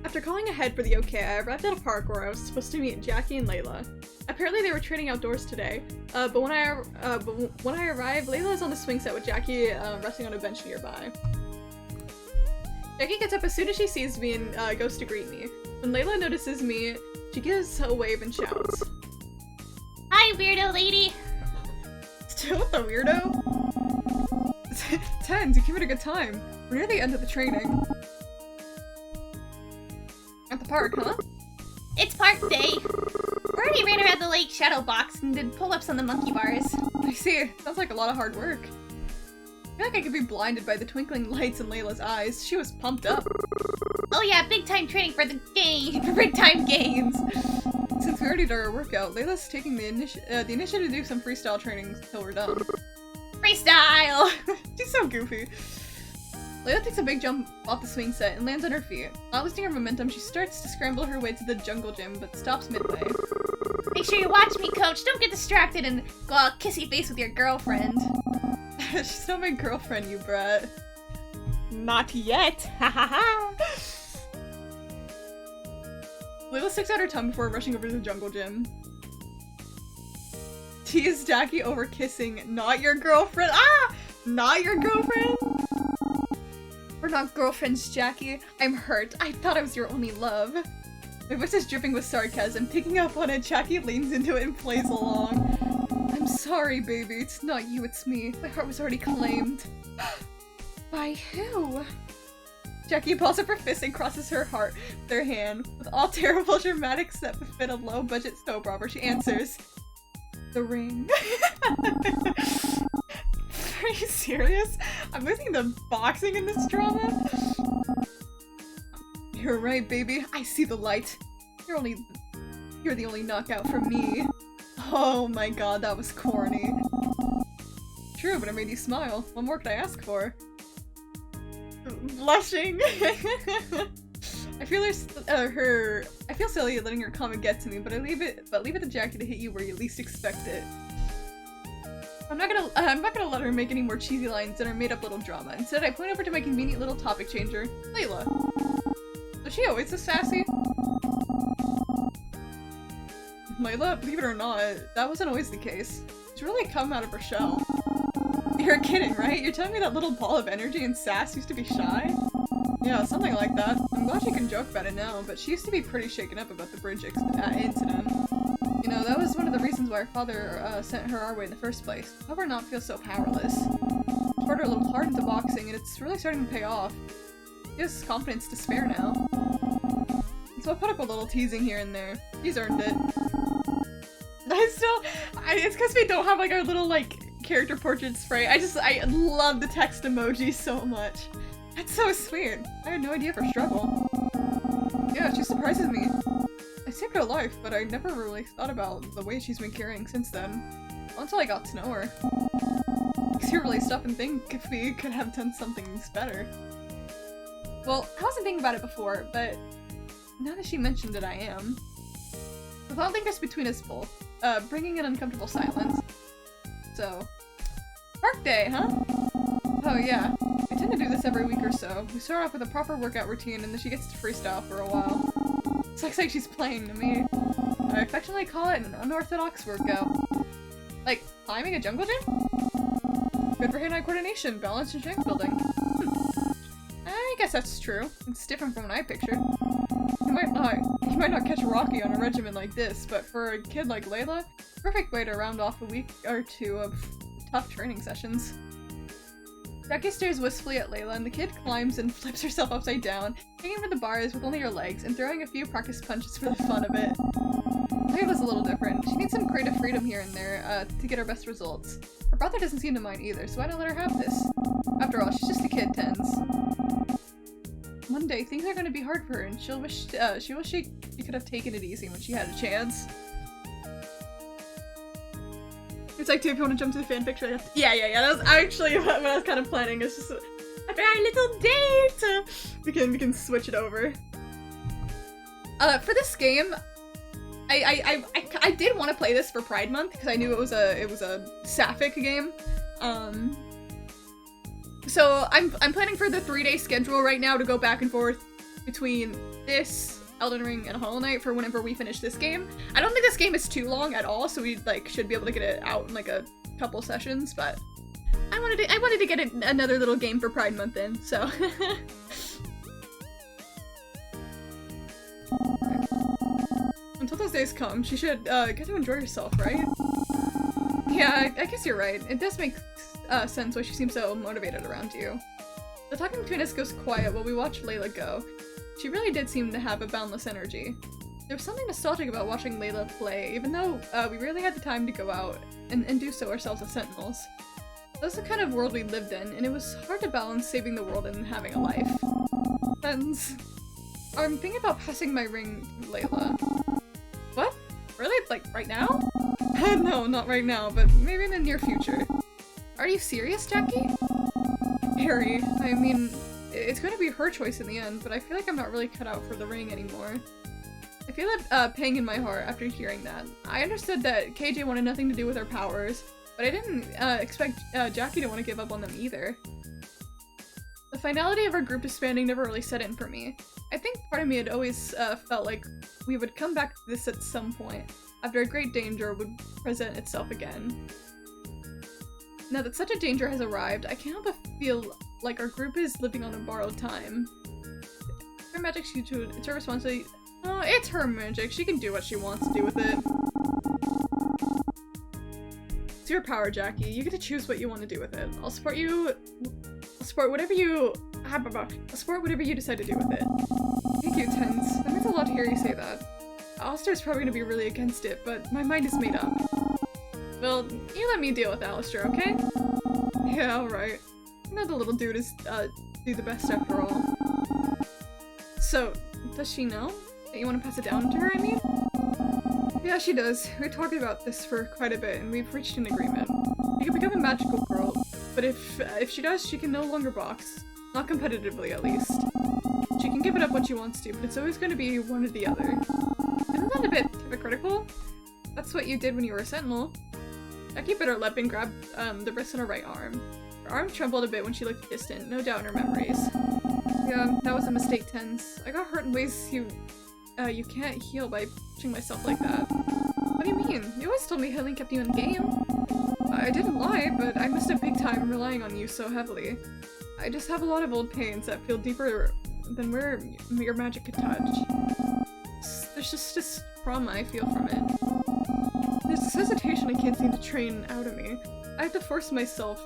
After calling ahead for the okay, I arrived at a park where I was supposed to meet Jackie and Layla. Apparently they were training outdoors today, but when I arrived, Layla is on the swing set with Jackie resting on a bench nearby. Jackie gets up as soon as she sees me and goes to greet me. When Layla notices me, she gives a wave and shouts. Hi, weirdo lady! Still with the weirdo? Tens, you came at a good time. We're near the end of the training. At the park, huh? It's park day. We already ran around the lake shadow box and did pull-ups on the monkey bars. I see. Sounds like a lot of hard work. I feel like I could be blinded by the twinkling lights in Layla's eyes. She was pumped up. Oh yeah, big time training for the game, for big time games. Since we already did our workout, Layla's taking the initiative to do some freestyle training until we're done. Freestyle! She's so goofy. Layla takes a big jump off the swing set and lands on her feet. Not losing her momentum, she starts to scramble her way to the jungle gym, but stops midway. Make sure you watch me, coach. Don't get distracted and go all kissy face with your girlfriend. She's not my girlfriend, you brat. Not yet. Ha ha ha. Layla sticks out her tongue before rushing over to the jungle gym. Tease Jackie over kissing not your girlfriend. Ah! Not your girlfriend? We're not girlfriends, Jackie. I'm hurt. I thought I was your only love. My voice is dripping with sarcasm. Picking up on it, Jackie leans into it and plays along. I'm sorry, baby. It's not you, it's me. My heart was already claimed. By who? Jackie pulls up her fist and crosses her heart with her hand. With all terrible dramatics that befit a low-budget soap opera, she answers, the ring. Are you serious? I'm losing the boxing in this drama? You're right, baby. I see the light. You're the only knockout for me. Oh my god, that was corny. True, but it made you smile. What more could I ask for? Blushing. I feel silly letting her comment get to me, but leave it to Jackie to hit you where you least expect it. I'm not gonna let her make any more cheesy lines in our made-up little drama. Instead, I point over to my convenient little topic changer, Layla. Was she always so sassy? Layla, believe it or not, that wasn't always the case. She's really come out of her shell. You're kidding, right? You're telling me that little ball of energy and sass used to be shy? Yeah, something like that. I'm glad she can joke about it now, but she used to be pretty shaken up about the bridge incident. You know, that was one of the reasons why her father sent her our way in the first place. Help her not feel so powerless. She poured her a little heart into boxing, and it's really starting to pay off. She has confidence to spare now. So I put up a little teasing here and there. He's earned it. It's because we don't have like our little like character portrait spray. I love the text emoji so much. That's so sweet. I had no idea for struggle. Yeah, she surprises me. I saved her life, but I never really thought about the way she's been carrying since then. Until I got to know her. Makes you really stop and think if we could have done something better. Well, I wasn't thinking about it before, but now that she mentioned it, I am. The thought lingers between us both, bringing an uncomfortable silence. So, park day, huh? Oh yeah, I tend to do this every week or so. We start off with a proper workout routine and then she gets to freestyle for a while. It's like she's playing to me. I affectionately call it an unorthodox workout. Like, climbing a jungle gym? Good for hand-eye coordination, balance, and strength building. I guess that's true. It's different from what I pictured. You might not catch Rocky on a regimen like this, but for a kid like Layla, perfect way to round off a week or two of tough training sessions. Jackie stares wistfully at Layla, and the kid climbs and flips herself upside down, hanging for the bars with only her legs, and throwing a few practice punches for the fun of it. Layla's a little different. She needs some creative freedom here and there to get her best results. Her brother doesn't seem to mind either, so why not let her have this? After all, she's just a kid, Tens. One day, things are going to be hard for her, and she'll wish she could have taken it easy when she had a chance. It's like, if you want to jump to the fanfiction, I have to— yeah, that was actually what I was kind of planning. It's just a very little date! We can switch it over. For this game, I did want to play this for Pride Month, because I knew it was a sapphic game. So I'm planning for the 3-day schedule right now to go back and forth between this, Elden Ring, and Hollow Knight for whenever we finish this game. I don't think this game is too long at all, so we like should be able to get it out in like a couple sessions, but I wanted to get another little game for Pride Month in, so. Until those days come, she should get to enjoy herself, right? Yeah, I guess you're right. It does make sense why she seems so motivated around you. The talking between us goes quiet while we watch Layla go. She really did seem to have a boundless energy. There was something nostalgic about watching Layla play, even though we rarely had the time to go out and do so ourselves as sentinels. That's the kind of world we lived in, and it was hard to balance saving the world and having a life. Friends, I'm thinking about passing my ring to Layla. What? Really? Like, right now? No, not right now, but maybe in the near future. Are you serious, Jackie? Harry, I mean, it's going to be her choice in the end, but I feel like I'm not really cut out for the ring anymore. I feel a pang in my heart after hearing that. I understood that KJ wanted nothing to do with her powers, but I didn't expect Jackie to want to give up on them either. The finality of our group disbanding never really set in for me. I think part of me had always felt like we would come back to this at some point, after a great danger would present itself again. Now that such a danger has arrived, I can't help but feel like our group is living on a borrowed time. Her magic's huge, it's her responsibility. Oh, it's her magic. She can do what she wants to do with it. It's your power, Jackie. You get to choose what you want to do with it. I'll support you. I'll support whatever you. I'll support whatever you decide to do with it. Thank you, Tens. That means a lot to hear you say that. Alistair's probably gonna be really against it, but my mind is made up. Well, you let me deal with Alistair, okay? Yeah, alright. You know the little dude is, do the best after all. So, does she know that you want to pass it down to her, I mean? Yeah, she does. We talked about this for quite a bit, and we've reached an agreement. You can become a magical girl, but if she does, she can no longer box. Not competitively, at least. She can give it up when she wants to, but it's always going to be one or the other. Isn't that a bit hypocritical? That's what you did when you were a sentinel. Jackie bit her lip and grabbed the wrist on her right arm. Her arm trembled a bit when she looked distant, no doubt in her memories. Yeah, that was a mistake, Tens. I got hurt in ways you can't heal by pushing myself like that. What do you mean? You always told me Helen kept you in the game. I didn't lie, but I missed a big time relying on you so heavily. I just have a lot of old pains that feel deeper than where your magic could touch. There's just this trauma I feel from it. There's this hesitation I can't seem to train out of me. I have to force myself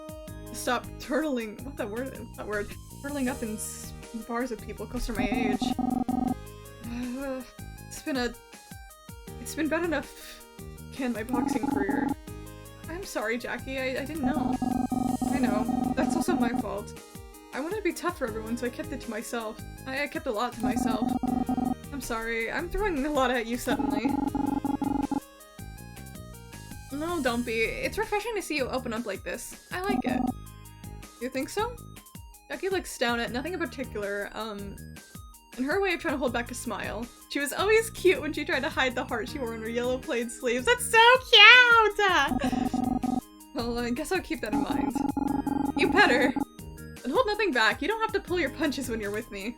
to stop turtling— what's that word? That word. Turtling up in bars with people close to my age. It's been bad enough to end my boxing career. I'm sorry, Jackie. I didn't know. I know. That's also my fault. I wanted to be tough for everyone, so I kept it to myself. I kept a lot to myself. I'm sorry. I'm throwing a lot at you suddenly. No, don't be. It's refreshing to see you open up like this. I like it. You think so? Jackie looks down at nothing in particular, in her way of trying to hold back a smile. She was always cute when she tried to hide the heart she wore on her yellow plaid sleeves. That's so cute! Well, I guess I'll keep that in mind. You better. And hold nothing back. You don't have to pull your punches when you're with me.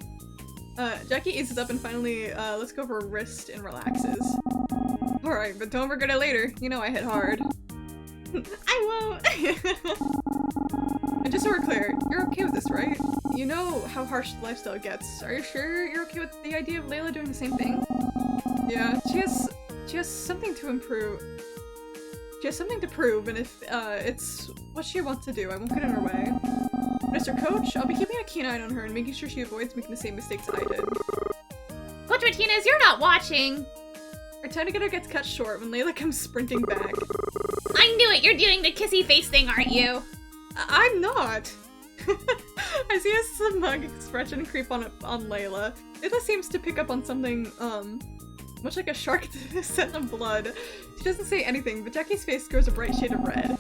Jackie eases up and finally, lets go of her wrist and relaxes. Alright, but don't regret it later. You know I hit hard. I won't! And just so we're clear, you're okay with this, right? You know how harsh the lifestyle gets. Are you sure you're okay with the idea of Layla doing the same thing? Yeah, she has something to improve. She has something to prove, and if it's what she wants to do, I won't get in her way. Mr. Coach, I'll be keeping a keen eye on her and making sure she avoids making the same mistakes I did. Coach Martinez, you're not watching! Our time together gets cut short when Layla comes sprinting back. I knew it! You're doing the kissy face thing, aren't you? I'm not! I see a smug expression creep on Layla. Layla seems to pick up on something, much like a shark scent of blood. She doesn't say anything, but Jackie's face grows a bright shade of red.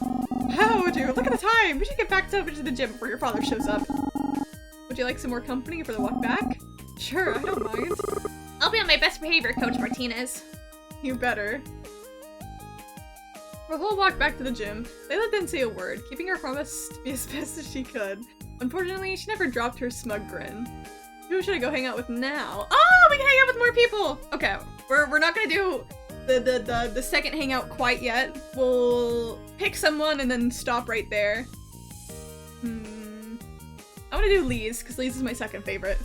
How would you? Look at the time! We should get back into the gym before your father shows up. Would you like some more company for the walk back? Sure, I don't mind. I'll be on my best behavior, Coach Martinez. You better. For the whole walk back to the gym, Layla didn't say a word, keeping her promise to be as best as she could. Unfortunately, she never dropped her smug grin. Who should I go hang out with now? Oh, we can hang out with more people! Okay, we're not gonna do the second hangout quite yet. We'll pick someone and then stop right there. I'm gonna do Lee's, because Lee's is my second favorite.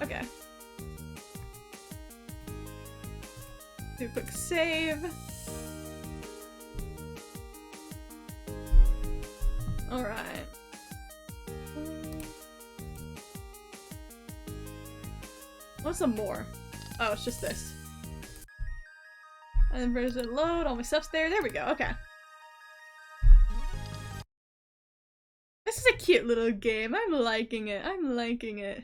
Okay. Do a quick save. Alright. What's some more? Oh, it's just this. And then there's a load, all my stuff's there. There we go, okay. This is a cute little game. I'm liking it. I'm liking it.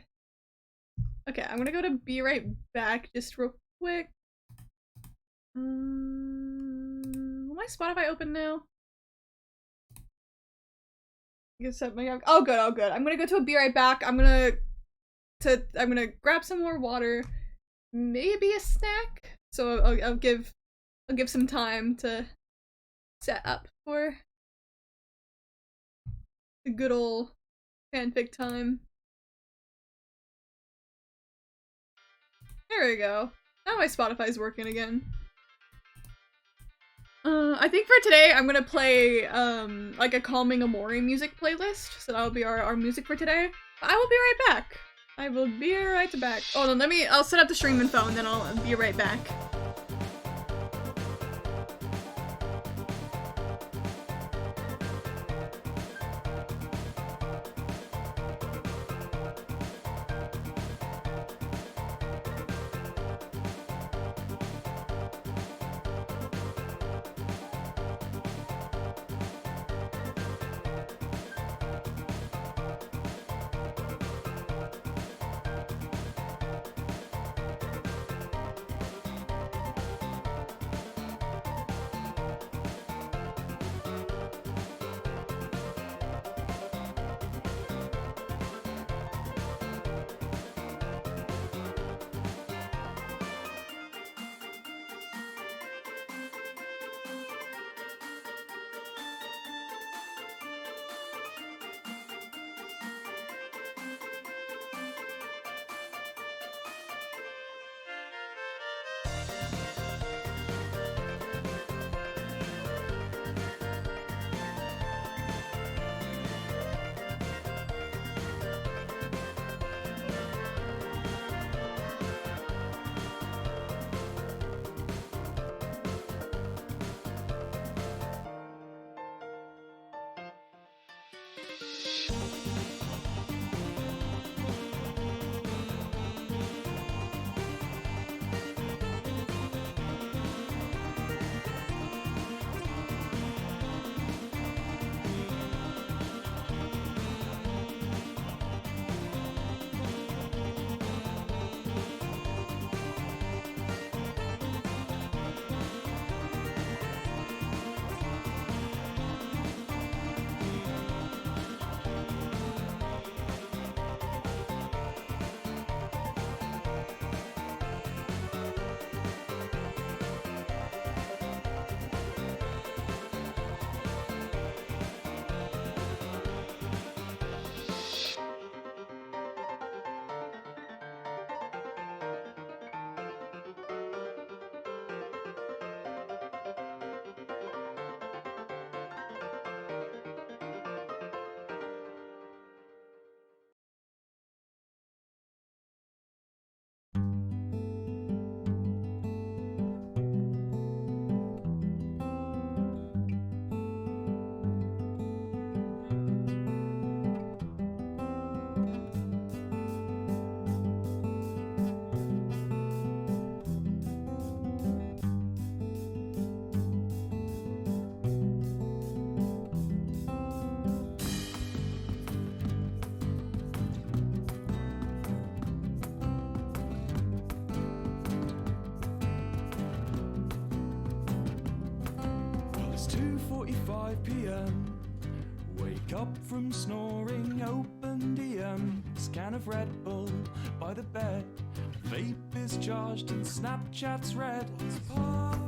Okay, I'm gonna go to be right back just real quick. My Spotify open now? Oh good, oh good. I'm gonna go to a be right back. I'm gonna grab some more water, maybe a snack. So I'll give some time to set up for the good old fanfic time. There we go. Now my Spotify's working again. I think for today I'm gonna play like a calming Amori music playlist, so that'll be our music for today. I will be right back. I will be right back. Hold on, I'll set up the stream info and then I'll be right back. It's 2:45 p.m. Wake up from snoring, open DM, scan of Red Bull by the bed. Vape is charged and Snapchat's red. What's poppin'?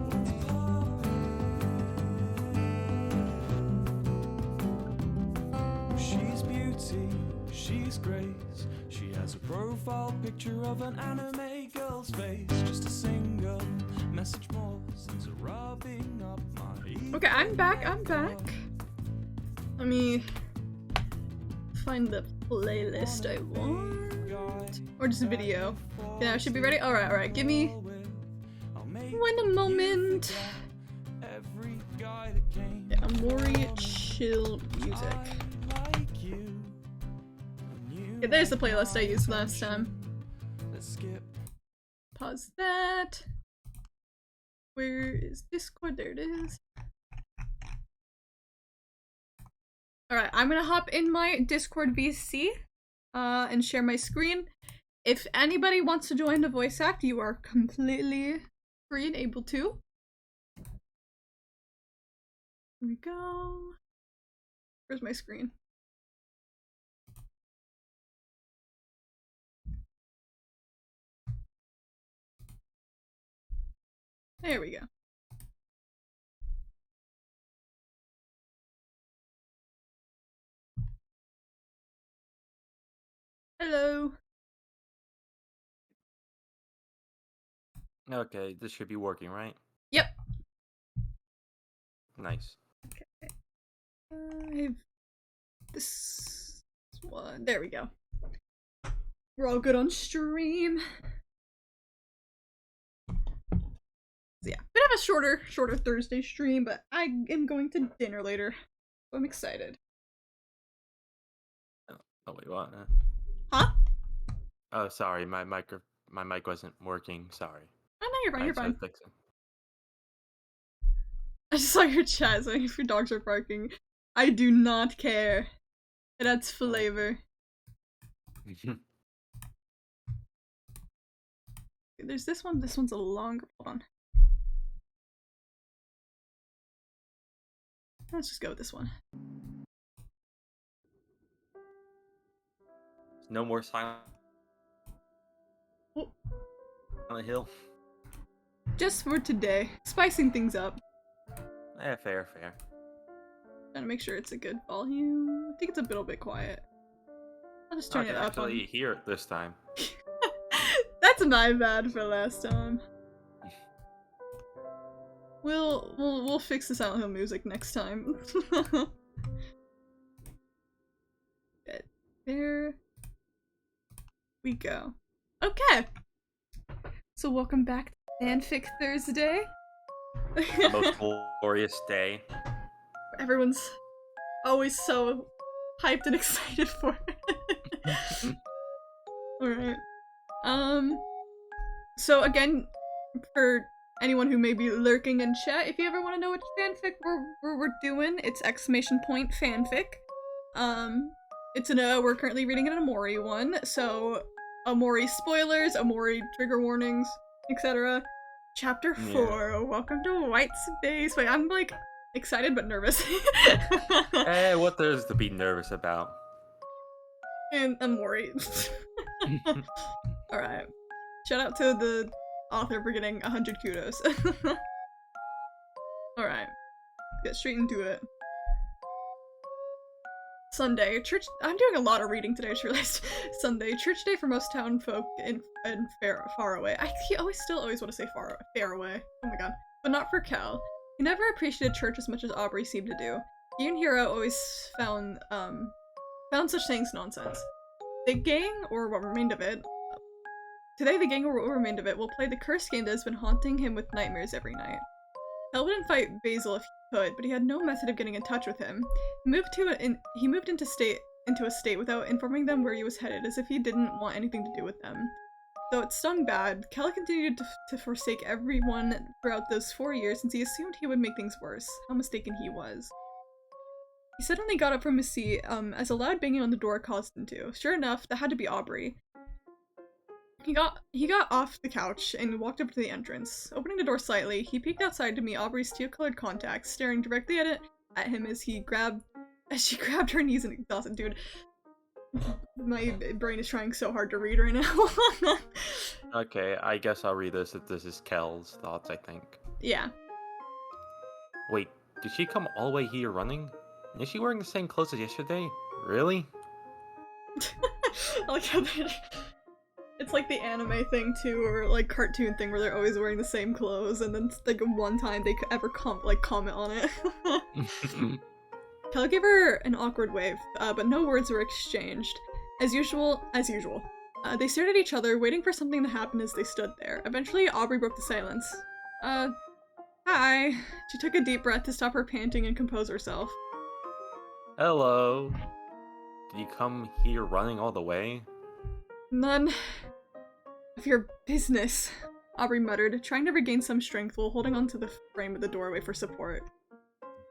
What's poppin'? She's beauty, she's grace. She has a profile picture of an anime girl's face. Just a single message more since rubbing up my Okay, I'm back. Let me find the playlist I want. Or just a video. Yeah, I should be ready. Alright. Give me one moment. Yeah, Amori chill music. Yeah, there's the playlist I used last time. Pause that. Where is Discord? There it is. Alright, I'm gonna hop in my Discord VC and share my screen. If anybody wants to join the voice act, you are completely free and able to. Here we go. Where's my screen? There we go. Hello. Okay, this should be working, right? Yep. Nice. Okay. I have this one. There we go. We're all good on stream. So yeah, bit of a shorter Thursday stream, but I am going to dinner later, so I'm excited. Oh wait, what? Huh? Oh, sorry, my mic wasn't working. Sorry. Oh no, you're fine. You're fine. Fix it. I just saw your chat saying if your dogs are barking. I do not care. It adds flavor. There's this one. This one's a longer one. Let's just go with this one. No more Silent Oh. Hill. Just for today. Spicing things up. Yeah, fair. Trying to make sure it's a good volume. I think it's a little bit quiet. I'll just turn I it can up. actually hear it this time. That's my bad for last time. We'll fix the Silent Hill music next time. There we go. Okay. So welcome back to Fanfic Thursday. The most glorious day. Everyone's always so hyped and excited for it. Alright. So again, for anyone who may be lurking in chat, if you ever want to know which fanfic we're doing, it's !fanfic. We're currently reading an Amori one, so Amori spoilers, Amori trigger warnings, etc. Chapter 4, welcome to White Space. Wait, I'm like excited but nervous. What there's to be nervous about? And Amori. Alright. Shout out to the author for getting 100 kudos. Alright. Get straight into it. Sunday, church. I'm doing a lot of reading today, I just realized. Sunday, church day for most town folk in far away. I always want to say far away. Oh my god. But not for Cal. He never appreciated church as much as Aubrey seemed to do. He and Hiro always found such things nonsense. The gang, or what remained of it, today the gang, or what remained of it, will play the cursed game that has been haunting him with nightmares every night. Hell wouldn't fight Basil if he could, but he had no method of getting in touch with him. He moved into a state without informing them where he was headed, as if he didn't want anything to do with them. Though it stung bad, Cal continued to forsake everyone throughout those 4 years since he assumed he would make things worse. How mistaken he was. He suddenly got up from his seat, as a loud banging on the door caused him to. Sure enough, that had to be Aubrey. He got off the couch and walked up to the entrance. Opening the door slightly, he peeked outside to meet Aubrey's teal-colored contacts, staring directly at him as she grabbed her knees and exhausted. Dude, my brain is trying so hard to read right now. Okay, I guess I'll read this if this is Kel's thoughts, I think. Yeah. Wait, did she come all the way here running? Is she wearing the same clothes as yesterday? Really? I like how it's like the anime thing too, or like cartoon thing where they're always wearing the same clothes, and then like one time they could ever comment on it. Kel gave her an awkward wave, but no words were exchanged. As usual, they stared at each other, waiting for something to happen as they stood there. Eventually, Aubrey broke the silence. Hi. She took a deep breath to stop her panting and compose herself. Hello. Did you come here running all the way? None of your business, Aubrey muttered, trying to regain some strength while holding onto the frame of the doorway for support.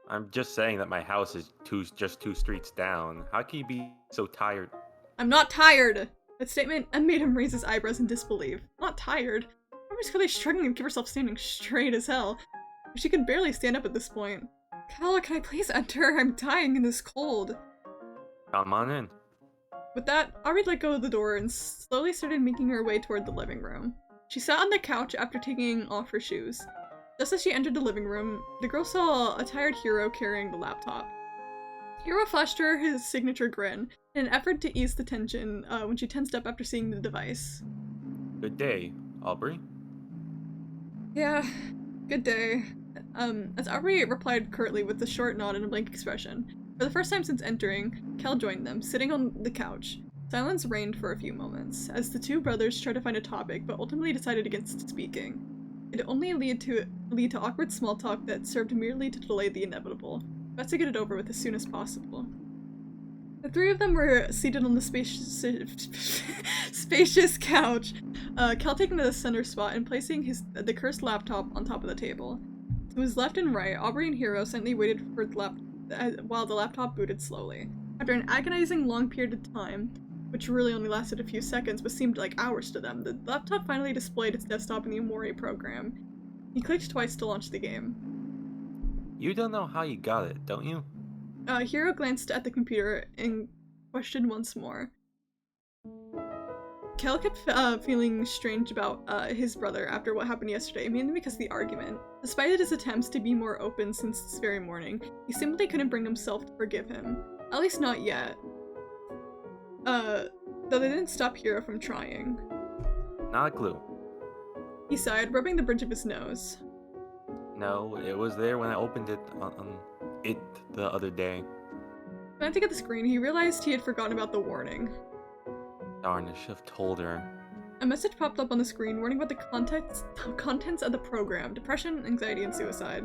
I'm just saying that my house is just 2 streets down. How can you be so tired? I'm not tired! That statement made him raise his eyebrows in disbelief. Not tired? Aubrey's clearly struggling to keep herself standing straight as hell. She could barely stand up at this point. Kel, can I please enter? I'm dying in this cold. Come on in. With that, Aubrey let go of the door and slowly started making her way toward the living room. She sat on the couch after taking off her shoes. Just as she entered the living room, the girl saw a tired Hero carrying the laptop. Hero flashed her his signature grin in an effort to ease the tension when she tensed up after seeing the device. Good day, Aubrey. Yeah, good day. As Aubrey replied curtly with a short nod and a blank expression. For the first time since entering, Kel joined them, sitting on the couch. Silence reigned for a few moments, as the two brothers tried to find a topic, but ultimately decided against speaking. It only lead to awkward small talk that served merely to delay the inevitable. Best to get it over with as soon as possible. The three of them were seated on the spacious couch, Kel taking the center spot and placing the cursed laptop on top of the table. To his left and right, Aubrey and Hero silently waited for while the laptop booted slowly. After an agonizing long period of time, which really only lasted a few seconds but seemed like hours to them, the laptop finally displayed its desktop in the Amori program. He clicked twice to launch the game. You don't know how you got it, don't you? Hero glanced at the computer and questioned once more. Kel kept feeling strange about his brother after what happened yesterday, mainly because of the argument. Despite his attempts to be more open since this very morning, he simply couldn't bring himself to forgive him. At least not yet. Though they didn't stop Hero from trying. Not a clue. He sighed, rubbing the bridge of his nose. No, it was there when I opened it on it the other day. Glancing at the screen, he realized he had forgotten about the warning. Darn, I should have told her. A message popped up on the screen warning about the contents of the program, depression, anxiety, and suicide.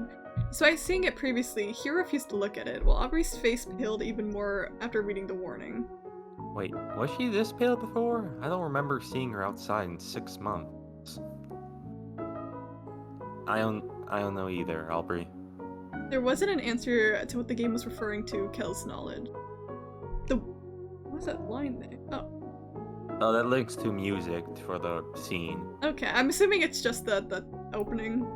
Despite seeing it previously, Hero refused to look at it, while Aubrey's face paled even more after reading the warning. Wait, was she this pale before? I don't remember seeing her outside in 6 months. I don't know either, Aubrey. There wasn't an answer to what the game was referring to Kel's knowledge. What was that line there? Oh, that links to music for the scene. Okay, I'm assuming it's just the opening.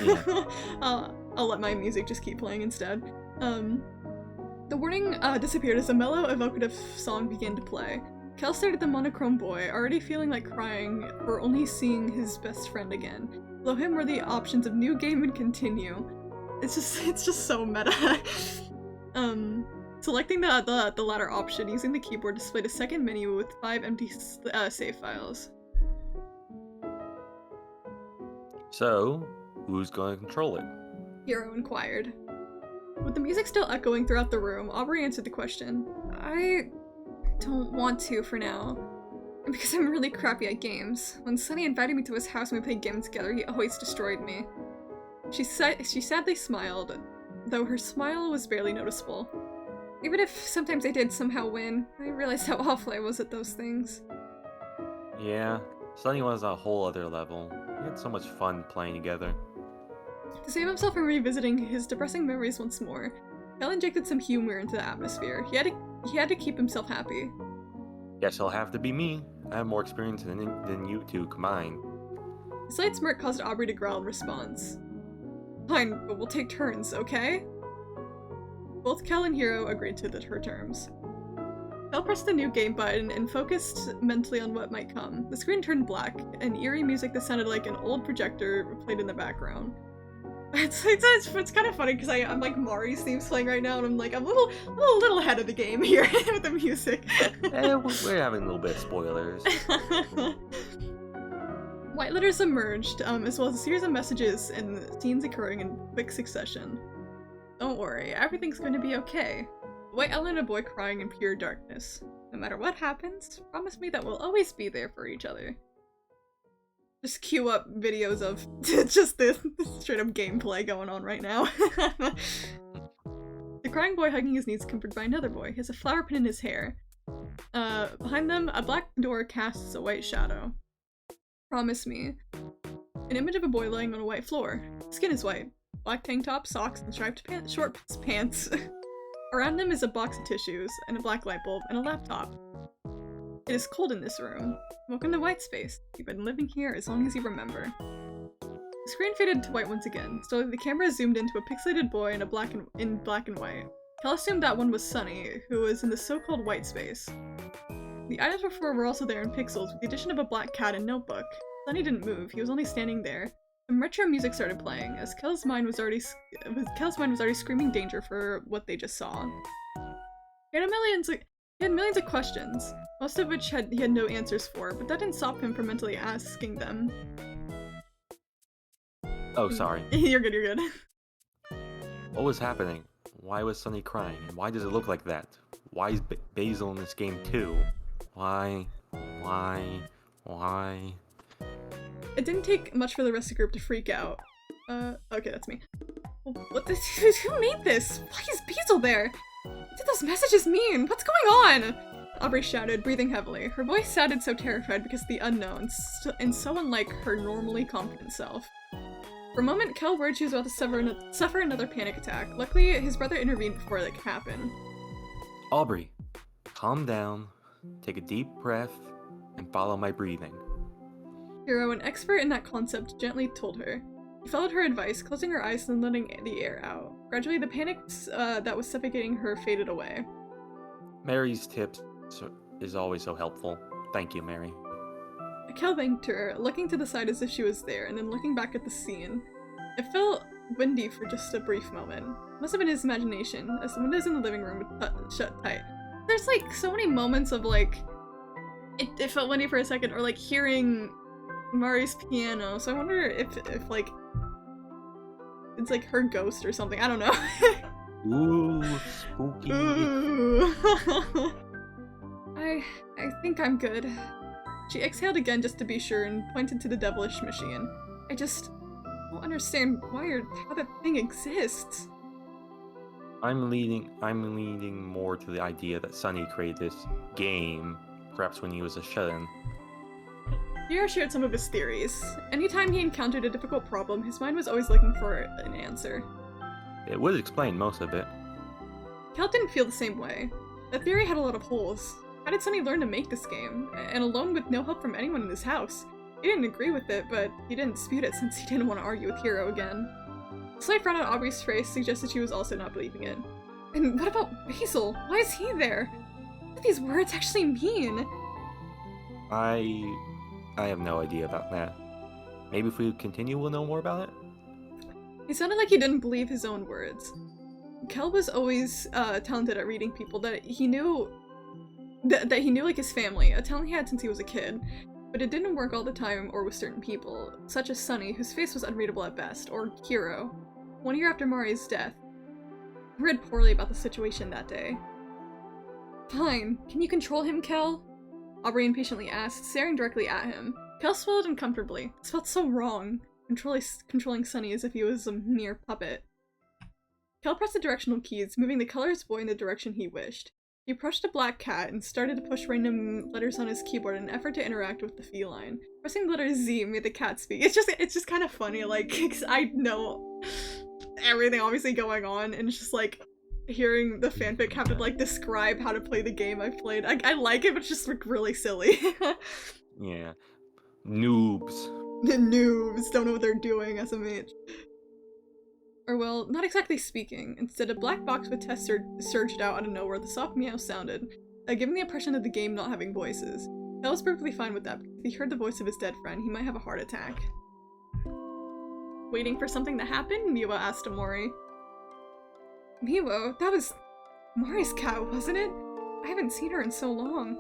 Yeah. I'll let my music just keep playing instead. The warning disappeared as a mellow, evocative song began to play. Kel stared at the monochrome boy, already feeling like crying for only seeing his best friend again. Below him were the options of new game and continue. It's just so meta. Selecting the latter option, using the keyboard displayed a second menu with 5 empty save files. So, who's going to control it? Hero inquired. With the music still echoing throughout the room, Aubrey answered the question. I don't want to for now. And because I'm really crappy at games. When Sunny invited me to his house and we played games together, he always destroyed me. She sadly smiled, though her smile was barely noticeable. Even if sometimes I did somehow win, I realized how awful I was at those things. Yeah, Sunny was a whole other level. We had so much fun playing together. To save himself from revisiting his depressing memories once more, Kel injected some humor into the atmosphere. He had to keep himself happy. Guess it'll have to be me. I have more experience than you two combined. The slight smirk caused Aubrey to growl in response. Fine, but we'll take turns, okay? Both Kel and Hiro agreed to her terms. Kel pressed the new game button and focused mentally on what might come. The screen turned black, and eerie music that sounded like an old projector played in the background. It's kind of funny because I'm like Mari's theme's playing right now, and I'm like I'm a little ahead of the game here with the music. We're having a little bit of spoilers. White letters emerged, as well as a series of messages and scenes occurring in quick succession. Don't worry, everything's going to be okay. A white owl and a boy crying in pure darkness. No matter what happens, promise me that we'll always be there for each other. Just cue up videos of just this straight up gameplay going on right now. The crying boy hugging his knees comforted by another boy. He has a flower pin in his hair. Behind them, a black door casts a white shadow. Promise me. An image of a boy laying on a white floor. His skin is white. Black tank top, socks, and striped short pants. Around him is a box of tissues, and a black light bulb, and a laptop. It is cold in this room. Welcome to White Space. You've been living here as long as you remember. The screen faded to white once again. Slowly the camera zoomed into a pixelated boy in black and white. Kel assumed that one was Sunny, who was in the so-called white space. The items before were also there in pixels, with the addition of a black cat and notebook. Sunny didn't move, he was only standing there. Some retro music started playing, as Kel's mind was already screaming danger for what they just saw. He had millions of questions, most of which he had no answers for, but that didn't stop him from mentally asking them. Oh, sorry. You're good. What was happening? Why was Sunny crying? And why does it look like that? Why is Basil in this game too? Why? It didn't take much for the rest of the group to freak out. Okay, that's me. Who made this? Why is Basil there? What did those messages mean? What's going on? Aubrey shouted, breathing heavily. Her voice sounded so terrified because of the unknown, and so unlike her normally confident self. For a moment, Kel worried she was about to suffer another panic attack. Luckily, his brother intervened before that could happen. Aubrey, calm down, take a deep breath, and follow my breathing. Hiro, an expert in that concept, gently told her. She followed her advice, closing her eyes and letting the air out. Gradually, the panic that was suffocating her faded away. Mary's tips is always so helpful. Thank you, Mary. Kel thanked her, looking to the side as if she was there, and then looking back at the scene. It felt windy for just a brief moment. It must have been his imagination, as the windows in the living room would shut tight. There's like so many moments of like, it felt windy for a second, or like hearing Mari's piano, so I wonder if like, it's like her ghost or something, I don't know. Ooh, spooky. Ooh. I think I'm good. She exhaled again just to be sure and pointed to the devilish machine. I just don't understand why or how that thing exists. I'm leaning more to the idea that Sunny created this game, perhaps when he was a shut-in. Hiro shared some of his theories. Anytime he encountered a difficult problem, his mind was always looking for an answer. It would explain most of it. Kel didn't feel the same way. That theory had a lot of holes. How did Sunny learn to make this game? And alone with no help from anyone in his house. He didn't agree with it, but he didn't dispute it since he didn't want to argue with Hiro again. A slight frown on Aubrey's face suggested she was also not believing it. And what about Basil? Why is he there? What do these words actually mean? I have no idea about that. Maybe if we continue, we'll know more about it? He sounded like he didn't believe his own words. Kel was always talented at reading people, that he knew like his family, a talent he had since he was a kid. But it didn't work all the time or with certain people, such as Sunny, whose face was unreadable at best, or Hiro. 1 year after Mari's death, he read poorly about the situation that day. Fine. Can you control him, Kel? Aubrey impatiently asked, staring directly at him. Kel swallowed uncomfortably. This felt so wrong, controlling Sunny as if he was a mere puppet. Kel pressed the directional keys, moving the colorless boy in the direction he wished. He approached a black cat and started to push random letters on his keyboard in an effort to interact with the feline. Pressing the letter Z made the cat speak. It's just kind of funny, like, 'cause I know everything obviously going on, and it's just like, hearing the fanfic have to like describe how to play the game I've played. I like it, but it's just like really silly. Yeah. Noobs. The noobs don't know what they're doing, SMH. Or well, not exactly speaking. Instead, a black box with text surged out of nowhere. The soft meow sounded, giving the impression of the game not having voices. Kel was perfectly fine with that, because if he heard the voice of his dead friend, he might have a heart attack. Waiting for something to happen? Miwa asked Amori. Miwa, that was Mori's cat, wasn't it? I haven't seen her in so long.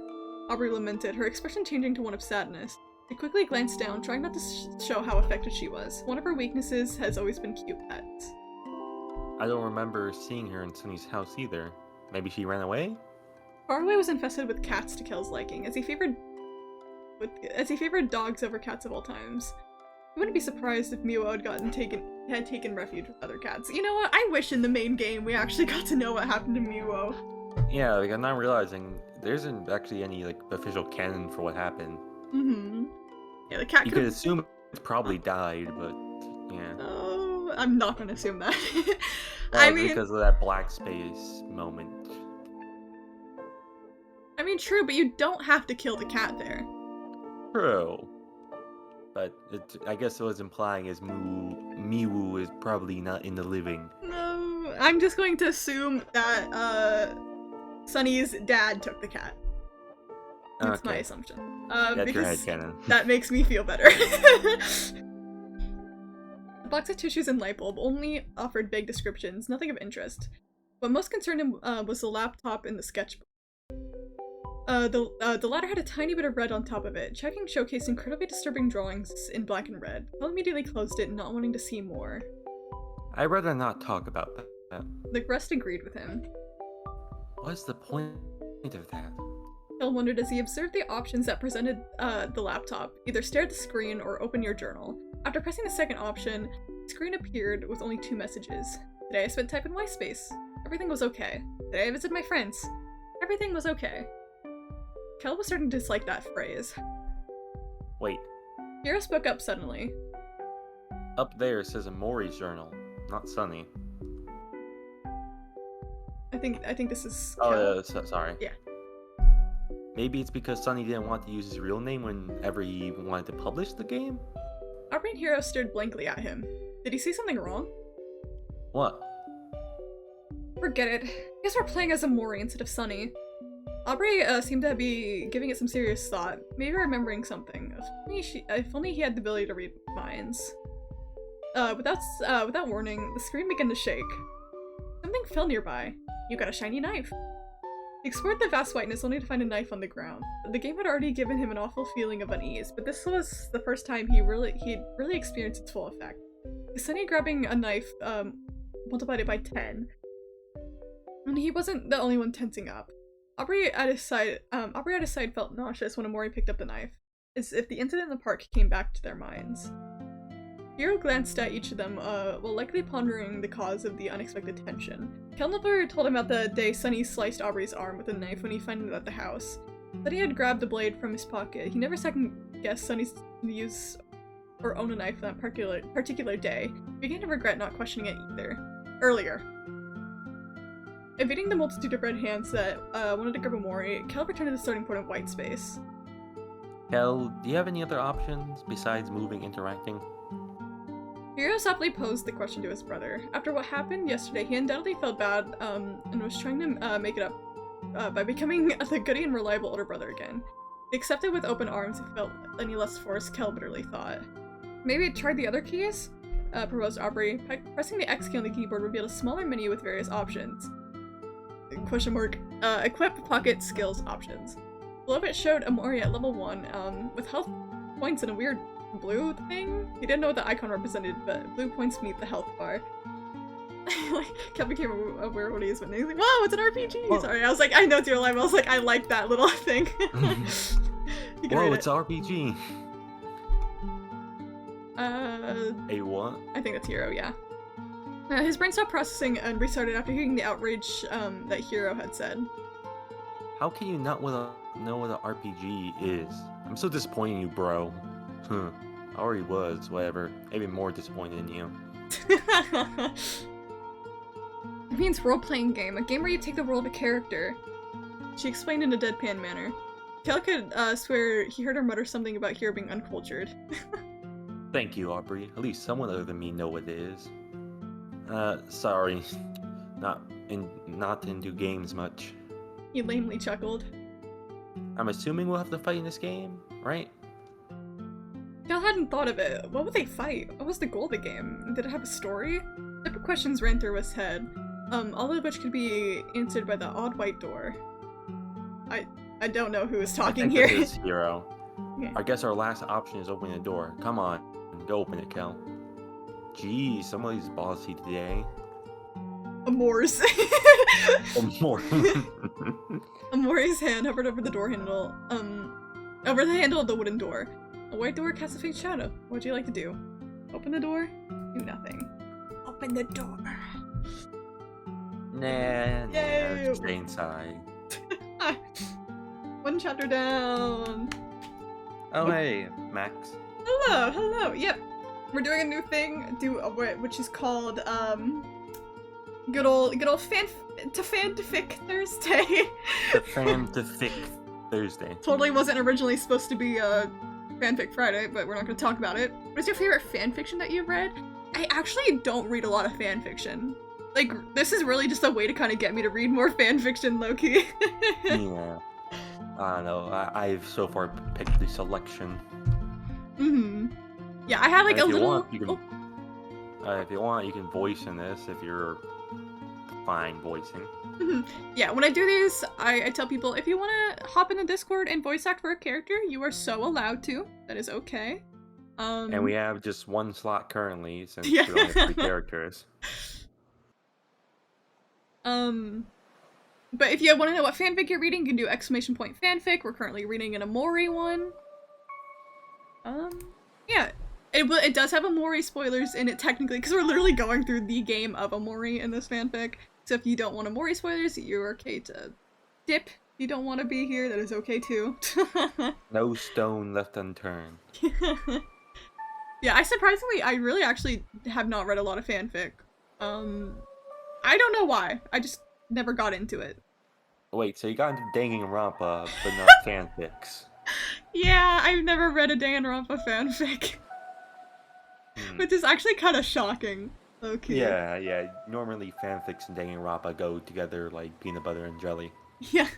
Aubrey lamented, her expression changing to one of sadness. She quickly glanced down, trying not to show how affected she was. One of her weaknesses has always been cute pets. I don't remember seeing her in Sunny's house either. Maybe she ran away? Faraway was infested with cats to Kel's liking, as he favored dogs over cats of all times. I wouldn't be surprised if Miwa had taken refuge with other cats. You know what? I wish in the main game we actually got to know what happened to Miwa. Yeah, like I'm not realizing there isn't actually any like official canon for what happened. Mm-hmm. Yeah, the cat You could assume it probably died, but yeah. Oh, I'm not gonna assume that. Well, I mean, because of that black space moment. I mean, true, but you don't have to kill the cat there. True. But I guess what it's implying is Miwu is probably not in the living. No, I'm just going to assume that Sunny's dad took the cat. That's my assumption. That's your Because headcanon. that makes me feel better. The box of tissues and light bulb only offered vague descriptions, nothing of interest. What most concerned him was the laptop in the sketchbook. The latter had a tiny bit of red on top of it. Checking showcased incredibly disturbing drawings in black and red. Phil immediately closed it, not wanting to see more. I'd rather not talk about that. The rest agreed with him. What's the point of that? Phil wondered as he observed the options that presented the laptop. Either stare at the screen or open your journal. After pressing the second option, the screen appeared with only 2 messages. Today I spent time in MySpace. Everything was okay. Today I visited my friends. Everything was okay. Kel was starting to dislike that phrase. Wait, Hiro spoke up suddenly. up there says Amori's journal, not Sunny. I think this is Kel. Oh, sorry. Yeah. Maybe it's because Sunny didn't want to use his real name whenever he wanted to publish the game? Aubrey and Hiro stared blankly at him. Did he see something wrong? What? Forget it. Guess we're playing as Amori instead of Sunny. Aubrey seemed to be giving it some serious thought, maybe remembering something. If only he had the ability to read minds. Without warning, the screen began to shake. Something fell nearby. You got a shiny knife. He explored the vast whiteness only to find a knife on the ground. The game had already given him an awful feeling of unease, but this was the first time he'd really experienced its full effect. Sunny grabbing a knife multiplied it by 10. And he wasn't the only one tensing up. Aubrey at his side felt nauseous when Amori picked up the knife, as if the incident in the park came back to their minds. Hiro glanced at each of them, while likely pondering the cause of the unexpected tension. Kelnipper told him about the day Sunny sliced Aubrey's arm with a knife when he found it at the house. Sunny had grabbed the blade from his pocket. He never second-guessed Sunny's use or own a knife on that particular day. He began to regret not questioning it earlier. Evading the multitude of red hands that wanted to grab Amori, Kel returned to the starting point of white space. Kel, do you have any other options besides moving, interacting? Hiro softly posed the question to his brother. After what happened yesterday, he undoubtedly felt bad and was trying to make it up by becoming the goody and reliable older brother again. He accepted with open arms if he felt any less forced, Kel bitterly thought. Maybe try the other keys? Proposed Aubrey. Pressing the X key on the keyboard revealed a smaller menu with various options. Question mark. Equip pocket skills options. Below it showed Amori at level 1, with health points and a weird blue thing? He didn't know what the icon represented, but blue points meet the health bar. Like, Kel became aware of what he was witnessing. He's like, whoa, it's an RPG! Whoa. Sorry, I was like, I know it's your life. I was like, I like that little thing. You can Whoa, read it's RPG! it. A what? I think that's Hiro, yeah. His brain stopped processing and restarted after hearing the outrage that Hiro had said. How can you not know what an RPG is? I'm so disappointed in you, bro. I already was, whatever. Maybe more disappointed in you. It means role-playing game, a game where you take the role of a character. She explained in a deadpan manner. Kel could swear he heard her mutter something about Hero being uncultured. Thank you, Aubrey. At least someone other than me know what it is. Sorry. Not into games much. He lamely chuckled. I'm assuming we'll have to fight in this game, right? Kel hadn't thought of it. What would they fight? What was the goal of the game? Did it have a story? Separate questions ran through his head. All of which could be answered by the odd white door. I don't know who is talking here. This is Hero. Okay. I guess our last option is opening the door. Come on, go open it, Kel. Geez, somebody's bossy today. Amor's. More. Amori's hand hovered over the door handle. Over the handle of the wooden door. A white door casts a faint shadow. What would you like to do? Open the door? Do nothing. Open the door. Nah, Yay. just stay inside. One chapter down. Oh hey, Max. Hello. Yep, we're doing a new thing, which is called good old fanfic Thursday. The fanfic Thursday. Totally wasn't originally supposed to be fanfic Friday, but we're not going to talk about it. What is your favorite fanfiction that you've read? I actually don't read a lot of fanfiction. Like, this is really just a way to kind of get me to read more fanfiction, low-key. Yeah. I don't know. I've so far picked the selection. Yeah, I had like a And if you little. want, you can, if you want, you can voice in this if you're fine voicing. Yeah, when I do these, I tell people if you want to hop in the Discord and voice act for a character, you are so allowed to. That is okay. And we have just one slot currently since Yeah. we only have 3 characters. But if you want to know what fanfic you're reading, you can do !fanfic. We're currently reading an Amori one. Yeah. It does have Amori spoilers in it technically, because we're literally going through the game of Amori in this fanfic. So if you don't want Amori spoilers, you're okay to dip. If you don't want to be here, that is okay too. No stone left unturned. Yeah, I really actually have not read a lot of fanfic. I don't know why. I just never got into it. Wait, so you got into Danganronpa, but not fanfics. Yeah, I've never read a Danganronpa fanfic. Which is actually kind of shocking. Okay. Yeah. Normally fanfics and Danganronpa go together like peanut butter and jelly. Yeah.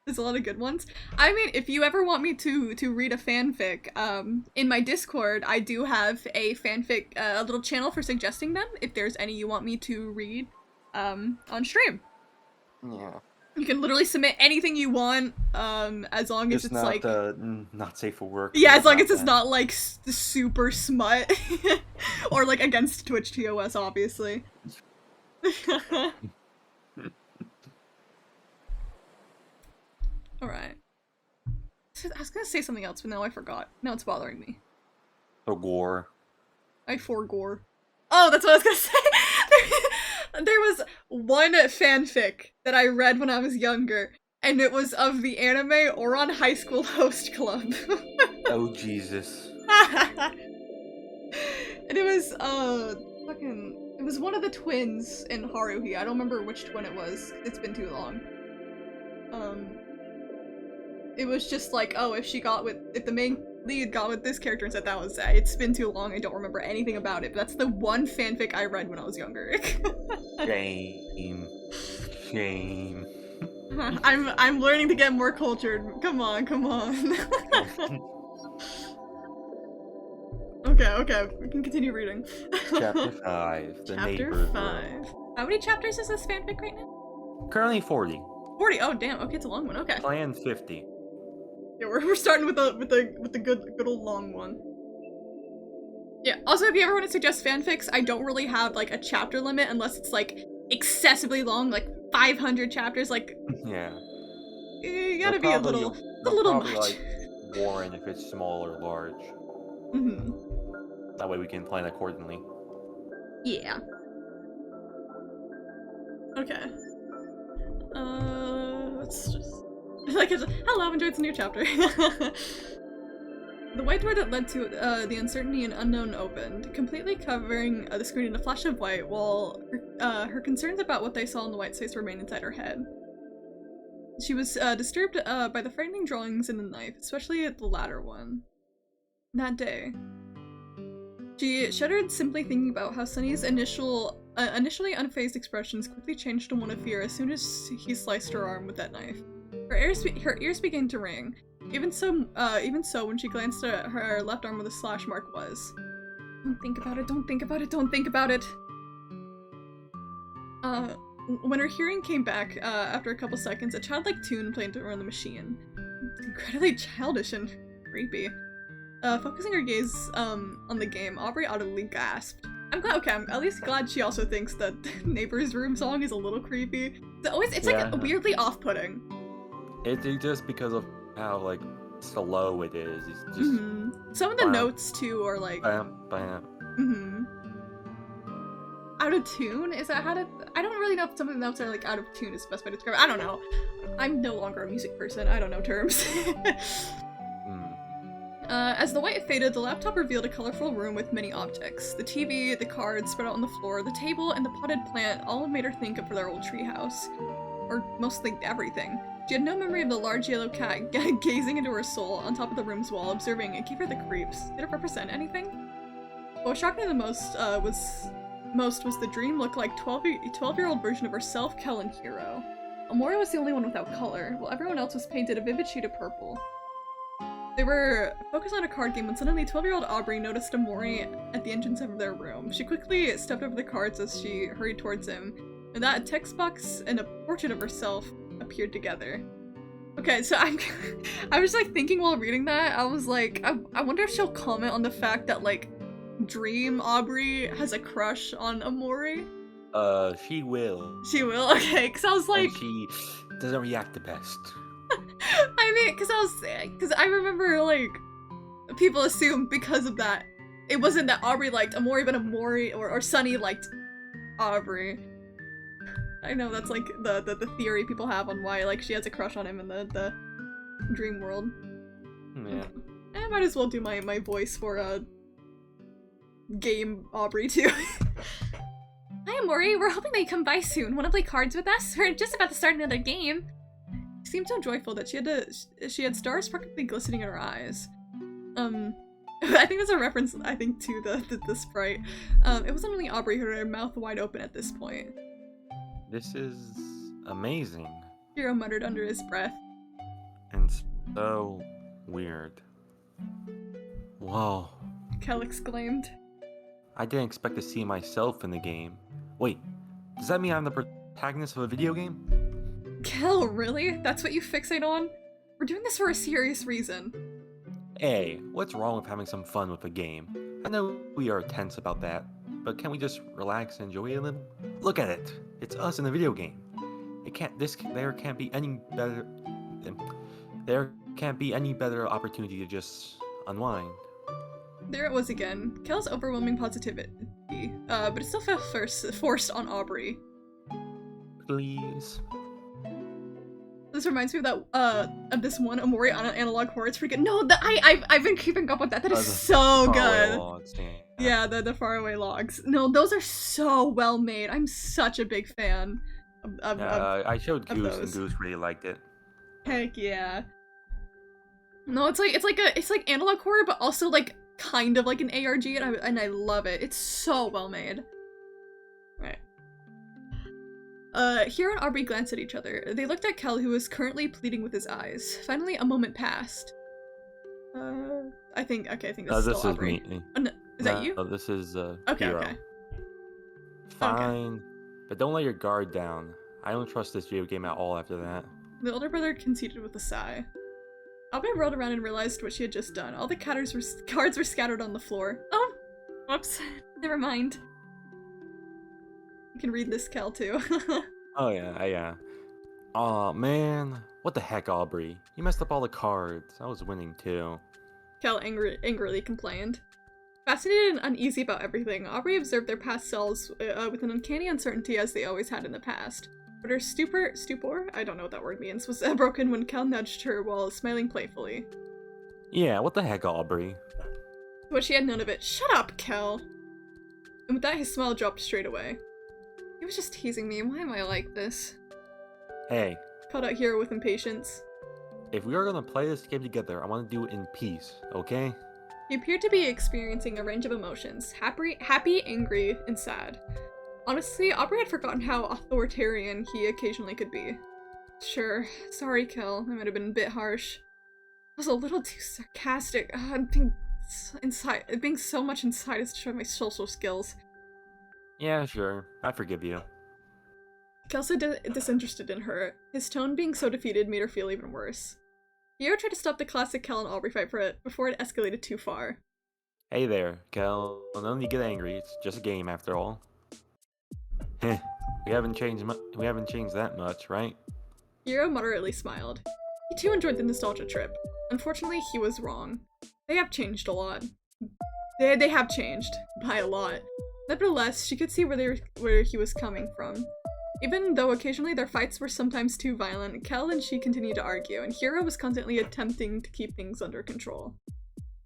There's a lot of good ones. I mean, if you ever want me to read a fanfic, in my Discord, I do have a fanfic, a little channel for suggesting them, if there's any you want me to read, on stream. Yeah. You can literally submit anything you want, as long as Just it's like... not safe for work. Yeah, as long as it's not like super smut. Or like against Twitch TOS, obviously. Alright. I was gonna say something else, but now I forgot. Now it's bothering me. For gore. I forgore. Oh, that's what I was gonna say! There was one fanfic that I read when I was younger, and it was of the anime Ouran High School Host Club. Oh, Jesus. And it was, it was one of the twins in Haruhi. I don't remember which twin it was. It's been too long. It was just like, oh, if the main lead got with this character and said that was it's been too long, I don't remember anything about it, but that's the one fanfic I read when I was younger. Shame. I'm learning to get more cultured. Come on. Okay, we can continue reading. Chapter 5. The Chapter Neighbor's 5. Room. How many chapters is this fanfic right now? Currently 40. 40. Oh damn. Okay, it's a long one. Okay. Plan 50. Yeah, we're starting with the good old long one. Yeah. Also, if you ever want to suggest fanfics, I don't really have like a chapter limit unless it's like excessively long, like 500 chapters. Like, Yeah. you gotta be a little probably much. like Warren if it's small or large. That way we can plan accordingly. Yeah. Okay. Let's just hello, I've enjoyed the new chapter. The white door that led to the uncertainty and unknown opened, completely covering the screen in a flash of white, while her concerns about what they saw in the white space remained inside her head. She was disturbed by the frightening drawings in the knife, especially the latter one. That day, she shuddered simply thinking about how Sunny's initially unfazed expressions quickly changed to one of fear as soon as he sliced her arm with that knife. Her ears began to ring. Even so, when she glanced at her left arm where the slash mark was. Don't think about it, don't think about it, don't think about it! When her hearing came back, after a couple seconds, a childlike tune played around the machine. It's incredibly childish and creepy. Focusing her gaze, on the game, Aubrey audibly gasped. I'm at least glad she also thinks that Neighbor's Room song is a little creepy. It's like weirdly off-putting. It's just because of how, like, slow it is. It's just... Some of the notes, too, are like... Bam, bam. Out of tune? Is that how to... I don't really know if some of the notes are, like, out of tune is the best way to describe it. I don't know. I'm no longer a music person. I don't know terms. As the light faded, the laptop revealed a colorful room with many objects. The TV, the cards spread out on the floor, the table, and the potted plant all made her think of their old treehouse. Or mostly everything. She had no memory of the large yellow cat gazing into her soul on top of the room's wall, observing it gave her the creeps. Did it represent anything? What shocked her the most was the dream looked like 12-year-old version of herself, Kel, and Hero. Amori was the only one without color, while everyone else was painted a vivid shade of purple. They were focused on a card game when suddenly 12-year-old Aubrey noticed Amori at the entrance of their room. She quickly stepped over the cards as she hurried towards him, and that a text box and a portrait of herself appeared together. Okay, so I was like thinking while reading that, I was like, I wonder if she'll comment on the fact that like Dream Aubrey has a crush on Amori. She will. She will? Okay, because I was like... And she doesn't react the best. I mean, because I remember, like, people assumed because of that, it wasn't that Aubrey liked Amori, but Amori, or Sunny liked Aubrey. I know that's, like, the theory people have on why, like, she has a crush on him in the dream world. Yeah. I might as well do my voice for, game Aubrey, too. Hi, Amori. We're hoping that you come by soon. Want to play cards with us? We're just about to start another game. She seemed so joyful that she had stars practically glistening in her eyes. I think that's a reference, I think, to the sprite. It wasn't only Aubrey who had her mouth wide open at this point. This is amazing. Hiro muttered under his breath. And so weird. Whoa. Kel exclaimed. I didn't expect to see myself in the game. Wait, does that mean I'm the protagonist of a video game? Kel, really? That's what you fixate on? We're doing this for a serious reason. Hey, what's wrong with having some fun with a game? I know we are tense about that, but can't we just relax and enjoy it a little? Look at it! It's us in a video game. There can't be any better opportunity to just unwind. There it was again. Kel's overwhelming positivity, but it still felt forced on Aubrey. Please. This reminds me of that of this one Amori on an analog horror. It's pretty good. No, I've been keeping up with that. That is so good. Logs, yeah, the faraway logs. No, those are so well made. I'm such a big fan of I showed Goose those. and Goose really liked it. Heck yeah. No, it's like analog horror, but also like kind of like an ARG, and I love it. It's so well made. Right. Hiro and Aubrey glanced at each other. They looked at Kel, who was currently pleading with his eyes. Finally, a moment passed. I think this is this still is Aubrey. me. Oh, no, is that you? No, this is Okay, Hiro. okay. Fine, but don't let your guard down. I don't trust this video game at all after that. The older brother conceded with a sigh. Aubrey rolled around and realized what she had just done. All the cards were scattered on the floor. Oh, whoops. Never mind. You can read this, Kel, too. Oh yeah. Aw, man. What the heck, Aubrey? You messed up all the cards. I was winning too. Kel angrily complained. Fascinated and uneasy about everything, Aubrey observed their past selves with an uncanny uncertainty as they always had in the past. But her stupor? I don't know what that word means, was broken when Kel nudged her while smiling playfully. Yeah, what the heck, Aubrey? But she had none of it. Shut up, Kel! And with that, his smile dropped straight away. He was just teasing me. Why am I like this? Hey, Called out Hero with impatience. if we are gonna play this game together, I want to do it in peace, okay? He appeared to be experiencing a range of emotions. Happy, angry, and sad. Honestly, Aubrey had forgotten how authoritarian he occasionally could be. Sure. Sorry, Kel. I might have been a bit harsh. I was a little too sarcastic. Being so much inside has destroyed my social skills. Yeah, sure. I forgive you. Kel said disinterested in her. His tone being so defeated made her feel even worse. Hero tried to stop the classic Kel and Aubrey fight before it escalated too far. Hey there, Kel. No need to get angry. It's just a game after all. Heh. We haven't changed that much, right? Hiro moderately smiled. He too enjoyed the nostalgia trip. Unfortunately, he was wrong. They have changed a lot. They have changed. By a lot. Nevertheless, she could see where he was coming from. Even though occasionally their fights were sometimes too violent, Kel and she continued to argue, and Hiro was constantly attempting to keep things under control.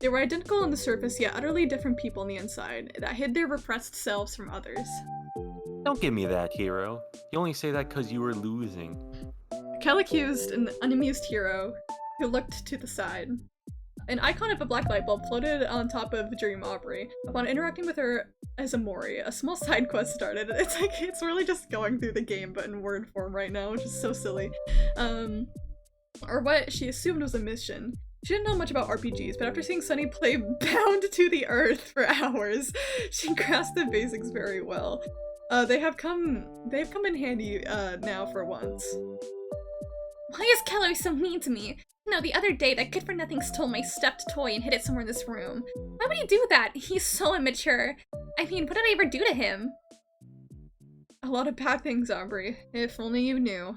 They were identical on the surface, yet utterly different people on the inside, that hid their repressed selves from others. Don't give me that, Hero. You only say that because you were losing. Kel accused an unamused Hero, who looked to the side. An icon of a black light bulb floated on top of Dream Aubrey. Upon interacting with her as a Mori, a small side quest started. It's really just going through the game, but in word form right now, which is so silly. Or what she assumed was a mission. She didn't know much about RPGs, but after seeing Sunny play Bound to the Earth for hours, she grasped the basics very well. They've come in handy now for once. Why is Keller so mean to me? You know, the other day, that good-for-nothing stole my stuffed toy and hid it somewhere in this room. Why would he do that? He's so immature. I mean, what did I ever do to him? A lot of bad things, Aubrey. If only you knew.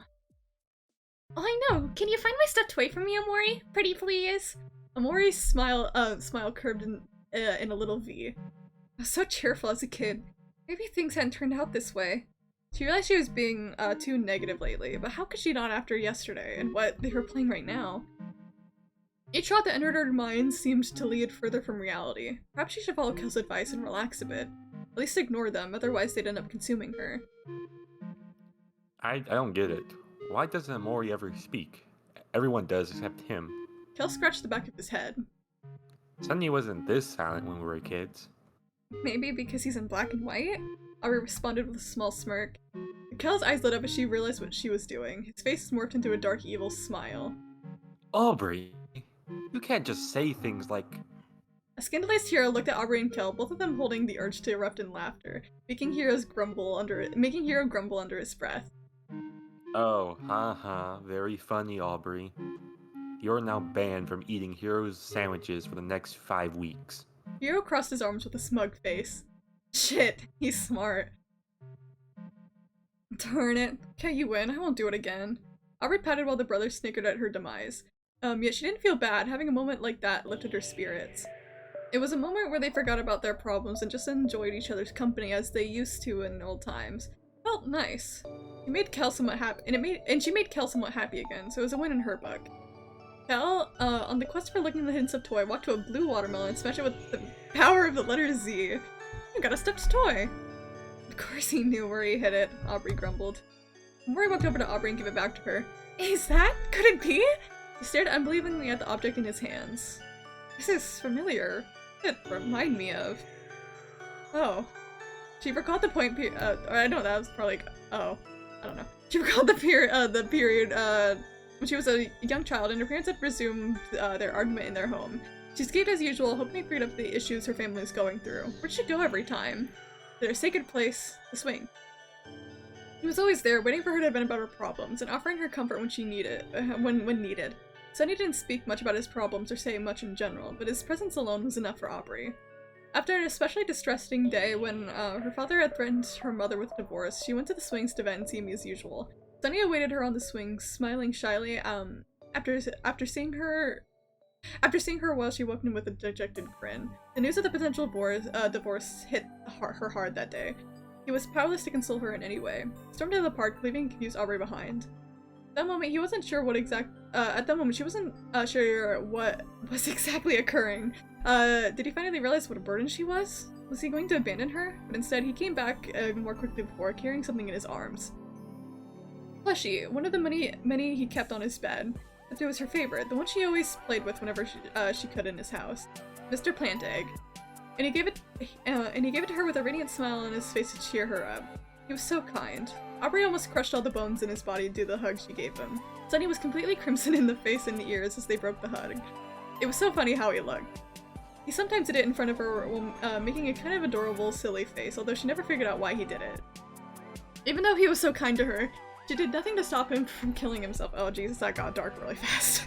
Oh, I know. Can you find my stuffed toy for me, Amori? Pretty please? Amori's smile curved in a little V. I was so cheerful as a kid. Maybe things hadn't turned out this way. She realized she was being too negative lately, but how could she not after yesterday and what they were playing right now? Each thought that entered her mind seemed to lead further from reality. Perhaps she should follow Kel's advice and relax a bit. At least ignore them, otherwise they'd end up consuming her. I don't get it. Why doesn't Mori ever speak? Everyone does except him. Kel scratched the back of his head. Sunny wasn't this silent when we were kids. Maybe because he's in black and white? Aubrey responded with a small smirk. Kel's eyes lit up as she realized what she was doing. His face morphed into a dark, evil smile. Aubrey, you can't just say things like... A scandalized Hero looked at Aubrey and Kel, both of them holding the urge to erupt in laughter, making Hero grumble under his breath. Oh, haha, very funny, Aubrey. You're now banned from eating Hero's sandwiches for the next 5 weeks. Hero crossed his arms with a smug face. Shit, he's smart. Darn it. Can't you win? I won't do it again. Aubrey patted while the brothers snickered at her demise. Yet she didn't feel bad. Having a moment like that lifted her spirits. It was a moment where they forgot about their problems and just enjoyed each other's company as they used to in old times. Felt nice. It made Kel somewhat happy, and she made Kel somewhat happy again, so it was a win in her book. Kel, on the quest for looking the hints of toy, walked to a blue watermelon and smashed it with the power of the letter Z. You got a stuffed toy! Of course he knew where he hid it, Aubrey grumbled. Mori walked over to Aubrey and gave it back to her. Is that? Could it be? He stared unbelievingly at the object in his hands. This is familiar. It remind me of... Oh. She recalled the point I know that was probably oh. I don't know. She recalled the period when she was a young child and her parents had resumed their argument in their home. She escaped as usual, hoping to clear up the issues her family was going through. Where'd she go every time? Their sacred place, the swing. He was always there, waiting for her to vent about her problems, and offering her comfort when she needed, when needed. Sunny didn't speak much about his problems or say much in general, but his presence alone was enough for Aubrey. After an especially distressing day when her father had threatened her mother with divorce, she went to the swings to vent and see me as usual. Sunny awaited her on the swings, smiling shyly. After seeing her while she welcomed him with a dejected grin. The news of the potential divorce hit her hard that day. He was powerless to console her in any way. He stormed out of the park, leaving confused Aubrey behind. At that moment, he wasn't sure what at that moment, she wasn't sure what was exactly occurring. Did he finally realize what a burden she was? Was he going to abandon her? But instead, he came back more quickly before, carrying something in his arms. Plushie, one of the many he kept on his bed. But it was her favorite, the one she always played with whenever she could in his house. Mr. Plant Egg. And he gave it to her with a radiant smile on his face to cheer her up. He was so kind. Aubrey almost crushed all the bones in his body due to the hug she gave him. Sunny was completely crimson in the face and the ears as they broke the hug. It was so funny how he looked. He sometimes did it in front of her while making a kind of adorable, silly face, although she never figured out why he did it. Even though he was so kind to her, she did nothing to stop him from killing himself. Oh Jesus, that got dark really fast.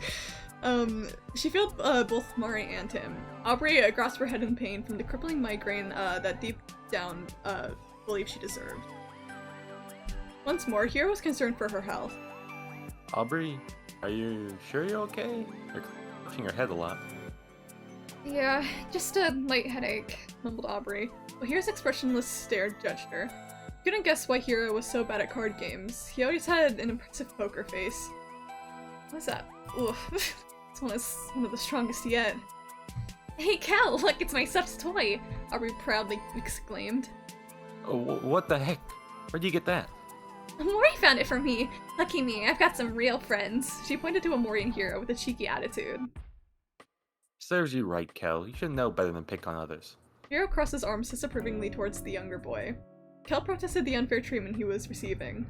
She felt both Mari and him. Aubrey grasped her head in pain from the crippling migraine that deep down believed she deserved. Once more, Hiro was concerned for her health. Aubrey, are you sure you're okay? You're pushing your head a lot. Yeah, just a light headache, mumbled Aubrey. Well, Hiro's expressionless stare judged her. Couldn't guess why Hiro was so bad at card games. He always had an impressive poker face. What's that? Oof. It's one of the strongest yet. Hey Cal, look, it's my stuffed toy! Aubrey proudly exclaimed. Oh, what the heck? Where'd you get that? Mori found it for me! Lucky me, I've got some real friends. She pointed to Amori and Hiro with a cheeky attitude. Serves you right, Kel. You should know better than pick on others. Hiro crossed his arms disapprovingly towards the younger boy. Kel protested the unfair treatment he was receiving.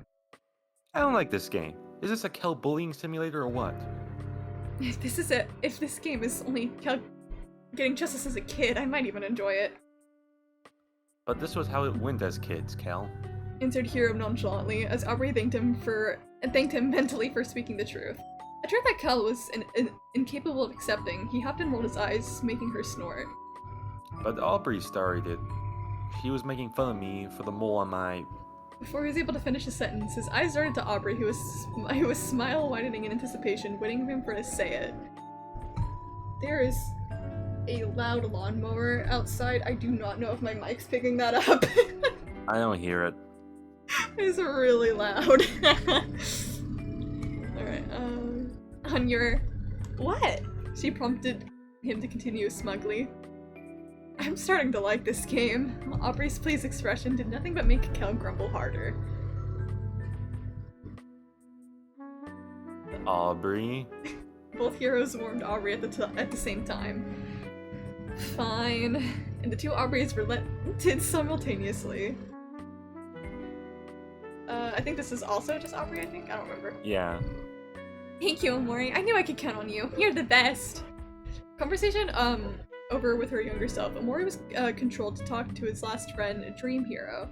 I don't like this game. Is this a Kel bullying simulator or what? If this game is only Kel getting justice as a kid, I might even enjoy it. But this was how it went as kids, Kel. Answered Hiro nonchalantly, as Aubrey thanked him mentally for speaking the truth. A truth that Kel was incapable of accepting. He hopped and rolled his eyes, making her snort. But Aubrey started it. She was making fun of me for the mole on my... Before he was able to finish his sentence, his eyes darted to Aubrey, who was smile widening in anticipation, waiting for him to say it. There is a loud lawnmower outside. I do not know if my mic's picking that up. I don't hear it. It's really loud. Alright, on your... What? She prompted him to continue smugly. I'm starting to like this game. Aubrey's pleased expression did nothing but make Kel grumble harder. Aubrey? Both heroes warned Aubrey at the same time. Fine. And the two Aubreys relented simultaneously. I think this is also just Aubrey, I think? I don't remember. Yeah. Thank you, Amori. I knew I could count on you. You're the best. Conversation, over with her younger self. Amori was controlled to talk to his last friend, Dream Hero.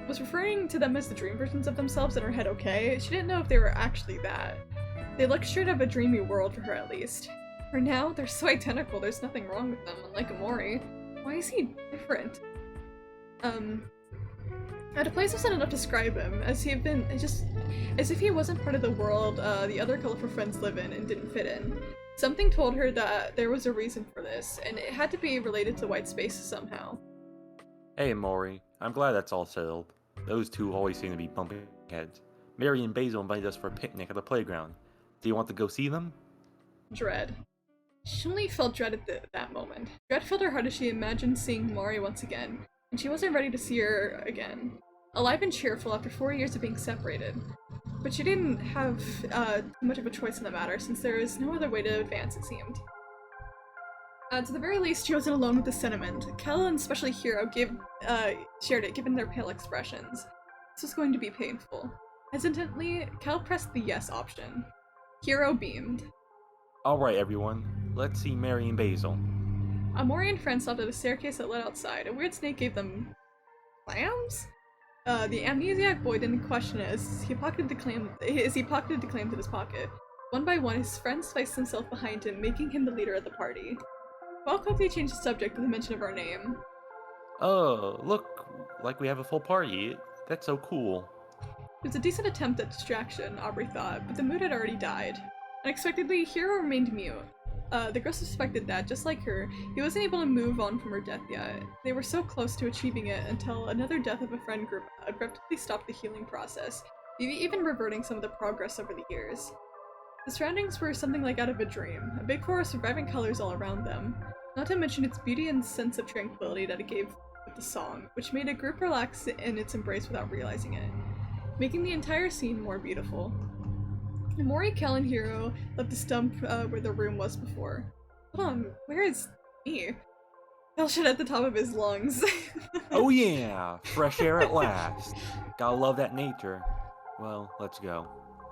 Was referring to them as the dream versions of themselves in her head, okay? She didn't know if they were actually that. They looked straight out of a dreamy world for her, at least. For now, they're so identical, there's nothing wrong with them, unlike Amori. Why is he different? At a place wasn't enough to describe him, as if he wasn't part of the world the other colorful friends live in and didn't fit in. Something told her that there was a reason for this, and it had to be related to white spaces somehow. Hey, Maury. I'm glad that's all settled. Those two always seem to be bumping heads. Mary and Basil invited us for a picnic at the playground. Do you want to go see them? Dread. She only felt dread at that moment. Dread filled her heart as she imagined seeing Mari once again, and she wasn't ready to see her again. Alive and cheerful after 4 years of being separated. But she didn't have much of a choice in the matter, since there is no other way to advance, it seemed. To the very least, she wasn't alone with the sentiment. Kel and especially Hiro shared it, given their pale expressions. This was going to be painful. Hesitantly, Kel pressed the yes option. Hiro beamed. Alright, everyone. Let's see Mary and Basil. Amori and friends stopped at a staircase that led outside. A weird snake gave them... clams? The amnesiac boy didn't question it as he pocketed the clams in his pocket. One by one, his friends placed themselves behind him, making him the leader of the party. Paul quickly changed the subject with the mention of our name. Oh, look, like we have a full party. That's so cool. It was a decent attempt at distraction, Aubrey thought, but the mood had already died. Unexpectedly, Hiro remained mute. The girl suspected that, just like her, he wasn't able to move on from her death yet. They were so close to achieving it until another death of a friend group abruptly stopped the healing process, even reverting some of the progress over the years. The surroundings were something like out of a dream, a big forest with vibrant colors all around them, not to mention its beauty and sense of tranquility that it gave with the song, which made a group relax in its embrace without realizing it, making the entire scene more beautiful. Mori, Kel, and Hiro left the stump where the room was before. Hold on, where is me? Kel shut at the top of his lungs. Oh yeah, fresh air at last. Gotta love that nature. Well, let's go.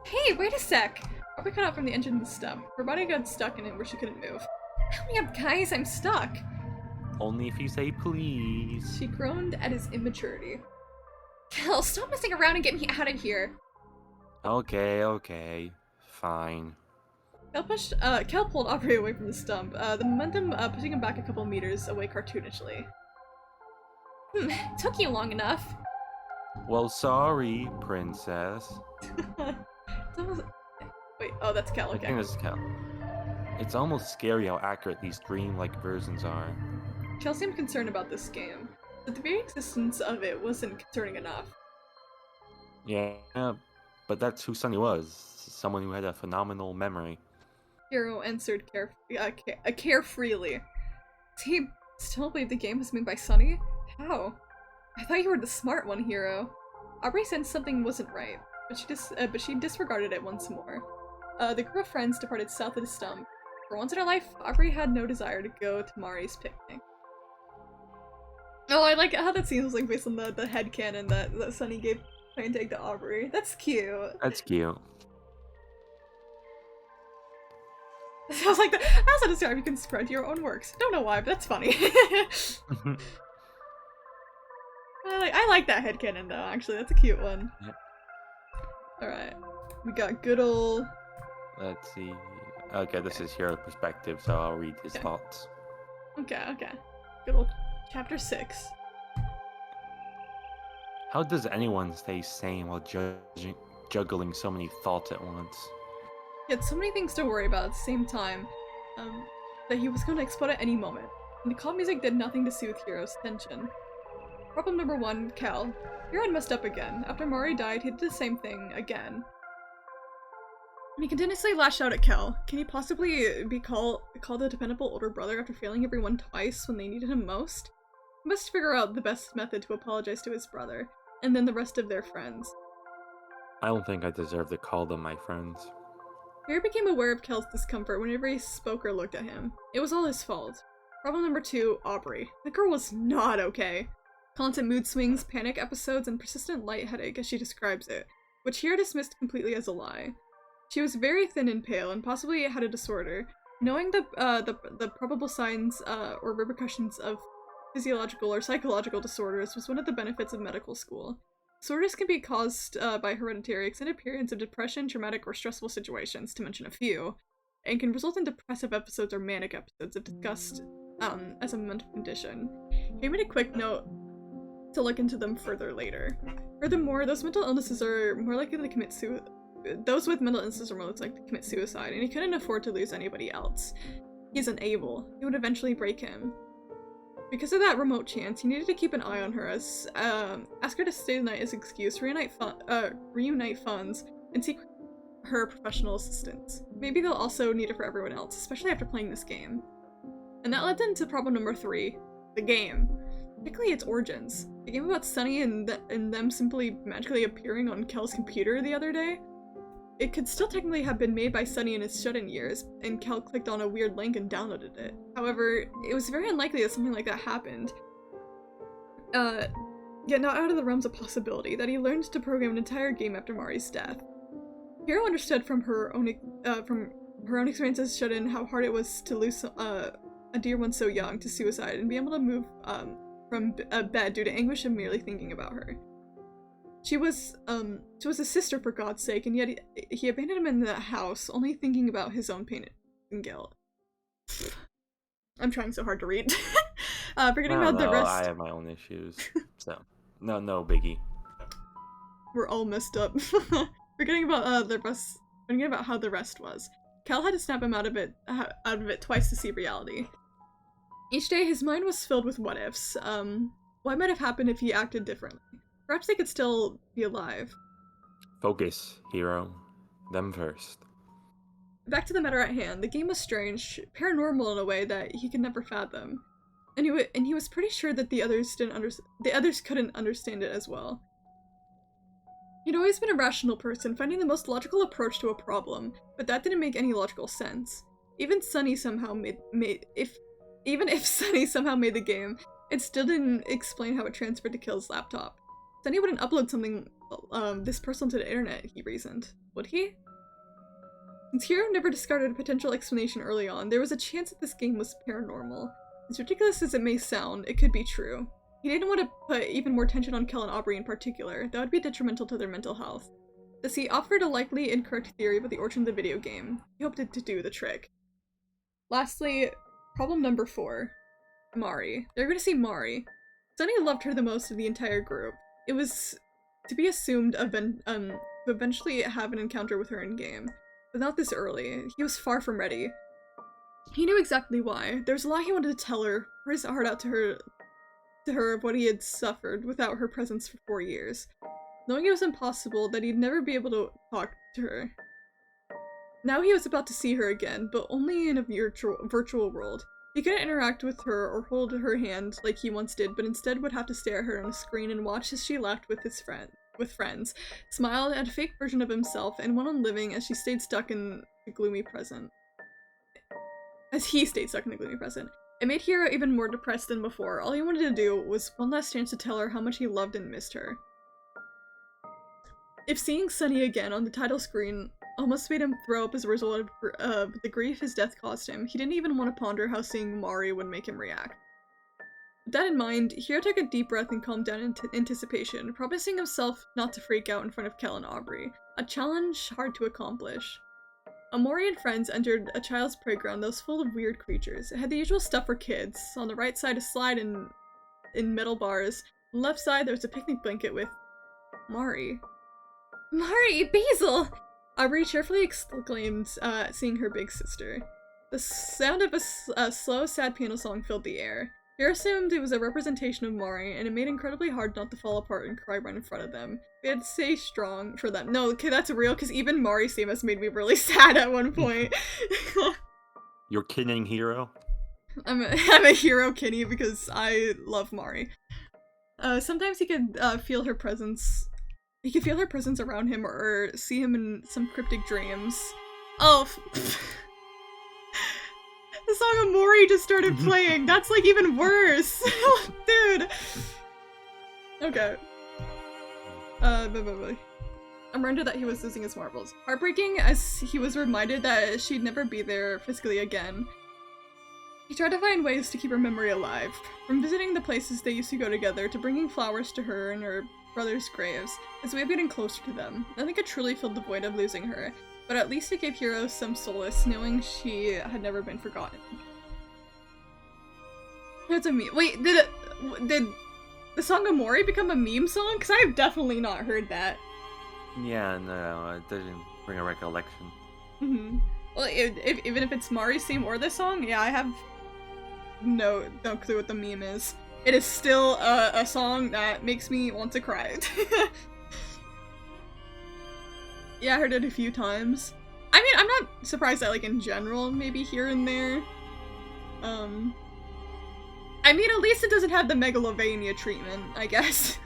Hey, wait a sec! Aubrey cut out from the edge of the stump. Her body got stuck in it where she couldn't move. Help me up, guys, I'm stuck! Only if you say please. She groaned at his immaturity. Kel, stop messing around and get me out of here. Okay. Fine. Kel pulled Aubrey away from the stump, the momentum pushing him back a couple meters away cartoonishly. Took you long enough. Well, sorry, princess. It's almost... Wait, oh, that's Kel, I okay. think this is Kel. It's almost scary how accurate these dream-like versions are. Kel seemed concerned about this game, but the very existence of it wasn't concerning enough. Yeah, but that's who Sunny was. Someone who had a phenomenal memory. Hiro answered carefreely. Does he still believe the game was made by Sunny? How? I thought you were the smart one, Hiro. Aubrey sensed something wasn't right, but she disregarded it once more. The group of friends departed south of the stump. For once in her life, Aubrey had no desire to go to Mari's picnic. Oh, I like how that seems like based on the headcanon that Sunny gave trying to take to Aubrey. That's cute. That's cute. Sounds like that. I also describe you can spread your own works. Don't know why, but that's funny. I like that headcanon though, actually. That's a cute one. Yep. Alright. We got good ol'... Let's see. Okay, this is Hero's perspective, so I'll read his Okay. thoughts. Okay. Good old chapter 6. How does anyone stay sane while juggling so many thoughts at once? He had so many things to worry about at the same time, that he was going to explode at any moment. And the calm music did nothing to soothe Hiro's tension. Problem number 1, Kel. Hiro had messed up again. After Mari died, he did the same thing again. And he continuously lashed out at Kel. Can he possibly be called a dependable older brother after failing everyone twice when they needed him most? He must figure out the best method to apologize to his brother, and then the rest of their friends. I don't think I deserve to call them my friends. Harry became aware of Kel's discomfort whenever he spoke or looked at him. It was all his fault. Problem number 2, Aubrey. The girl was not okay. Constant mood swings, panic episodes, and persistent light headache as she describes it, which Hiro dismissed completely as a lie. She was very thin and pale, and possibly had a disorder. Knowing the probable signs or repercussions of physiological or psychological disorders was one of the benefits of medical school. Disorders can be caused by hereditary extended periods of depression, traumatic, or stressful situations, to mention a few, and can result in depressive episodes or manic episodes if discussed as a mental condition. He made a quick note to look into them further later. Furthermore, those with mental illnesses are more likely to commit suicide, and he couldn't afford to lose anybody else. He's unable. It would eventually break him. Because of that remote chance, he needed to keep an eye on her, as ask her to stay the night as an excuse, reunite funds, and seek her professional assistance. Maybe they'll also need it for everyone else, especially after playing this game. And that led them to problem number 3, the game. Particularly its origins. The game about Sunny and them simply magically appearing on Kel's computer the other day. It could still technically have been made by Sunny in his shut-in years, and Kel clicked on a weird link and downloaded it. However, it was very unlikely that something like that happened. Yet not out of the realms of possibility that he learned to program an entire game after Mari's death. Hiro understood from her own experiences shut-in how hard it was to lose a dear one so young to suicide and be able to move from bed due to anguish of merely thinking about her. She was a sister for God's sake, and yet he abandoned him in the house, only thinking about his own pain and guilt. I'm trying so hard to read. Forgetting about the rest. I have my own issues, so no biggie. We're all messed up. Forgetting about the rest. Forgetting about how the rest was. Kel had to snap him out of it twice to see reality. Each day, his mind was filled with what ifs. What might have happened if he acted differently? Perhaps they could still be alive. Focus, Hiro. Them first. back to the matter at hand. The game was strange, paranormal in a way that he could never fathom. And he was pretty sure that the others couldn't understand it as well. He'd always been a rational person, finding the most logical approach to a problem, but that didn't make any logical sense. Even if Sunny somehow made the game, it still didn't explain how it transferred to Kill's laptop. Sunny wouldn't upload something this personal to the internet, he reasoned. Would he? Since Hiro never discarded a potential explanation early on, there was a chance that this game was paranormal. As ridiculous as it may sound, it could be true. He didn't want to put even more tension on Kel and Aubrey in particular. That would be detrimental to their mental health. Thus he offered a likely incorrect theory about the origin of the video game. He hoped it to do the trick. Lastly, problem number 4. Mari. They're going to see Mari. Sunny loved her the most of the entire group. It was to be assumed to eventually have an encounter with her in-game. But not this early. He was far from ready. He knew exactly why. There was a lot he wanted to tell her, pour his heart out to her of what he had suffered without her presence for 4 years. Knowing it was impossible, that he'd never be able to talk to her. Now he was about to see her again, but only in a virtual world. He couldn't interact with her or hold her hand like he once did, but instead would have to stare at her on a screen and watch as she laughed with friends, smiled at a fake version of himself, and went on living as she stayed stuck in the gloomy present. As he stayed stuck in the gloomy present. It made Hiro even more depressed than before. All he wanted to do was one last chance to tell her how much he loved and missed her. If seeing Sunny again on the title screen almost made him throw up as a result of the grief his death caused him, he didn't even want to ponder how seeing Mari would make him react. With that in mind, Hiro took a deep breath and calmed down in anticipation, promising himself not to freak out in front of Kel and Aubrey, a challenge hard to accomplish. Mori and friends entered a child's playground that was full of weird creatures. It had the usual stuff for kids. On the right side, a slide in metal bars. On the left side, there was a picnic blanket with Mari. Mari! Basil! Aubrey cheerfully exclaimed, seeing her big sister. The sound of a slow, sad piano song filled the air. Hiro assumed it was a representation of Mari, and it made it incredibly hard not to fall apart and cry right in front of them. We had to stay strong for them. No, okay, that's real, because even Mari's theme has made me really sad at one point. You're kidding, Hiro? I'm a Hiro kitty because I love Mari. Sometimes he could feel her presence. He could feel her presence around him or see him in some cryptic dreams. Oh, the song of Mori just started playing. That's like even worse. Dude. Okay. I'm reminded that he was losing his marbles. Heartbreaking as he was reminded that she'd never be there physically again. He tried to find ways to keep her memory alive. From visiting the places they used to go together to bringing flowers to her and her brothers' graves, as a way of getting closer to them. Nothing could truly fill the void of losing her. But at least it gave Hiro some solace, knowing she had never been forgotten. That's a meme. Wait, did the song of Mori become a meme song? Because I have definitely not heard that. Yeah, no, it doesn't bring a recollection. Mm-hmm. Well, even if it's Mari's theme or this song, yeah, I have no clue what the meme is. It is still a song that makes me want to cry. Yeah, I heard it a few times. I mean, I'm not surprised that, like, in general, maybe here and there. I mean, at least it doesn't have the Megalovania treatment, I guess.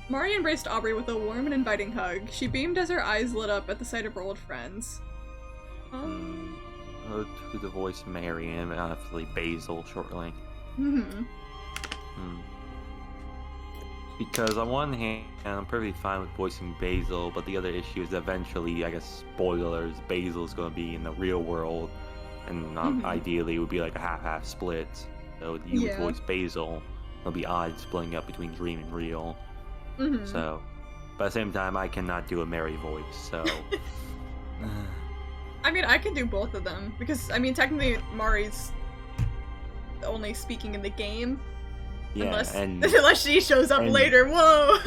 Mari embraced Aubrey with a warm and inviting hug. She beamed as her eyes lit up at the sight of her old friends. To the voice Mary and obviously Basil shortly. Because on one hand, I'm perfectly fine with voicing Basil, but the other issue is eventually, I guess, spoilers, Basil's going to be in the real world, and ideally it would be like a half-half split. So you would voice Basil, it'll be odd splitting up between dream and real. So, but at the same time, I cannot do a Mary voice, so... I mean, I can do both of them, because, I mean, technically, Mari's only speaking in the game. Yeah, unless she shows up later, whoa!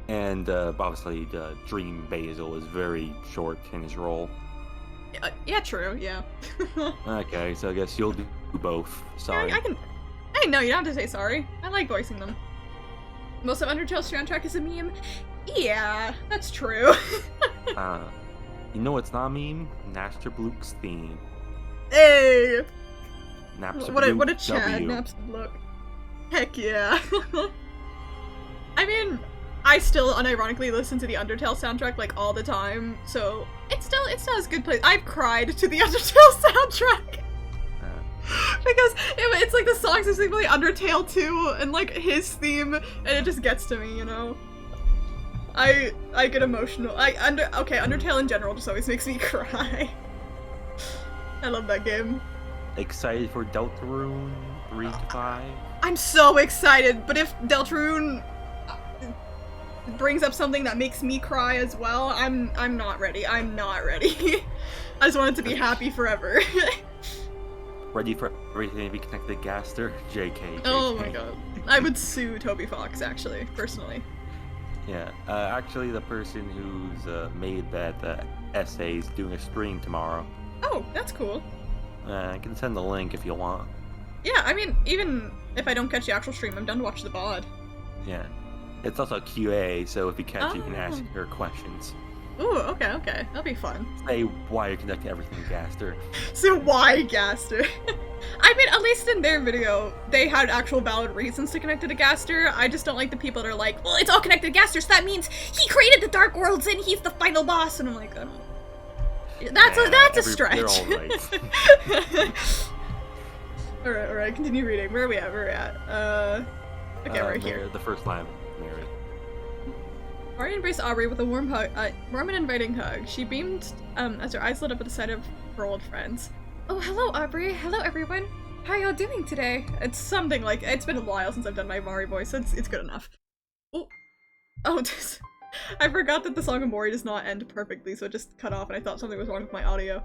And obviously, the Dream Basil is very short in his role. Yeah, true, yeah. Okay, so I guess you'll do both. Sorry. I can... Hey, no, you don't have to say sorry. I like voicing them. Most of Undertale's soundtrack is a meme. Yeah, that's true. You know what's not a meme? Napster Blook's theme. Hey! Napster What a Blook Chad W. Naps look. Heck yeah. I mean, I still unironically listen to the Undertale soundtrack like all the time, so it still has good place. I've cried to the Undertale soundtrack. Because it's like the songs are simply Undertale 2 and like his theme, and it just gets to me, you know? I get emotional. Undertale in general just always makes me cry. I love that game. Excited for Deltarune 3 to 5? I'm so excited, but if Deltarune brings up something that makes me cry as well, I'm not ready. I'm not ready. I just want it to be happy forever. Ready for everything to be connected to Gaster? JK. Oh my god. I would sue Toby Fox, actually, personally. Yeah, actually the person who's made that essay is doing a stream tomorrow. Oh, that's cool. I can send the link if you want. Yeah, I mean, even if I don't catch the actual stream, I'm done to watch the VOD. Yeah. It's also a QA, so if you catch, you can ask Oh. her questions. Ooh, okay. That'll be fun. Say why you're connecting everything to Gaster. So why Gaster? I mean, at least in their video, they had actual valid reasons to connect it to Gaster. I just don't like the people that are like, well, it's all connected to Gaster, so that means he created the Dark Worlds and he's the final boss. And I'm like, I don't... That's a stretch. They're all right. Alright, continue reading. Where are we at? Okay, right here. The first line, Mary. Mari embraced Aubrey with a warm and inviting hug. She beamed as her eyes lit up at the sight of her old friends. Oh, hello, Aubrey. Hello, everyone. How y'all doing today? It's something like, it's been a while since I've done my Mari voice, so it's good enough. Oh, I forgot that the song of Mori does not end perfectly, so it just cut off and I thought something was wrong with my audio.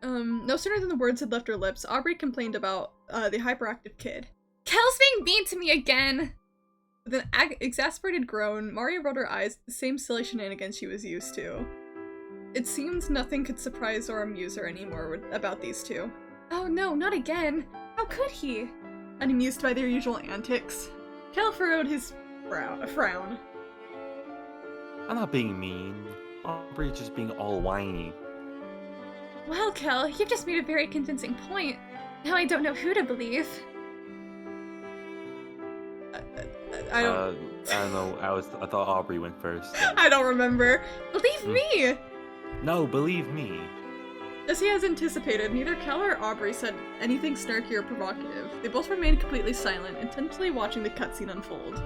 No sooner than the words had left her lips, Aubrey complained about the hyperactive kid. Kel's being mean to me again. With an exasperated groan, Maria rolled her eyes at the same silly shenanigans she was used to. It seemed nothing could surprise or amuse her anymore about these two. Oh no, not again. How could he? Unamused by their usual antics, Kel furrowed his frown. I'm not being mean. Aubrey's just being all whiny. Well, Kel, you've just made a very convincing point. Now I don't know who to believe. I don't... I don't know. I thought Aubrey went first. I don't remember. Believe me! No, believe me. As he has anticipated, neither Kel or Aubrey said anything snarky or provocative. They both remained completely silent, intently watching the cutscene unfold.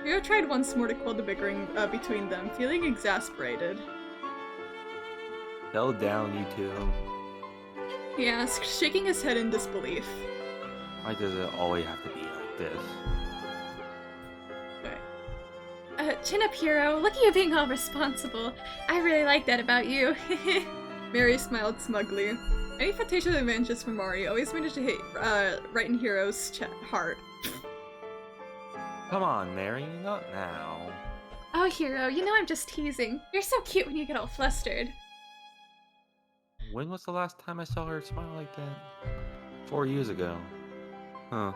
Rio tried once more to quell the bickering between them, feeling exasperated. Settle down, you two. He asked, shaking his head in disbelief. Why does it always have to be like this? Chin up, hero. Look at you being all responsible. I really like that about you. Mary smiled smugly. Any flirtatious advantages from Mari always managed to hit right in Hero's heart. Come on, Mary, not now. Oh, hero, you know I'm just teasing. You're so cute when you get all flustered. When was the last time I saw her smile like that? 4 years ago. Huh.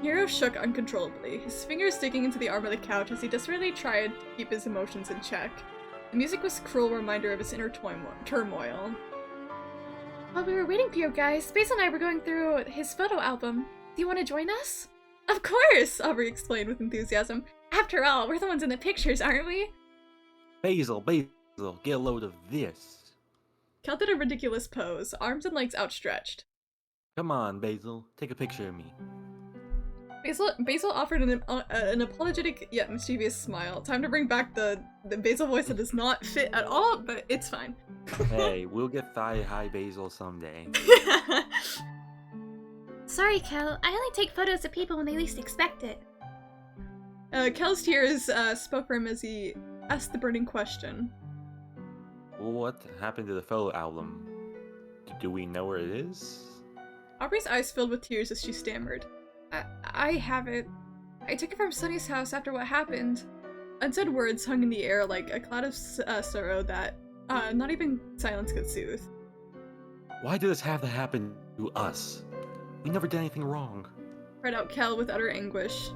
Hero shook uncontrollably, his fingers digging into the arm of the couch as he desperately tried to keep his emotions in check. The music was a cruel reminder of his inner turmoil. While we were waiting for you guys, Basil and I were going through his photo album. Do you want to join us? Of course, Aubrey explained with enthusiasm. After all, we're the ones in the pictures, aren't we? Basil, get a load of this. Kel did a ridiculous pose, arms and legs outstretched. Come on, Basil, take a picture of me. Basil offered an apologetic yet mischievous smile. Time to bring back the Basil voice that does not fit at all, but it's fine. Hey, we'll get thigh-high Basil someday. Sorry, Kel. I only take photos of people when they least expect it. Kel's tears spoke for him as he asked the burning question. What happened to the photo album? Do we know where it is? Aubrey's eyes filled with tears as she stammered. I have it. I took it from Sunny's house after what happened. Unsaid words hung in the air like a cloud of sorrow that not even silence could soothe. Why did this have to happen to us? We never did anything wrong. Cried out Kel with utter anguish.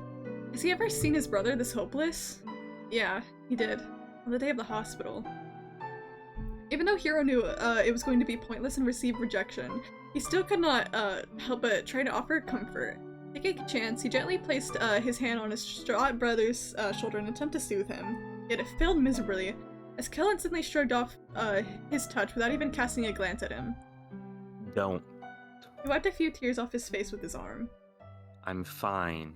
Has he ever seen his brother this hopeless? Yeah, he did. On the day of the hospital. Even though Hiro knew it was going to be pointless and receive rejection, he still could not help but try to offer comfort. Taking a chance, he gently placed his hand on his distraught brother's shoulder in an attempt to soothe him. Yet it failed miserably, as Kel instantly shrugged off his touch without even casting a glance at him. Don't. He wiped a few tears off his face with his arm. I'm fine.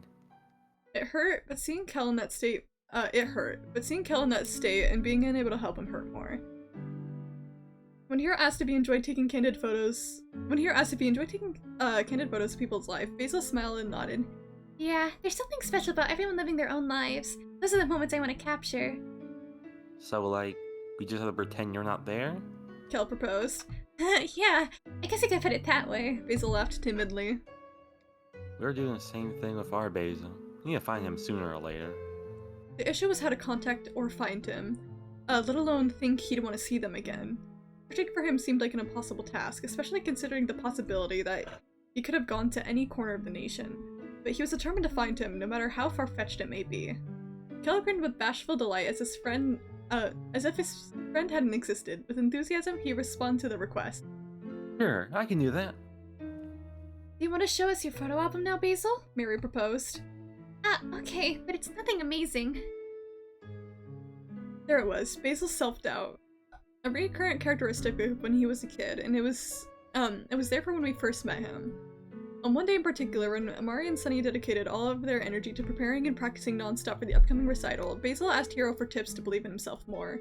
It hurt, but seeing Kel in that state, and being unable to help him hurt more. When Hiro asked if he enjoyed taking candid photos of people's life, Basil smiled and nodded. Yeah, there's something special about everyone living their own lives. Those are the moments I want to capture. So, like, we just have to pretend you're not there? Kel proposed. Yeah, I guess I could put it that way. Basil laughed timidly. We're doing the same thing with our Basil. We need to find him sooner or later. The issue was how to contact or find him, let alone think he'd want to see them again. Searching for him seemed like an impossible task, especially considering the possibility that he could have gone to any corner of the nation. But he was determined to find him, no matter how far-fetched it may be. Kel grinned with bashful delight as if his friend hadn't existed. With enthusiasm, he responded to the request. Sure, I can do that. Do you want to show us your photo album now, Basil? Mary proposed. Okay, but it's nothing amazing. There it was, Basil's self-doubt. A recurrent characteristic of when he was a kid, and it was there for when we first met him. On one day in particular, when Amari and Sunny dedicated all of their energy to preparing and practicing non-stop for the upcoming recital, Basil asked Hiro for tips to believe in himself more.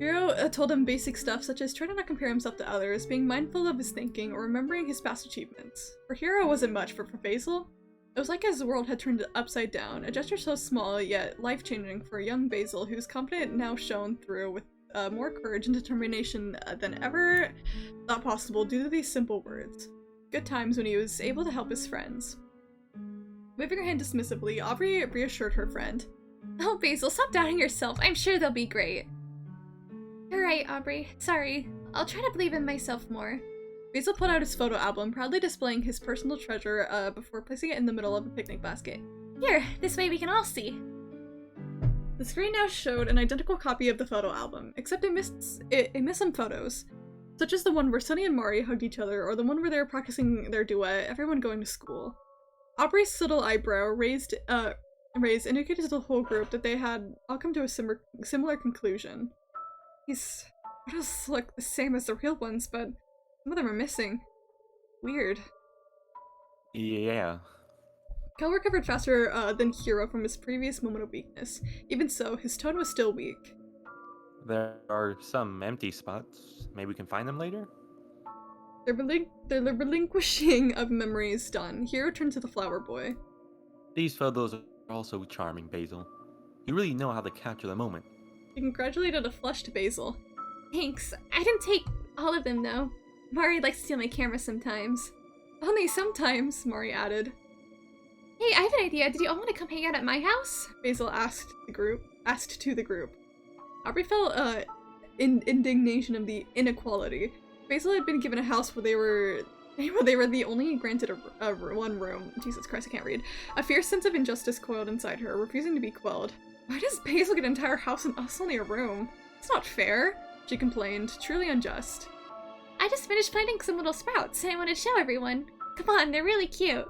Hiro told him basic stuff such as trying to not compare himself to others, being mindful of his thinking, or remembering his past achievements. For Hiro it wasn't much, but for Basil, it was like his world had turned upside down, a gesture so small yet life-changing for young Basil, whose confidence now shone through with more courage and determination than ever thought possible due to these simple words. Good times when he was able to help his friends. Waving her hand dismissively, Aubrey reassured her friend. Oh, Basil, stop doubting yourself. I'm sure they'll be great. You're right, Aubrey. Sorry. I'll try to believe in myself more. Basil pulled out his photo album, proudly displaying his personal treasure before placing it in the middle of a picnic basket. Here, this way we can all see. The screen now showed an identical copy of the photo album, except it missed some photos, such as the one where Sunny and Mari hugged each other, or the one where they were practicing their duet, everyone going to school. Aubrey's subtle eyebrow raised indicated to the whole group that they had all come to a similar conclusion. These photos look the same as the real ones, but some of them are missing. Weird. Yeah. Kel recovered faster than Hiro from his previous moment of weakness. Even so, his tone was still weak. There are some empty spots. Maybe we can find them later? The relinquishing of memories done, Hiro turned to the flower boy. These photos are also charming, Basil. You really know how to capture the moment. He congratulated a flushed Basil. Thanks. I didn't take all of them, though. Mari likes to steal my camera sometimes. Only sometimes, Mari added. Hey, I have an idea. Did you all want to come hang out at my house? Basil asked to the group. Aubrey felt indignation of the inequality. Basil had been given a house where they were the only granted one room. Jesus Christ, I can't read. A fierce sense of injustice coiled inside her, refusing to be quelled. Why does Basil get an entire house and us only a room? It's not fair, she complained, truly unjust. I just finished planting some little sprouts, and I wanted to show everyone. Come on, they're really cute.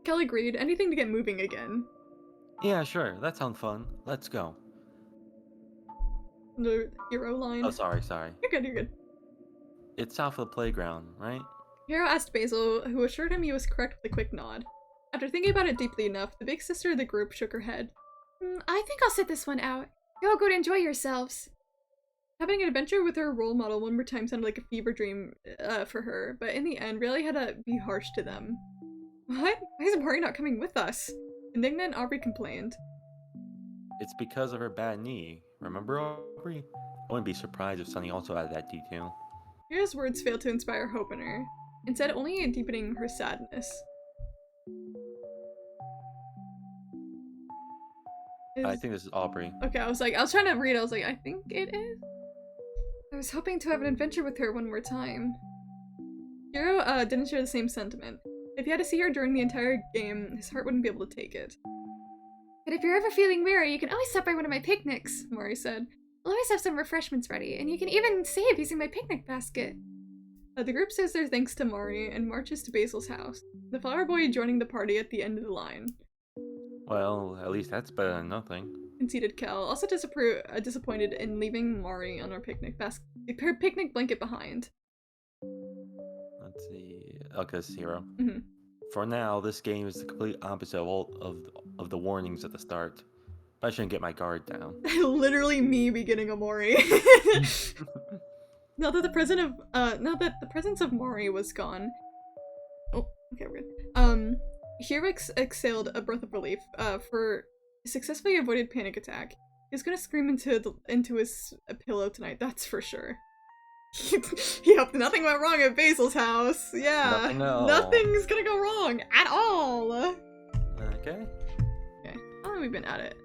Kel agreed, anything to get moving again. Yeah, sure, that sounds fun. Let's go. The Hiro line. Oh, sorry. You're good. It's south of the playground, right? Hiro asked Basil, who assured him he was correct with a quick nod. After thinking about it deeply enough, the big sister of the group shook her head. I think I'll sit this one out. You're all go to enjoy yourselves. Having an adventure with her role model one more time sounded like a fever dream for her, but in the end really had to be harsh to them. What? Why is Mari not coming with us? Indignant, Aubrey complained. It's because of her bad knee. Remember, Aubrey? I wouldn't be surprised if Sunny also added that detail. Hira's words failed to inspire hope in her, instead only deepening her sadness. I think this is Aubrey. Okay, I was trying to read, I think it is? I was hoping to have an adventure with her one more time. Hiro didn't share the same sentiment. If he had to see her during the entire game, his heart wouldn't be able to take it. But if you're ever feeling weary, you can always stop by one of my picnics, Mori said. I'll always have some refreshments ready, and you can even save using my picnic basket. The group says their thanks to Mari and marches to Basil's house, the flower boy joining the party at the end of the line. Well, at least that's better than nothing. Conceded Kel, also disappointed in leaving Mari on her picnic blanket behind. Let's see. Okay, Zero. Mm-hmm. For now, this game is the complete opposite of all of the warnings at the start. I shouldn't get my guard down. Literally me beginning a Mori. Now that the presence of Mari was gone. Oh, okay, we're good. Hero exhaled a breath of relief. For successfully avoided panic attack. He's gonna scream into his pillow tonight. That's for sure. He hoped nothing went wrong at Basil's house. Yeah, nothing's gonna go wrong at all. Okay. Okay, how long have we been at it?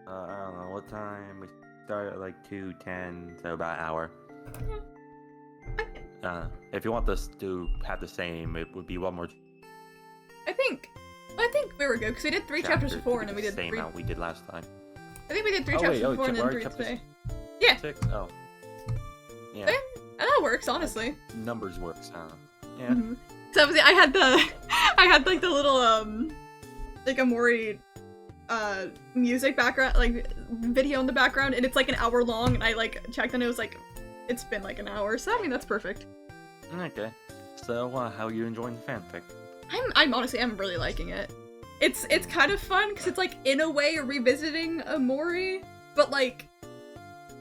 I don't know what time. We started at like 2:10, so about an hour. If you want us to have the same, it would be one more. I think we were good because we did 3 chapters before and then we did the same 3. amount we did last time. I think we did 3 chapters before and then 3 today. Yeah. 6? Oh. Yeah. And that works, honestly. Numbers works, huh? Yeah. Mm-hmm. So obviously I had like the little like a Mori music background, like video in the background, and it's like an hour long, and I like checked and it was like it's been like an hour, so I mean that's perfect. Okay. So how are you enjoying the fanfic? I'm really liking it. It's kind of fun because it's like in a way revisiting a Mori, but like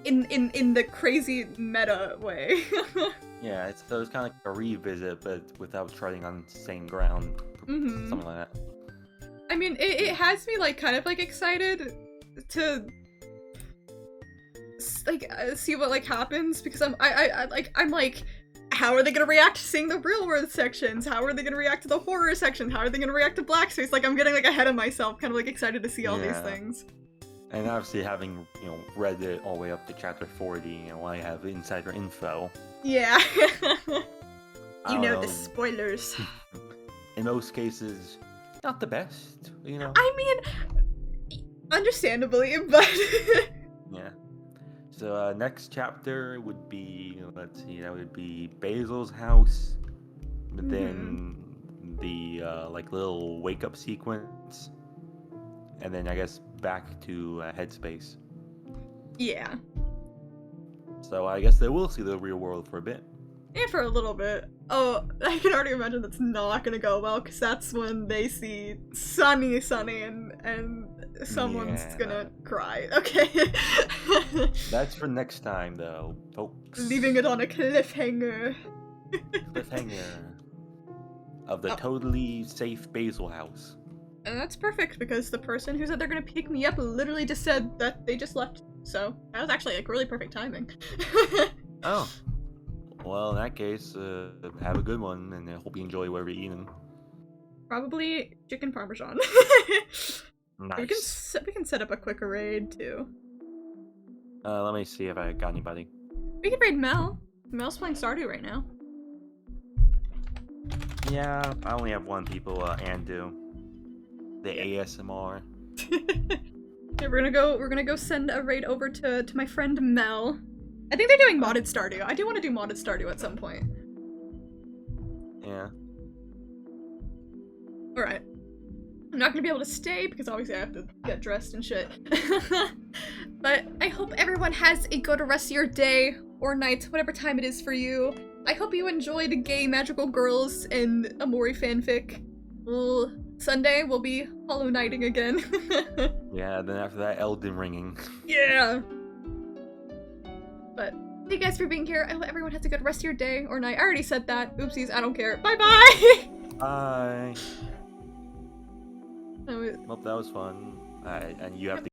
in the crazy meta way. Yeah, so it's kind of like a revisit, but without treading on the same ground. Mm-hmm. Something like that. I mean, it has me like kind of like excited to like see what like happens because I'm like, how are they gonna react to seeing the real world sections? How are they gonna react to the horror section? How are they gonna react to blackspace? Like I'm getting like ahead of myself, kind of like excited to see all these things. And obviously having, read it all the way up to chapter 40, I have insider info. Yeah. You know the spoilers. In most cases, not the best, I mean, understandably, but... Yeah. So, next chapter would be, let's see, that would be Basil's house, but then the, little wake-up sequence, and then I guess back to Headspace. Yeah. So I guess they will see the real world for a bit. Yeah, for a little bit. Oh, I can already imagine that's not gonna go well, because that's when they see Sunny, and someone's gonna cry. Okay. That's for next time, though, folks. Leaving it on a cliffhanger. Cliffhanger of the totally safe Basil house. And that's perfect, because the person who said they're gonna pick me up literally just said that they just left. So, that was actually, like, really perfect timing. Oh. Well, in that case, have a good one, and I hope you enjoy whatever you're eating. Probably chicken parmesan. Nice. We can set up a quicker raid, too. Let me see if I got anybody. We can raid Mel. Mel's playing Stardew right now. Yeah, I only have one people, Andu. The ASMR. Yeah, we're gonna go send a raid over to my friend Mel. I think they're doing modded Stardew. I do want to do modded Stardew at some point. Yeah. Alright. I'm not gonna be able to stay because obviously I have to get dressed and shit. But I hope everyone has a good rest of your day or night, whatever time it is for you. I hope you enjoyed Gay Magical Girls and Amori fanfic. Sunday we'll be Hollow Knighting again. Yeah, then after that, Elden Ringing. Yeah! But thank you guys for being here. I hope everyone has a good rest of your day or night. I already said that. Oopsies, I don't care. Bye-bye! Bye! Oh, Well, that was fun. And you have to